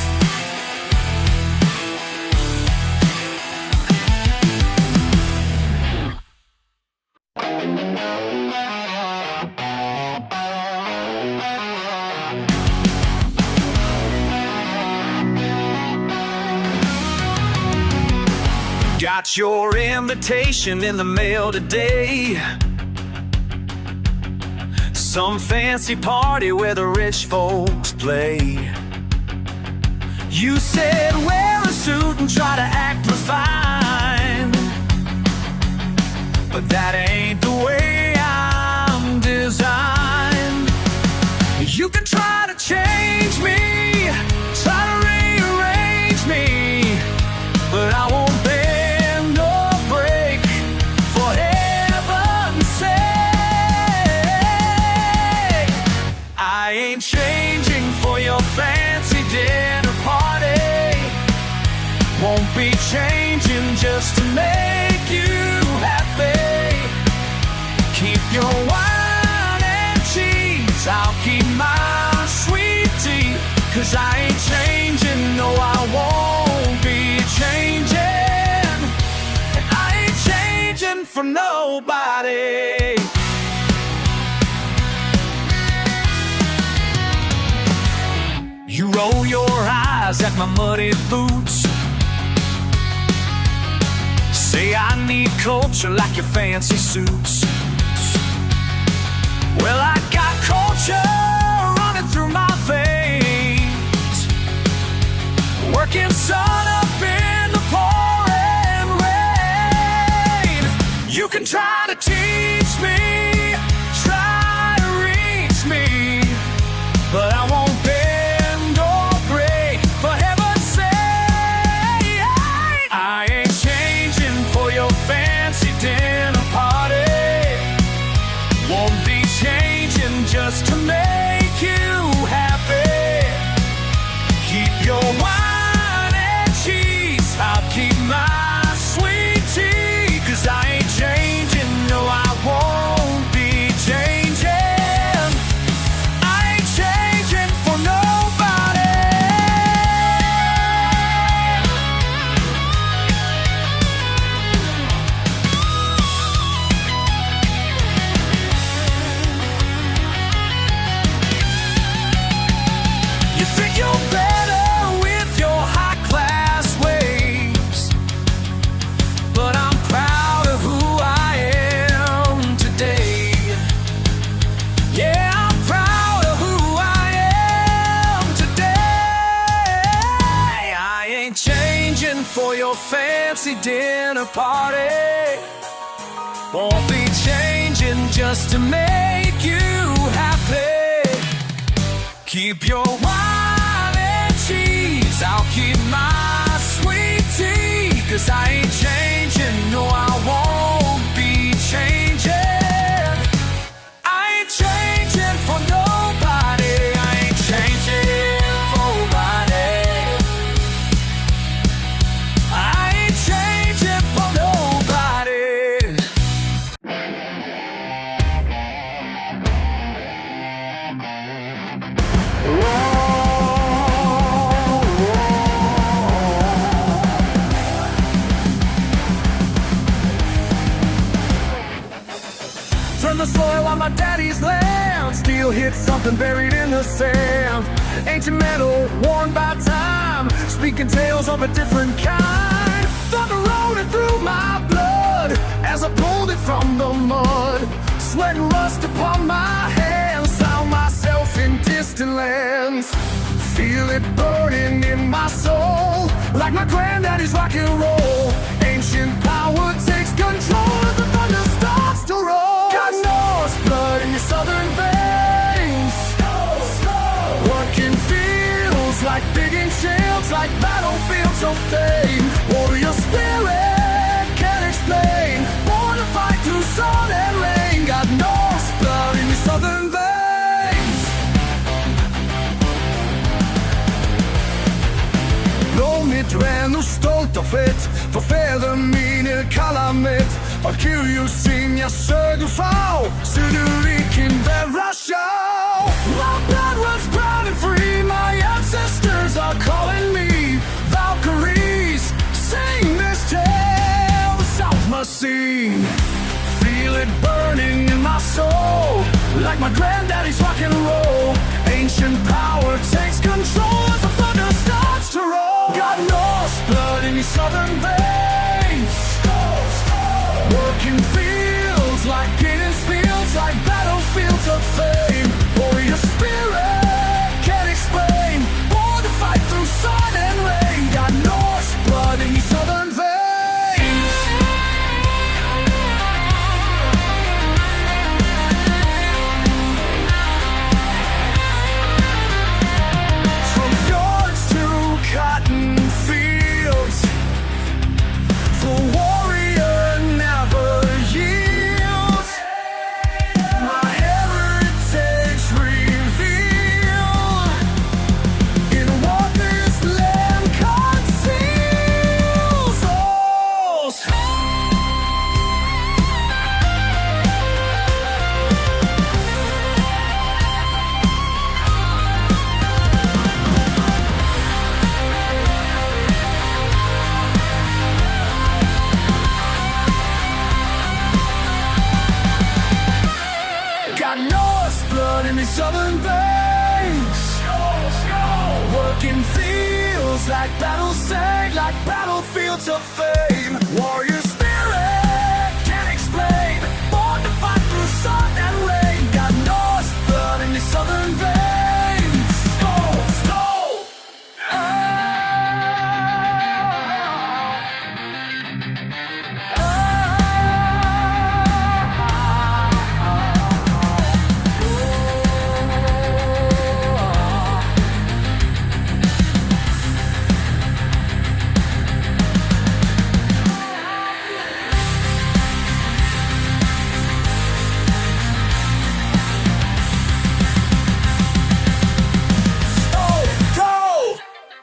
Got your invitation in the mail today. Some fancy party where the rich folks play. You said wear a suit and try to act refined, but that ain't the way I'm designed. You can try to change me, try to rearrange me, but I won't bend or break for heaven's sake. I ain't changing for your fancy dinner party. Won't be changing just to make you happy. Keep your wine and cheese, I'll keep my sweet tea. 'Cause I ain't changing, no I won't be changing. And I ain't changing for nobody. You roll your eyes at my muddy boots, say I need culture like your fancy suits. Well, I got culture running through my veins, working sun up in the pouring rain. You can try to teach me, try to reach me, but I won't bend or break for heaven's sake. I ain't changing for your fancy dinner party. Won't be changing just to make you happy. Keep your wine and cheese, I'll keep my sweet tea. 'Cause I ain't changing, no I won't be changing. I ain't changing for nobody. You think you're better with your high-class ways, but I'm proud of who I am today. Yeah, I'm proud of who I am today. I ain't changing for your fancy dinner party. Won't be changing just to make you happy. Keep your wine and cheese, I'll keep my sweet tea. 'Cause I ain't changing, no I won't be changing. I ain't changing for nobody. I ain't changing for nobody. I ain't changing for nobody. From the soil on my daddy's land, steel hit something buried in the sand. Ancient metal worn by time, speaking tales of a different kind. Thunder rolling through my blood as I pulled it from the mud. Sweat and rust upon my hands, found myself in distant lands. Feel it burning in my soul, like my granddaddy's rock and roll. Ancient power takes of fame. Warrior spirit can't explain. Born to fight through sun and rain. Got Norse blood in your southern veins. Blåmigt ren och stolt och fett. För fäder mine kallar mitt. Och Kyrios sin jag sög och fau. Så du vilken värra show. My blood runs proud and free. My ancestors are calling me. Valkyries, sing this tale. The South must sing. Feel it burning in my soul. Like my granddaddy's rock and roll. Ancient power takes control as the thunder starts to roll. Got Norse blood in your southern veins. Working fields like Gideon's fields, like battlefields of fame. Warrior spirit can't explain. Born to fight through sun and rain. Got Norse blood in your southern veins. From fjords to cotton fields, the warrior never yields. My heritage revealed in what this land conceals. Got Norse blood in these southern veins. Working fields like battle sage, like battlefields of fame.